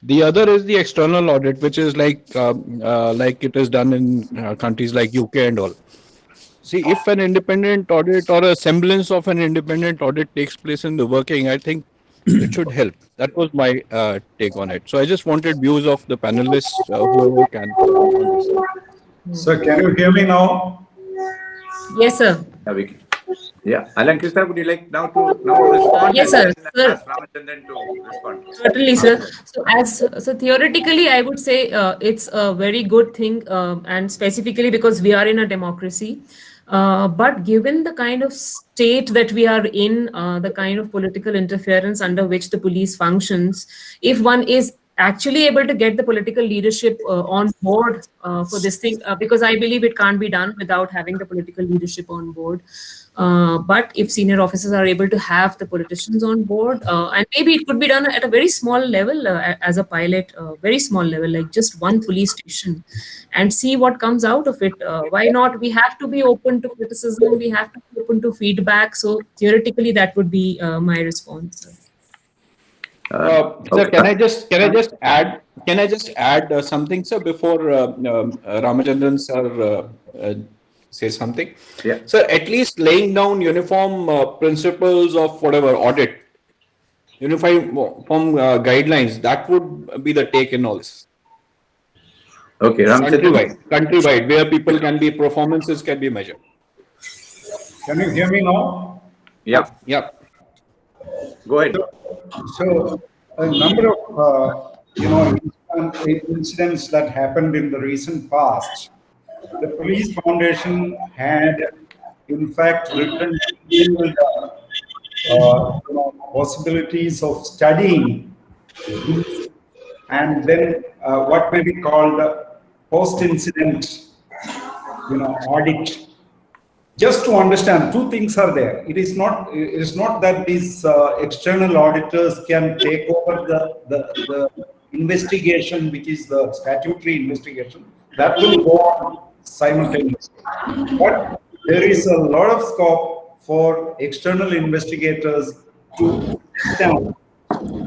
The other is the external audit, which is like it is done in countries like UK and all. See, if an independent audit or a semblance of an independent audit takes place in the working, I think it should help. That was my take on it. So I just wanted views of the panelists, whoever can. Sir, can you hear me now? Yes, sir. Yeah, Alankrita, would you like now to respond? Yes, sir. Ask Ramachandran to respond. Certainly, sir. So theoretically, I would say it's a very good thing, and specifically because we are in a democracy. But given the kind of state that we are in, the kind of political interference under which the police functions, if one is actually able to get the political leadership on board for this thing, because I believe it can't be done without having the political leadership on board. But if senior officers are able to have the politicians on board, and maybe it could be done at a very small level as a pilot, very small level, like just one police station, and see what comes out of it. Why not? We have to be open to criticism. We have to be open to feedback. So theoretically, that would be my response. Sir, can I just add something, sir, before Ramachandran sir say something? Yeah. Sir, at least laying down uniform principles of whatever audit, uniform guidelines, that would be the take in all this. Okay, Countrywide, where people can be, performances can be measured. Can you hear me now? Yeah. Yeah. Go ahead. So a number of incidents that happened in the recent past, the Police Foundation had in fact written possibilities of studying and then what may be called post-incident audit. Just to understand, two things are there. It is not that these external auditors can take over the investigation, which is the statutory investigation. That will go on simultaneously. But there is a lot of scope for external investigators to understand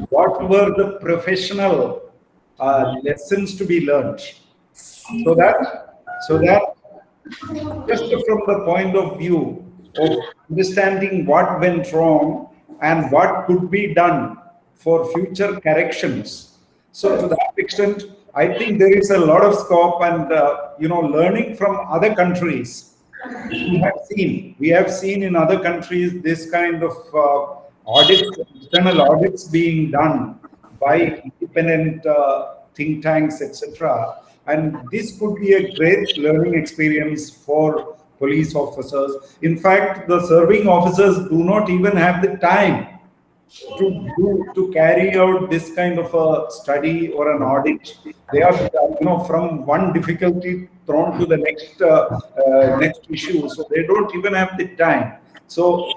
what were the professional lessons to be learned. So that just from the point of view of understanding what went wrong and what could be done for future corrections. So to that extent, I think there is a lot of scope, and learning from other countries. We have seen in other countries this kind of external audits being done by independent think tanks, etc. And this could be a great learning experience for police officers. In fact, the serving officers do not even have the time to carry out this kind of a study or an audit. They are from one difficulty thrown to the next issue, so they don't even have the time. So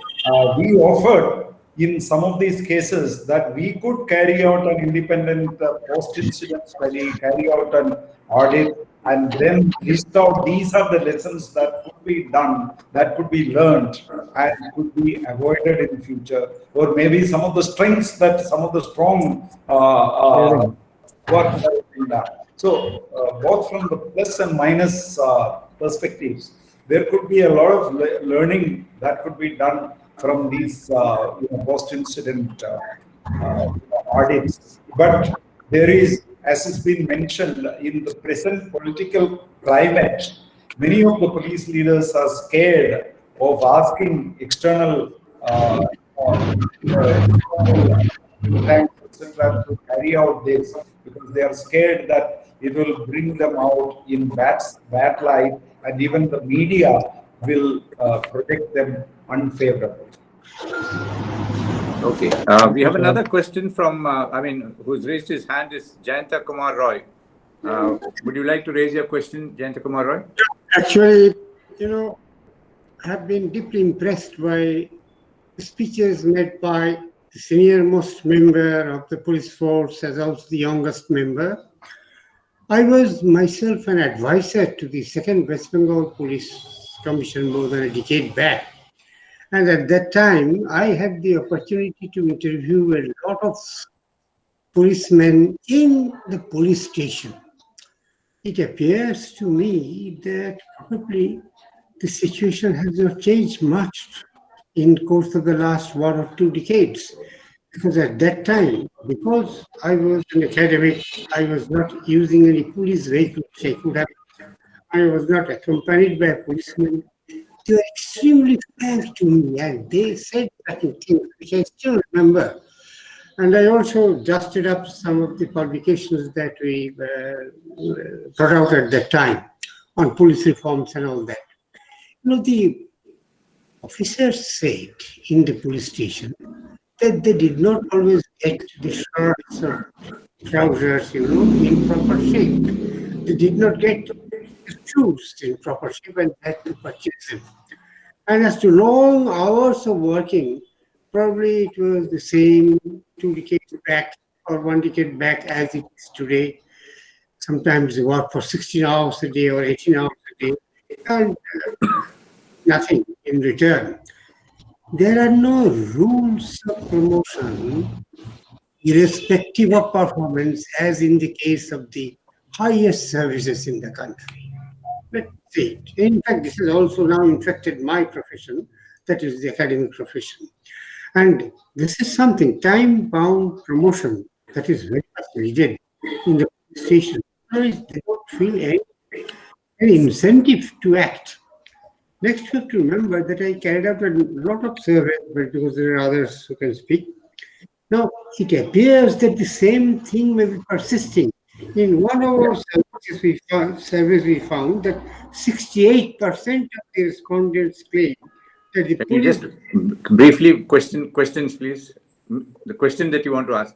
we offered in some of these cases that we could carry out an independent post-incident study, carry out an audit, and then list out these are the lessons that could be done, that could be learned, and could be avoided in future, or maybe some of the strengths that some of the strong work that has been done. So both from the plus and minus perspectives, there could be a lot of learning that could be done from these post-incident audits. But there is, as has been mentioned, in the present political climate, many of the police leaders are scared of asking external tanks, etc., to carry out this, because they are scared that it will bring them out in bad light, and even the media will project them unfavorably. Okay. We have another question from, who's raised his hand is Jayanta Kumar Roy. Would you like to raise your question, Jayanta Kumar Roy? Actually, I have been deeply impressed by the speeches made by the senior most member of the police force as also the youngest member. I was myself an advisor to the second West Bengal Police Commission more than a decade back. And at that time, I had the opportunity to interview a lot of policemen in the police station. It appears to me that probably the situation has not changed much in the course of the last 1 or 2 decades. Because at that time, because I was an academic, I was not using any police vehicle which I could have. I was not accompanied by a policeman. They were extremely frank to me, and they said certain things which I still remember. And I also dusted up some of the publications that we brought out at that time on police reforms and all that. The officers said in the police station that they did not always get the shots of trousers, in proper shape. They did not get shoes in proper shape and had to purchase them. And as to long hours of working, probably it was the same 2 decades back or 1 decade back as it is today. Sometimes they work for 16 hours a day or 18 hours a day and nothing in return. There are no rules of promotion irrespective of performance, as in the case of the highest services in the country. Let's see it. In fact, this has also now infected my profession, that is the academic profession. And this is something, time-bound promotion, that is very much needed in the police station. Otherwise, they don't feel any incentive to act. Next, you have to remember that I carried out a lot of surveys, but because there are others who can speak. Now, it appears that the same thing may be persisting. In one of our surveys, we found that 68% of the respondents claim that the Can you police... just briefly questions, please? The question that you want to ask.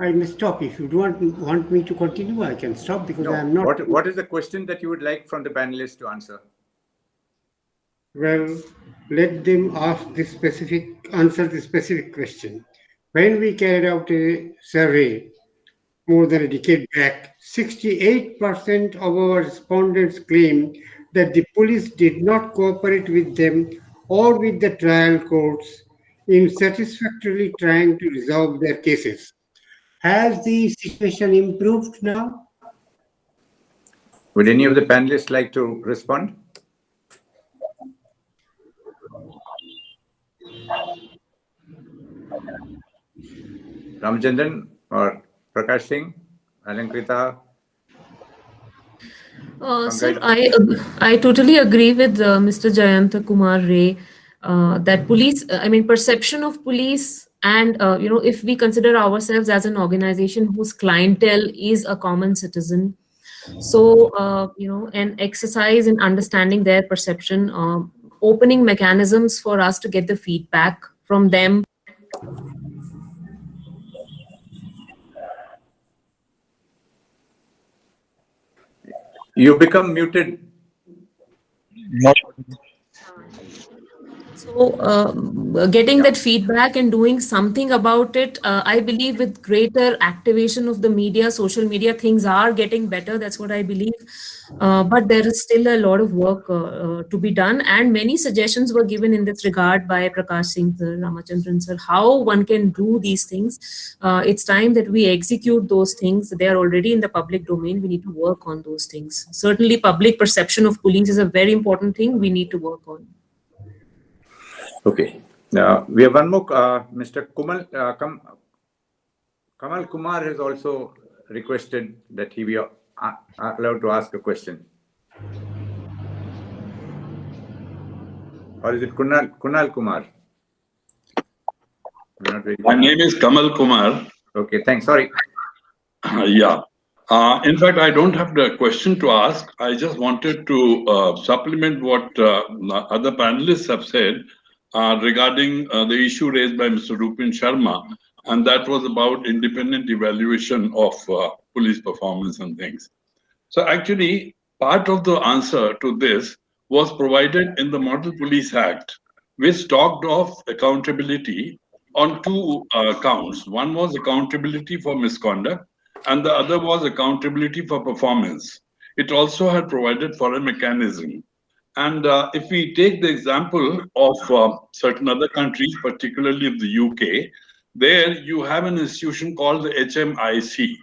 I may stop. If you don't want me to continue, I can stop because I am not... What is the question that you would like from the panelists to answer? Well, let them answer the specific question. When we carried out a survey more than a decade back, 68% of our respondents claim that the police did not cooperate with them or with the trial courts in satisfactorily trying to resolve their cases. Has the situation improved now? Would any of the panelists like to respond? Ramchandran or Prakash Singh, Alankrita? Sir, I totally agree with Mr. Jayanta Kumar Ray that perception of police and, if we consider ourselves as an organization whose clientele is a common citizen, so, an exercise in understanding their perception, opening mechanisms for us to get the feedback from them. You become muted. So, getting that feedback and doing something about it, I believe with greater activation of the media, social media, things are getting better. That's what I believe. But there is still a lot of work to be done. And many suggestions were given in this regard by Prakash Singh sir, Ramachandran sir, how one can do these things. It's time that we execute those things. They are already in the public domain. We need to work on those things. Certainly, public perception of police is a very important thing we need to work on. Okay. We have one more. Mr. Kamal Kumar has also requested that he be allowed to ask a question. Or is it Kunal Kumar? My name is Kamal Kumar. Okay, thanks. Sorry. Yeah. In fact, I don't have the question to ask. I just wanted to supplement what other panelists have said regarding the issue raised by Mr. Rupin Sharma, and that was about independent evaluation of police performance and things. So actually, part of the answer to this was provided in the Model Police Act, which talked of accountability on two counts. One was accountability for misconduct, and the other was accountability for performance. It also had provided for a mechanism. And if we take the example of certain other countries, particularly of the UK, there you have an institution called the HMIC,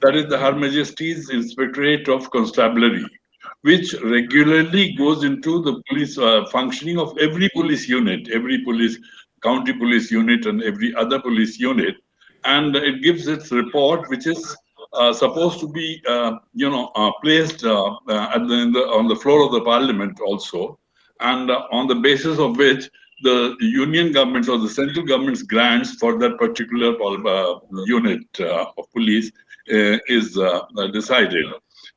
that is the Her Majesty's Inspectorate of Constabulary, which regularly goes into the police functioning of every police unit, every police, county police unit and every other police unit. And it gives its report, which is supposed to be, placed on the floor of the parliament also, and on the basis of which the union government or the central government's grants for that particular unit of police is decided.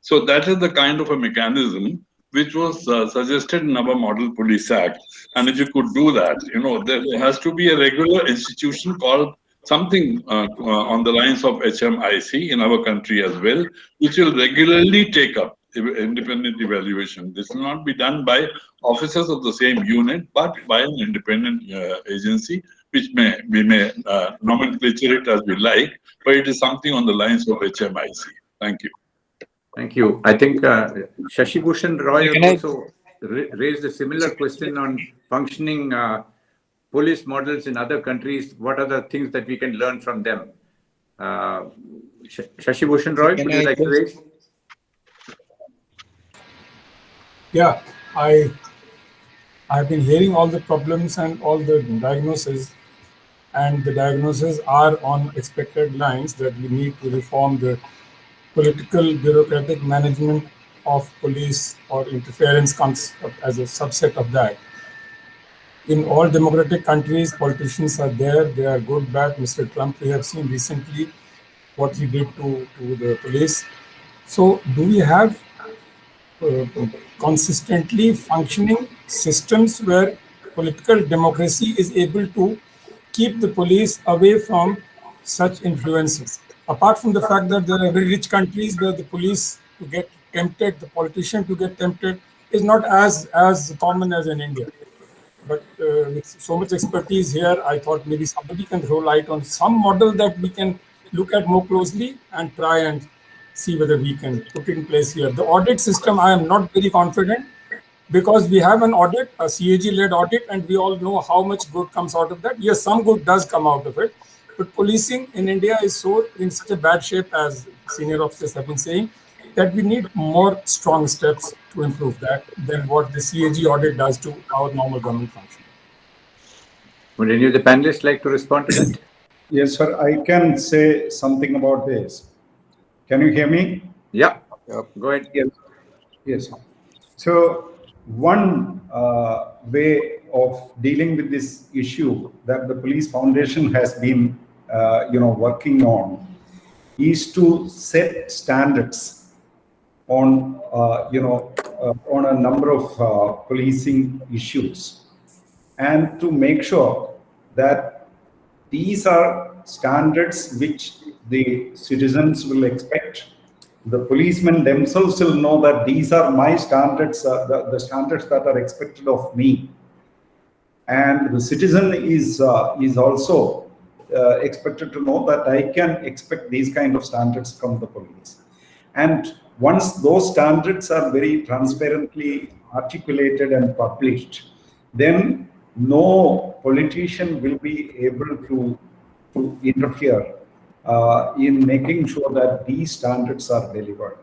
So that is the kind of a mechanism which was suggested in our Model Police Act. And if you could do that, there has to be a regular institution called something on the lines of HMIC in our country as well, which will regularly take up independent evaluation. This will not be done by officers of the same unit, but by an independent agency, which we may nomenclature it as we like, but it is something on the lines of HMIC. Thank you. Thank you. I think Shashi Bhushan Roy also raised a similar question on functioning police models in other countries. What are the things that we can learn from them? Shashi Bhushan Roy, would you like to raise? Yeah, I've been hearing all the problems and all the diagnoses, and the diagnoses are on expected lines that we need to reform the political bureaucratic management of police, or interference comes as a subset of that. In all democratic countries, politicians are there. They are good, bad. Mr. Trump, we have seen recently what he did to the police. So do we have consistently functioning systems where political democracy is able to keep the police away from such influences? Apart from the fact that there are very rich countries where the police to get tempted, the politician to get tempted is not as common as in India. But with so much expertise here, I thought maybe somebody can throw light on some model that we can look at more closely and try and see whether we can put it in place here. The audit system, I am not very confident, because we have an audit, a CAG-led audit, and we all know how much good comes out of that. Yes, some good does come out of it, but policing in India is so in such a bad shape, as senior officers have been saying, that we need more strong steps to improve that than what the CAG audit does to our normal government function. Would any of the panelists like to respond to that? Yes, sir. I can say something about this. Can you hear me? Yeah. Go ahead. Yes. Yes. So one way of dealing with this issue that the Police Foundation has been, working on is to set standards on, on a number of policing issues, and to make sure that these are standards which the citizens will expect. The policemen themselves will know that these are my standards, the standards that are expected of me. And the citizen is also expected to know that I can expect these kind of standards from the police. And once those standards are very transparently articulated and published, then no politician will be able to interfere in making sure that these standards are delivered.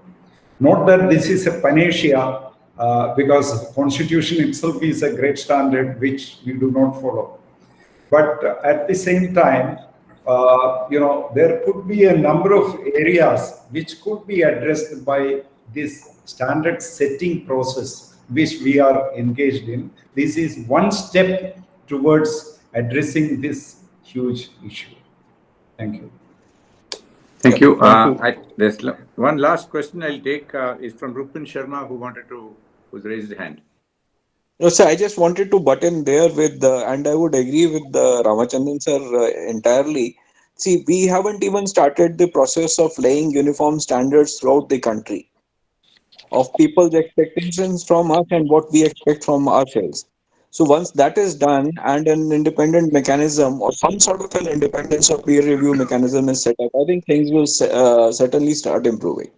Not that this is a panacea, because the Constitution itself is a great standard which we do not follow. But at the same time, there could be a number of areas which could be addressed by this standard setting process which we are engaged in. This is one step towards addressing this huge issue. Thank you. Thank you. There's one last question I'll take is from Rupin Sharma, who's raised his hand. No, sir, I just wanted to butt in there with and I would agree with Ramachandran sir entirely. See, we haven't even started the process of laying uniform standards throughout the country of people's expectations from us and what we expect from ourselves. So once that is done and an independent mechanism or some sort of an independence or peer review mechanism is set up, I think things will certainly start improving.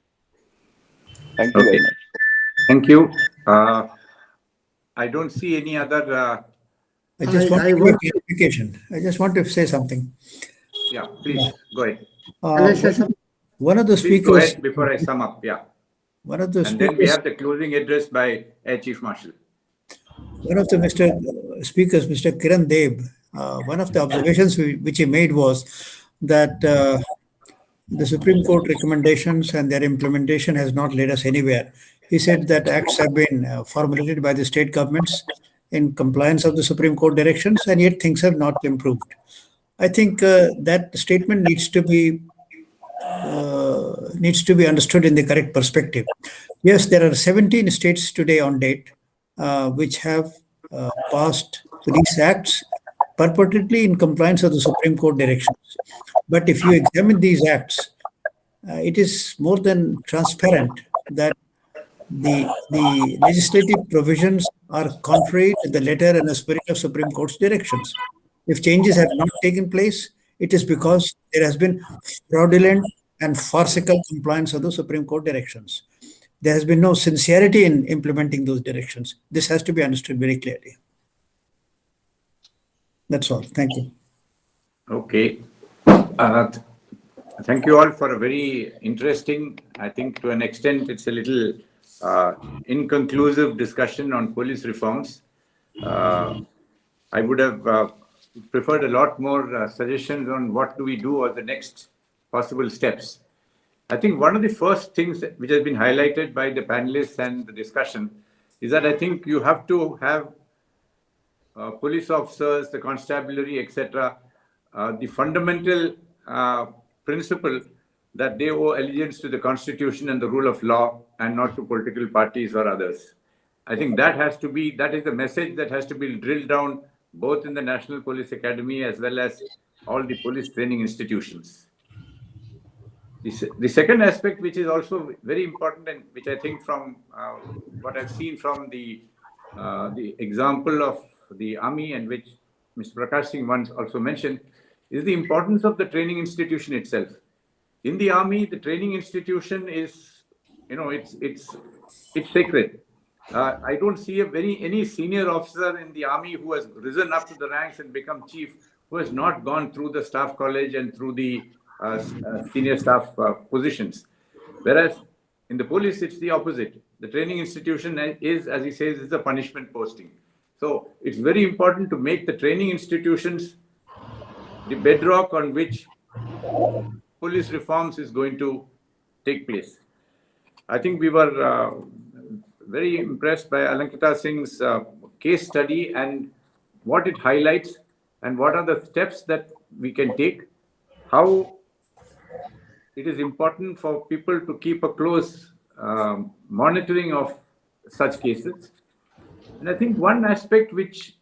Thank you very much. Thank you. I don't see any other. I just want to give clarification. I just want to say something. Yeah, please go ahead. One of the speakers. Go ahead before I sum up. Yeah. One of the and speakers, then we have the closing address by Air Chief Marshal. One of the speakers, Mr. Kiran Deb, one of the observations which he made was that the Supreme Court recommendations and their implementation has not led us anywhere. He said that acts have been formulated by the state governments in compliance of the Supreme Court directions, and yet things have not improved. I think that statement needs to be understood in the correct perspective. Yes, there are 17 states today on date which have passed police acts, purportedly in compliance with the Supreme Court directions. But if you examine these acts, it is more than transparent that the legislative provisions are contrary to the letter and the spirit of Supreme Court's directions. If changes have not taken place, it is because there has been fraudulent and farcical compliance of the Supreme Court directions. There has been no sincerity in implementing those directions. This has to be understood very clearly. That's all. Thank you. Okay. Thank you all for a very interesting, I think to an extent, it's a little inconclusive discussion on police reforms. I would have preferred a lot more suggestions on what do we do or the next possible steps. I think one of the first things which has been highlighted by the panelists and the discussion is that I think you have to have police officers, the constabulary, etc., the fundamental principle that they owe allegiance to the Constitution and the rule of law and not to political parties or others. I think that has to be, that is the message that has to be drilled down both in the National Police Academy as well as all the police training institutions. The second aspect, which is also very important and which I think from what I've seen from the example of the army and which Mr. Prakash Singh once also mentioned, is the importance of the training institution itself. In the army, the training institution is, it's sacred. I don't see any senior officer in the army who has risen up to the ranks and become chief who has not gone through the staff college and through the senior staff positions. Whereas in the police, it's the opposite. The training institution is, as he says, is a punishment posting. So it's very important to make the training institutions the bedrock on which police reforms is going to take place. I think we were very impressed by Alankita Singh's case study and what it highlights and what are the steps that we can take, how it is important for people to keep a close monitoring of such cases. And I think one aspect which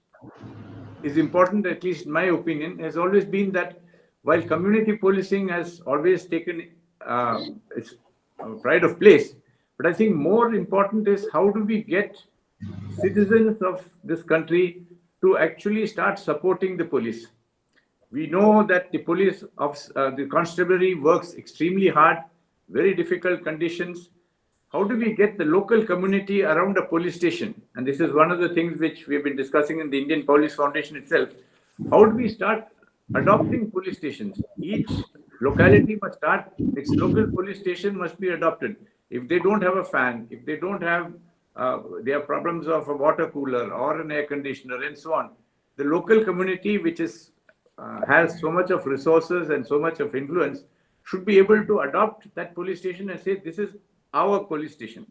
is important, at least in my opinion, has always been that while community policing has always taken its pride of place, but I think more important is how do we get citizens of this country to actually start supporting the police. We know that the police of the constabulary works extremely hard, very difficult conditions. How do we get the local community around a police station? And this is one of the things which we have been discussing in the Indian Police Foundation itself. How do we start adopting police stations? Each locality must start, its local police station must be adopted. If they don't have a fan, if they don't have, they have problems of a water cooler or an air conditioner and so on, the local community, which is has so much of resources and so much of influence, should be able to adopt that police station and say, this is our police station.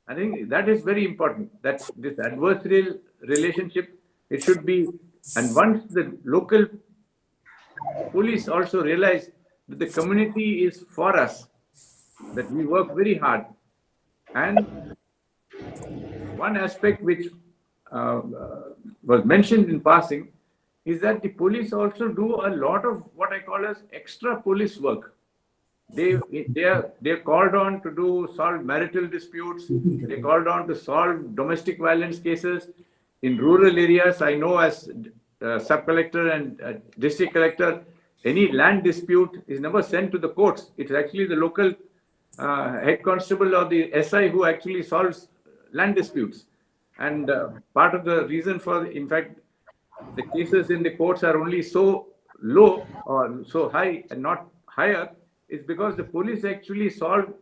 I think that is very important, that this adversarial relationship, it should be, and once the local police also realize that the community is for us, that we work very hard. And one aspect which was mentioned in passing is that the police also do a lot of what I call as extra police work. They're called on to solve marital disputes. They're called on to solve domestic violence cases. In rural areas, I know as sub-collector and district collector, any land dispute is never sent to the courts. It's actually the local head constable or the SI who actually solves land disputes. And part of the reason for, in fact, the cases in the courts are only so low or so high and not higher is because the police actually solve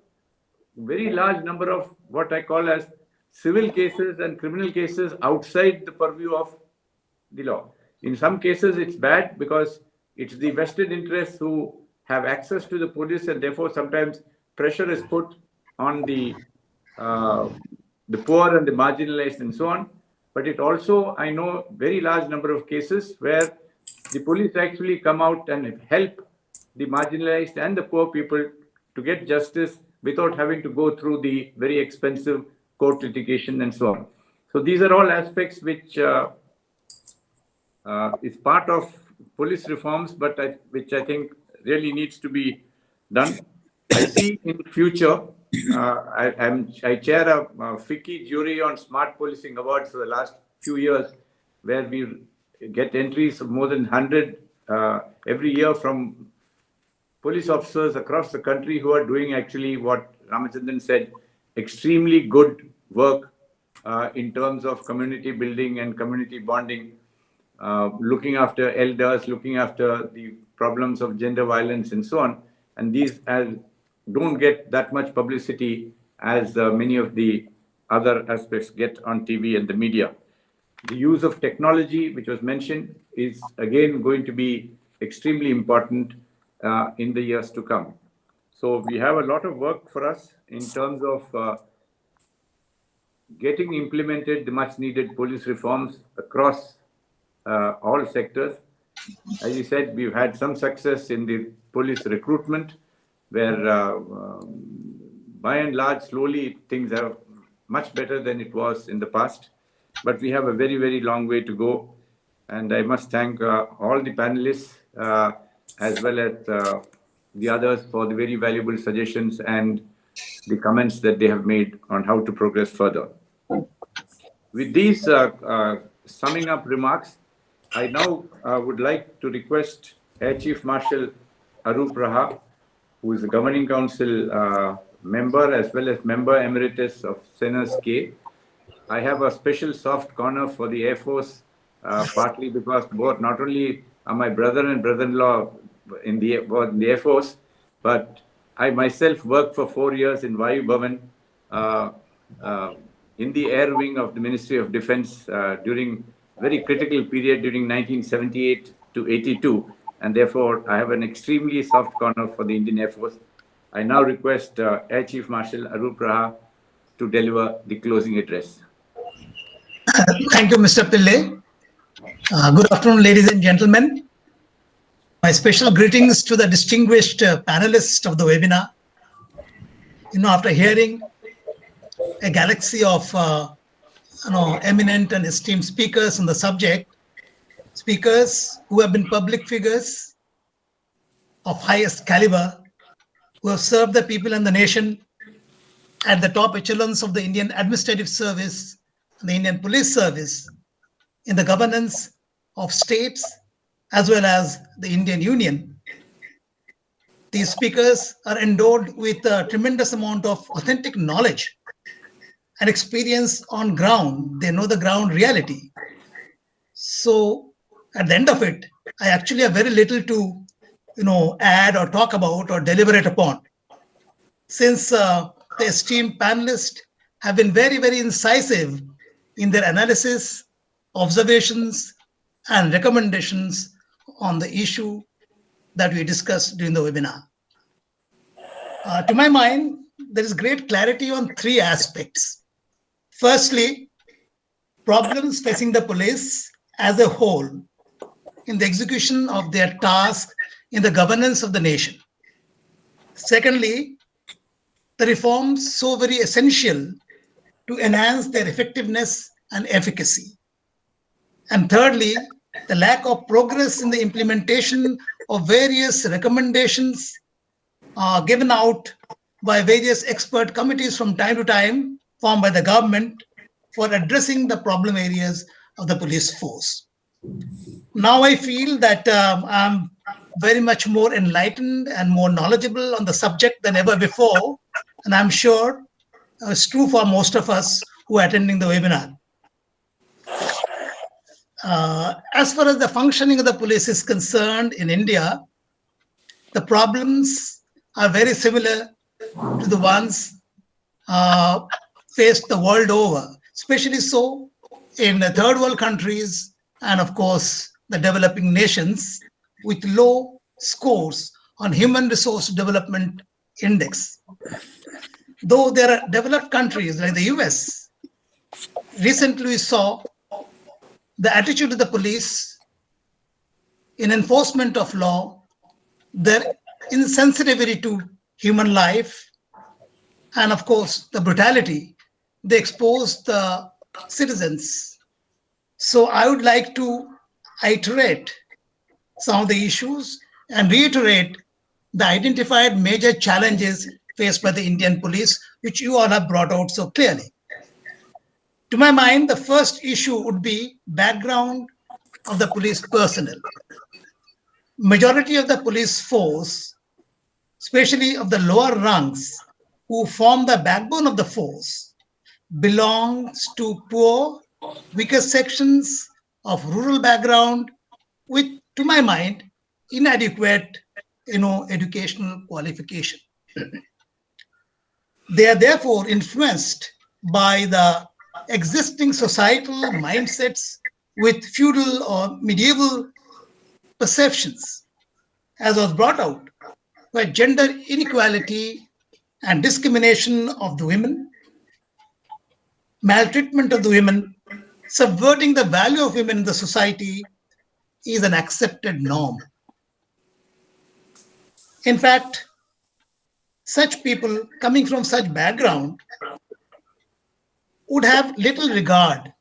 very large number of what I call as civil cases and criminal cases outside the purview of the law. In some cases, it's bad because it's the vested interests who have access to the police, and therefore sometimes pressure is put on the poor and the marginalized and so on. But it also, I know, very large number of cases where the police actually come out and help the marginalized and the poor people to get justice without having to go through the very expensive court litigation and so on. So these are all aspects which is part of police reforms, but which I think really needs to be done. I see in future, I chair a FICCI jury on smart policing awards for the last few years, where we get entries of more than 100 every year from police officers across the country who are doing actually what Ramachandran said, extremely good work in terms of community building and community bonding, looking after elders, looking after the problems of gender violence and so on. And these don't get that much publicity as many of the other aspects get on TV and the media. The use of technology, which was mentioned, is again going to be extremely important in the years to come. So we have a lot of work for us in terms of getting implemented the much needed police reforms across all sectors. As you said, we've had some success in the police recruitment, where by and large, slowly things are much better than it was in the past. But we have a very, very long way to go. And I must thank all the panelists as well as the others for the very valuable suggestions and the comments that they have made on how to progress further. With these summing up remarks, I now would like to request Air Chief Marshal Arup Raha, who is the Governing Council member as well as member emeritus of Sandusky. I have a special soft corner for the Air Force, partly because both not only are my brother and brother-in-law in the Air Force, but I myself worked for 4 years in Vayu Bhavan in the air wing of the Ministry of Defense during very critical period during 1978 to 82. And therefore, I have an extremely soft corner for the Indian Air Force. I now request Air Chief Marshal Arup Raha to deliver the closing address. Thank you, Mr. Pillai. Good afternoon, ladies and gentlemen. My special greetings to the distinguished panelists of the webinar. After hearing a galaxy of eminent and esteemed speakers on the subject, speakers who have been public figures of highest caliber, who have served the people and the nation at the top echelons of the Indian Administrative Service and the Indian Police Service in the governance of states as well as the Indian Union. These speakers are endowed with a tremendous amount of authentic knowledge and experience on ground. They know the ground reality. So at the end of it, I actually have very little to add or talk about or deliberate upon, since the esteemed panelists have been very, very incisive in their analysis, observations, and recommendations on the issue that we discussed during the webinar. To my mind, there is great clarity on 3 aspects. Firstly, problems facing the police as a whole in the execution of their task in the governance of the nation. Secondly, the reforms so very essential to enhance their effectiveness and efficacy. And thirdly, the lack of progress in the implementation of various recommendations given out by various expert committees from time to time, formed by the government for addressing the problem areas of the police force. Now I feel that I'm very much more enlightened and more knowledgeable on the subject than ever before, and I'm sure it's true for most of us who are attending the webinar. As far as the functioning of the police is concerned in India, the problems are very similar to the ones faced the world over, especially so in the third world countries and of course the developing nations with low scores on Human Resource Development Index. Though there are developed countries like the US, recently we saw the attitude of the police in enforcement of law, their insensitivity to human life, and of course the brutality they expose the citizens. So I would like to iterate some of the issues and reiterate the identified major challenges faced by the Indian police, which you all have brought out so clearly. To my mind, the first issue would be background of the police personnel. Majority of the police force, especially of the lower ranks, who form the backbone of the force, belongs to poor, weaker sections of rural background with, to my mind, inadequate, educational qualification. They are therefore influenced by the existing societal mindsets with feudal or medieval perceptions, as was brought out, where gender inequality and discrimination of the women, maltreatment of the women, subverting the value of women in the society is an accepted norm. In fact, such people coming from such background would have little regard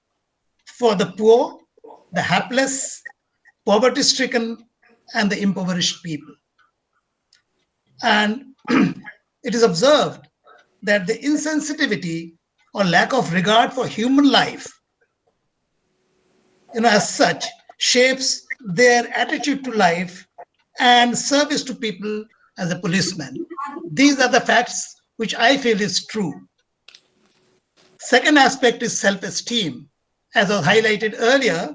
for the poor, the hapless, poverty-stricken, and the impoverished people. And it is observed that the insensitivity or lack of regard for human life, as such, shapes their attitude to life and service to people as a policeman. These are the facts which I feel is true. Second aspect is self-esteem. As was highlighted earlier,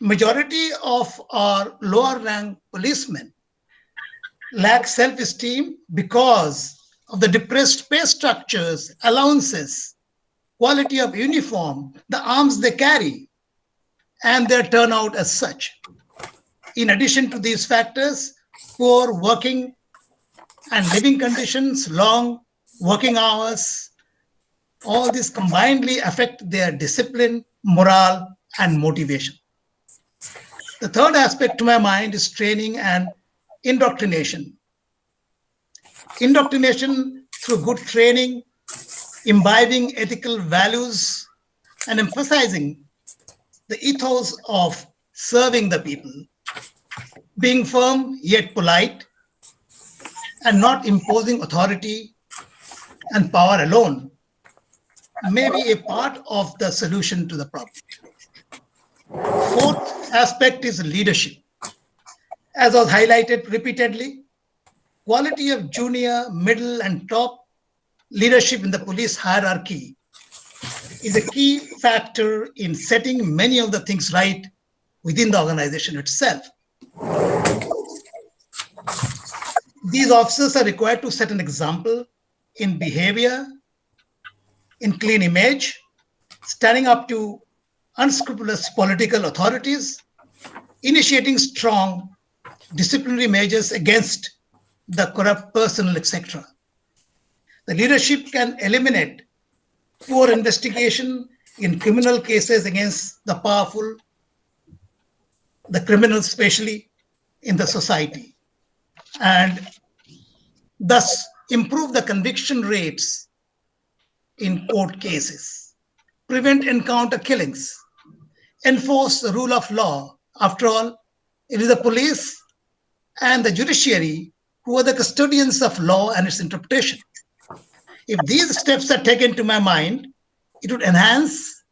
majority of our lower rank policemen lack self-esteem because of the depressed pay structures, allowances, quality of uniform, the arms they carry, and their turnout as such. In addition to these factors, poor working and living conditions, long working hours, all these combinedly affect their discipline, morale, and motivation. The third aspect to my mind is training and indoctrination. Indoctrination through good training, imbibing ethical values, and emphasizing the ethos of serving the people, being firm yet polite, and not imposing authority and power alone may be a part of the solution to the problem. Fourth aspect is leadership. As was highlighted repeatedly, quality of junior, middle, and top leadership in the police hierarchy is a key factor in setting many of the things right within the organization itself. These officers are required to set an example in behavior, in clean image, standing up to unscrupulous political authorities, initiating strong disciplinary measures against the corrupt personnel, etc. The leadership can eliminate poor investigation in criminal cases against the powerful, the criminals especially in the society, and thus improve the conviction rates in court cases, prevent encounter killings, enforce the rule of law. After all, it is the police and the judiciary who are the custodians of law and its interpretation. If these steps are taken, to my mind, it would enhance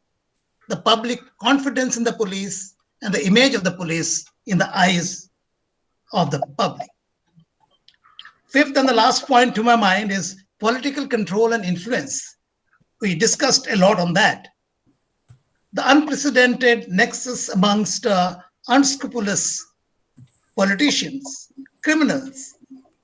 the public confidence in the police and the image of the police in the eyes of the public. Fifth and the last point to my mind is political control and influence. We discussed a lot on that. The unprecedented nexus amongst unscrupulous politicians, criminals,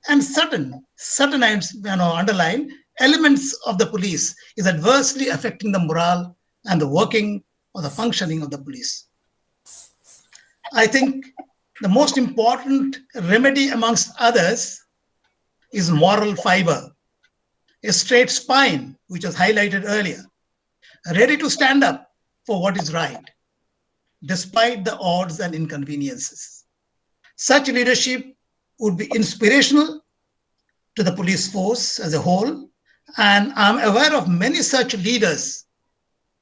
and certain underlying elements of the police is adversely affecting the morale and the working or the functioning of the police. I think the most important remedy amongst others is moral fiber, a straight spine, which was highlighted earlier, ready to stand up for what is right, despite the odds and inconveniences. Such leadership would be inspirational to the police force as a whole, and I'm aware of many such leaders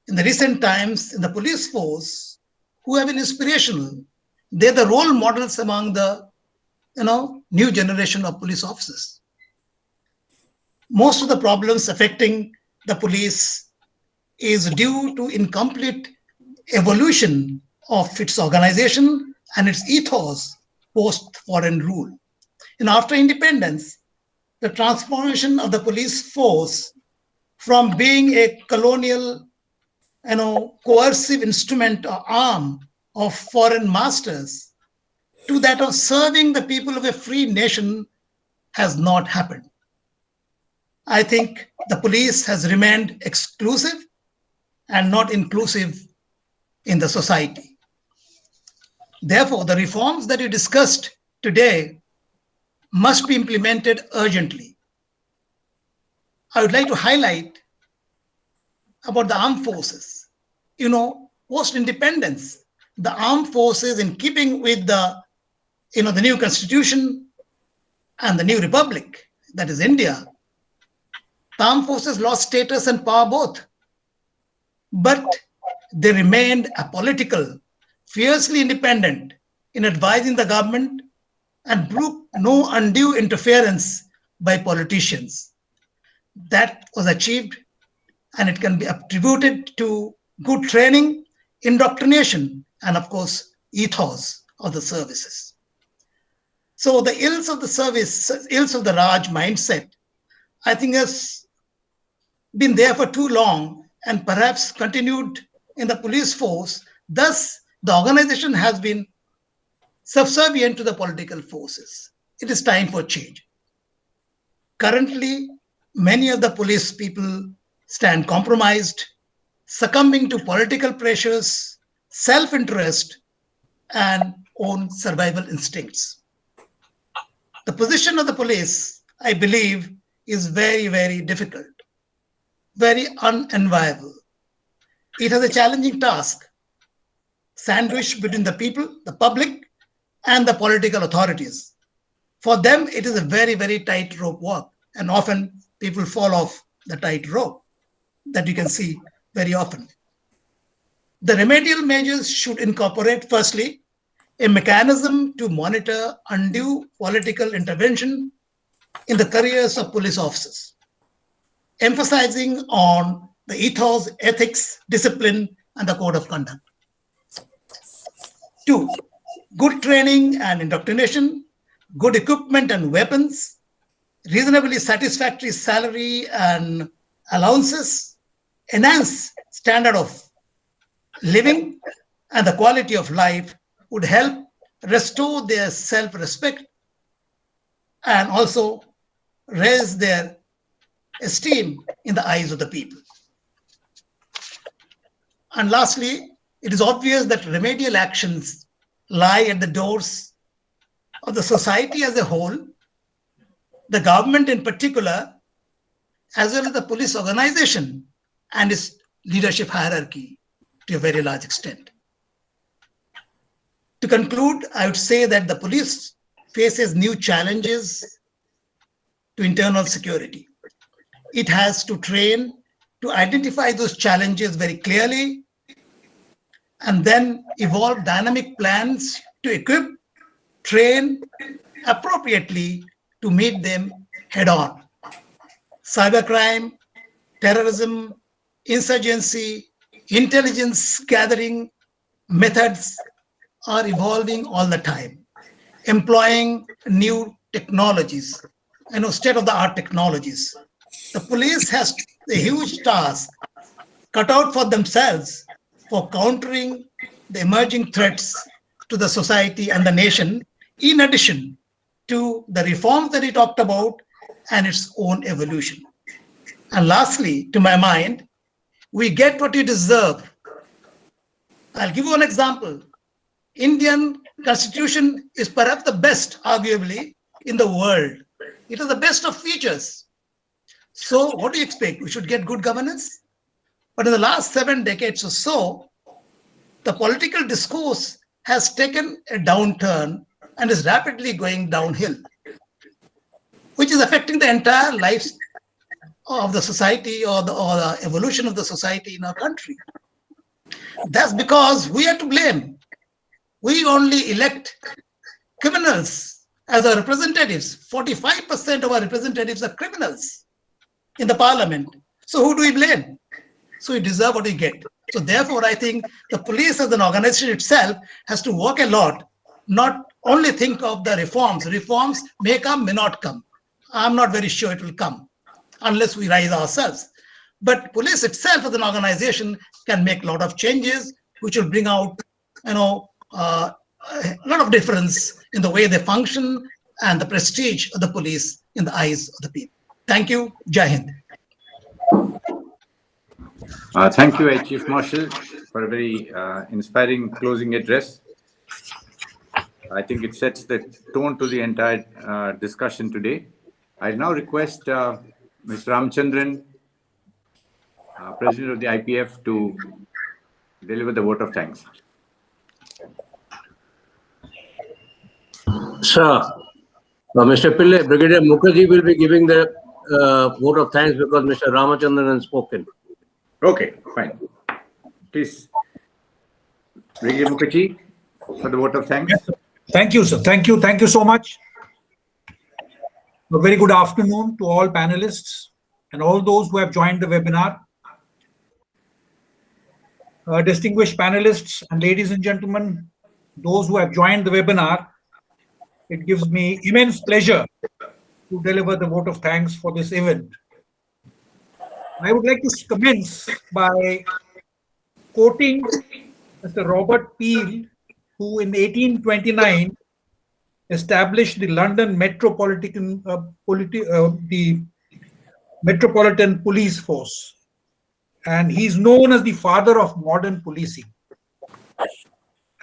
in the recent times in the police force who have been inspirational they're the role models among the new generation of police officers. Most of the problems affecting the police is due to incomplete evolution of its organization and its ethos post-foreign rule. And after independence, the transformation of the police force from being a colonial, coercive instrument or arm of foreign masters to that of serving the people of a free nation has not happened. I think the police has remained exclusive and not inclusive in the society. Therefore, the reforms that we discussed today must be implemented urgently. I would like to highlight about the armed forces. Post-independence, the armed forces, in keeping with the new constitution and the new republic, that is India, the armed forces lost status and power both. But they remained apolitical, fiercely independent in advising the government and brooked no undue interference by politicians. That was achieved, and it can be attributed to good training, indoctrination, and of course, ethos of the services. So the ills of the service, ills of the Raj mindset, I think has been there for too long and perhaps continued in the police force. Thus, the organization has been subservient to the political forces. It is time for change. Currently, many of the police people stand compromised, succumbing to political pressures, self-interest, and own survival instincts. The position of the police, I believe, is very, very difficult, very unenviable. It has a challenging task, sandwiched between the people, the public, and the political authorities. For them, it is a very, very tightrope walk, and often people fall off the tightrope that you can see very often. The remedial measures should incorporate, firstly, a mechanism to monitor undue political intervention in the careers of police officers, emphasizing on the ethos, ethics, discipline, and the code of conduct. 2, good training and indoctrination, good equipment and weapons, reasonably satisfactory salary and allowances, enhance standard of living and the quality of life would help restore their self-respect and also raise their esteem in the eyes of the people. And lastly, it is obvious that remedial actions lie at the doors of the society as a whole, the government in particular, as well as the police organization and its leadership hierarchy to a very large extent. To conclude, I would say that the police faces new challenges to internal security. It has to train to identify those challenges very clearly and then evolve dynamic plans to equip, train appropriately to meet them head on. Cybercrime, terrorism, insurgency, intelligence gathering methods are evolving all the time, employing new technologies, state-of-the-art technologies. The police has a huge task cut out for themselves for countering the emerging threats to the society and the nation, in addition to the reforms that he talked about and its own evolution. And lastly, to my mind, we get what we deserve. I'll give you an example. Indian constitution is perhaps the best, arguably, in the world. It has the best of features. So what do you expect? We should get good governance? But in the last 7 decades or so, the political discourse has taken a downturn and is rapidly going downhill, which is affecting the entire life of the society or the evolution of the society in our country. That's because we are to blame. We only elect criminals as our representatives. 45% of our representatives are criminals in the parliament. So who do we blame? So we deserve what we get. So therefore, I think the police as an organization itself has to work a lot, not only think of the reforms. Reforms may come, may not come. I'm not very sure it will come unless we rise ourselves. But police itself as an organization can make a lot of changes, which will bring out, a lot of difference in the way they function and the prestige of the police in the eyes of the people. Thank you. Jai Hind. Thank you, Chief Marshal, for a very inspiring closing address. I think it sets the tone to the entire discussion today. I now request Mr. Ramachandran, President of the IPF, to deliver the vote of thanks. Sir, Mr. Pillai, Brigadier Mukherjee will be giving the vote of thanks because Mr. Ramachandran has spoken. Okay, fine. Please, Brigadier Mukherjee, for the vote of thanks. Yes, thank you, sir. Thank you. Thank you so much. A very good afternoon to all panelists and all those who have joined the webinar. Distinguished panelists and ladies and gentlemen, those who have joined the webinar, it gives me immense pleasure to deliver the vote of thanks for this event. I would like to commence by quoting Mr. Robert Peel, who in 1829 established the London Metropolitan Police Force, and he's known as the father of modern policing.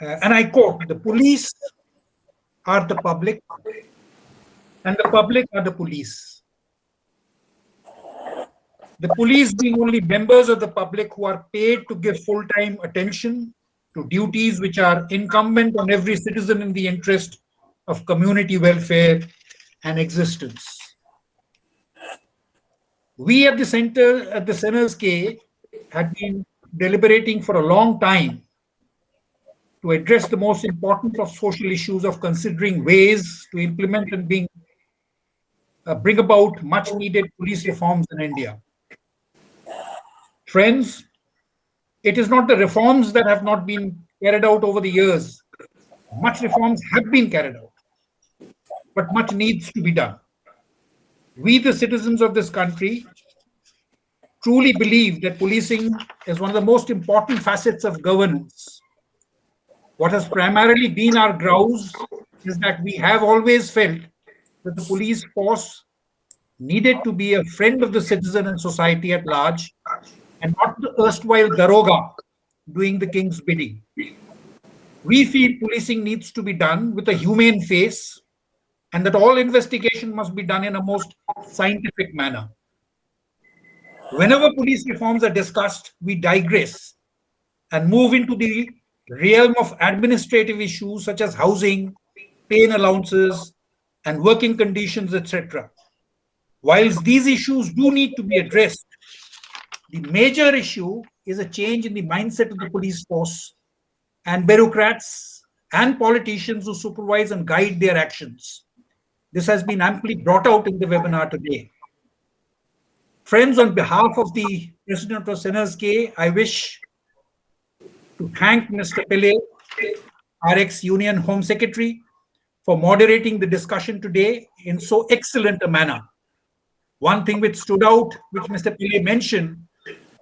And I quote, "The police are the public, and the public are the police. The police being only members of the public who are paid to give full-time attention to duties which are incumbent on every citizen in the interest of community welfare and existence." We at the center, at the Sandusky, had been deliberating for a long time to address the most important of social issues of considering ways to implement and bring about much needed police reforms in India. Friends, it is not the reforms that have not been carried out over the years. Much reforms have been carried out, but much needs to be done. We, the citizens of this country, truly believe that policing is one of the most important facets of governance. What has primarily been our grouse is that we have always felt that the police force needed to be a friend of the citizen and society at large, and not the erstwhile daroga doing the king's bidding. We feel policing needs to be done with a humane face, and that all investigation must be done in a most scientific manner. Whenever police reforms are discussed, we digress and move into the realm of administrative issues such as housing, pay and allowances, and working conditions, etc. Whilst these issues do need to be addressed, the major issue is a change in the mindset of the police force and bureaucrats and politicians who supervise and guide their actions. This has been amply brought out in the webinar today. Friends, on behalf of the President of Sandusky, I wish to thank Mr. Pillai, our ex-Union Home Secretary, for moderating the discussion today in so excellent a manner. One thing which stood out, which Mr. Pillai mentioned,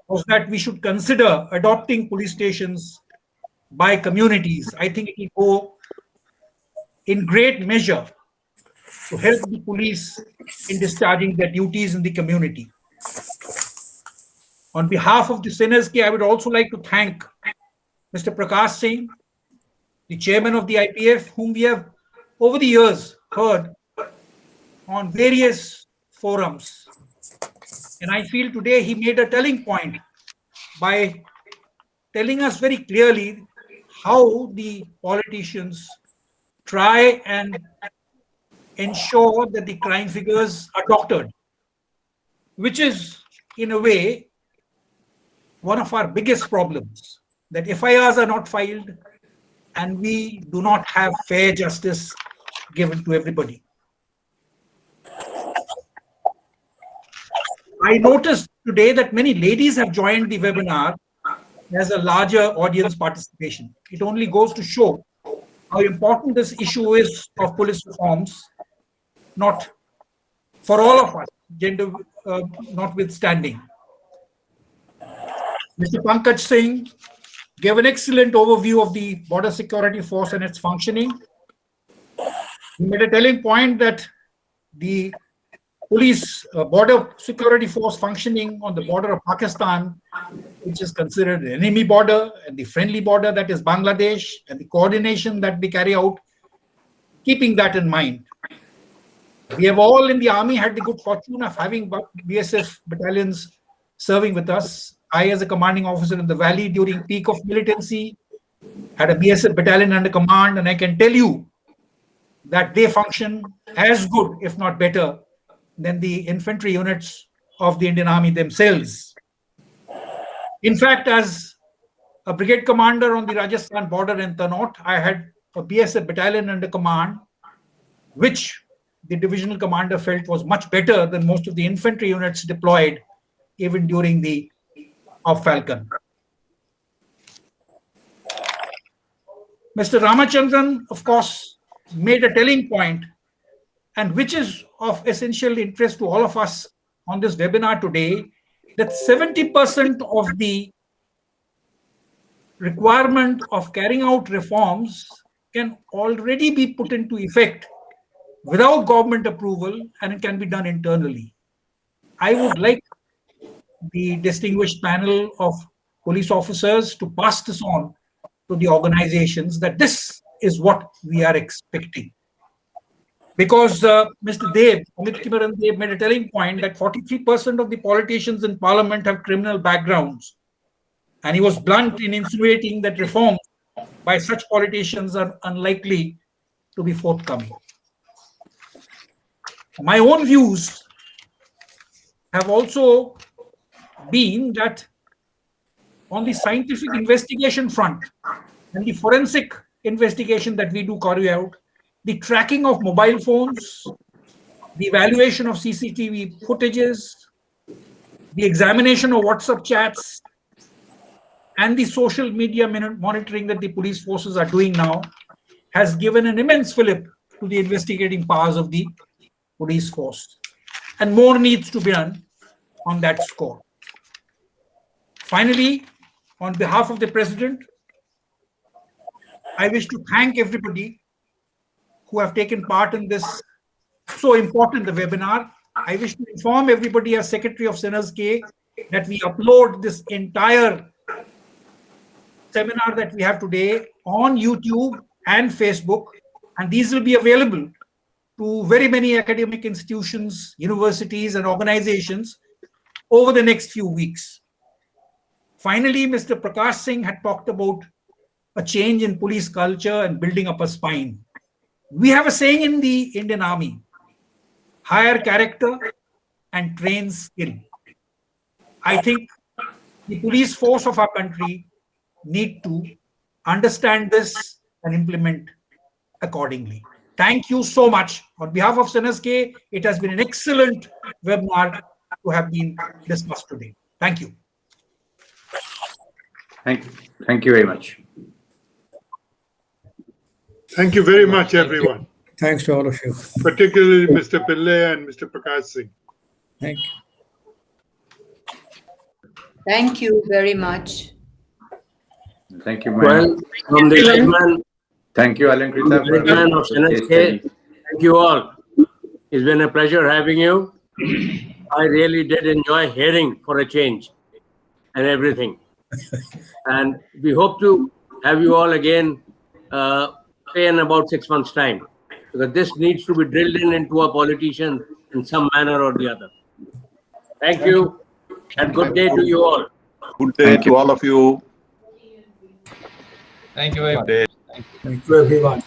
was that we should consider adopting police stations by communities. I think it will go in great measure to help the police in discharging their duties in the community. On behalf of the Sandusky, I would also like to thank Mr. Prakash Singh, the chairman of the IPF, whom we have over the years heard on various forums. And I feel today he made a telling point by telling us very clearly how the politicians try and ensure that the crime figures are doctored, which is, in a way, one of our biggest problems, that FIRs are not filed, and we do not have fair justice given to everybody. I noticed today that many ladies have joined the webinar as a larger audience participation. It only goes to show how important this issue is of police reforms, not for all of us, gender notwithstanding. Mr. Pankaj Singh gave an excellent overview of the Border Security Force and its functioning. He made a telling point that the police border security force functioning on the border of Pakistan, which is considered an enemy border, and the friendly border that is Bangladesh, and the coordination that they carry out, keeping that in mind. We have all in the army had the good fortune of having BSF battalions serving with us. I, as a commanding officer in the valley during peak of militancy, had a BSF battalion under command, and I can tell you that they function as good, if not better, than the infantry units of the Indian Army themselves. In fact, as a brigade commander on the Rajasthan border in Thana, I had a BSF battalion under command, which the divisional commander felt was much better than most of the infantry units deployed even during the Falcon. Mr. Ramachandran, of course, made a telling point, and which is of essential interest to all of us on this webinar today, that 70% of the requirement of carrying out reforms can already be put into effect without government approval, and it can be done internally. I would like the distinguished panel of police officers to pass this on to the organizations, that this is what we are expecting. Because Mr. Dev, Amit Kimaran Dev, made a telling point that 43% of the politicians in parliament have criminal backgrounds. And he was blunt in insinuating that reforms by such politicians are unlikely to be forthcoming. My own views have also been that on the scientific investigation front and the forensic investigation that we do carry out, the tracking of mobile phones, the evaluation of CCTV footages, the examination of WhatsApp chats, and the social media monitoring that the police forces are doing now has given an immense fillip to the investigating powers of the police force. And more needs to be done on that score. Finally, on behalf of the President, I wish to thank everybody who have taken part in this so important webinar. I wish to inform everybody as Secretary of Sandusky that we upload this entire seminar that we have today on YouTube and Facebook, and these will be available to very many academic institutions, universities, and organizations over the next few weeks. Finally, Mr. Prakash Singh had talked about a change in police culture and building up a spine. We have a saying in the Indian Army: hire character and train skill. I think the police force of our country need to understand this and implement accordingly. Thank you so much. On behalf of Sandusky, it has been an excellent webinar to have been discussed today. Thank you. Thank you very much. Thank you very much, everyone. Thanks to all of you. Particularly Mr. Pillai and Mr. Prakash Singh. Thank you. Thank you very much. Thank you, Well, from the chairman, Thank you, Alankrita, for chairman of the case Sandusky, study. thank you all. It's been a pleasure having you. I really did enjoy hearing for a change and everything. And we hope to have you all again in about 6 months' time, because this needs to be drilled into our politicians in some manner or the other. Thank you, and good day to you all. Good day to all of you. Thank you very much. Thank you, everyone.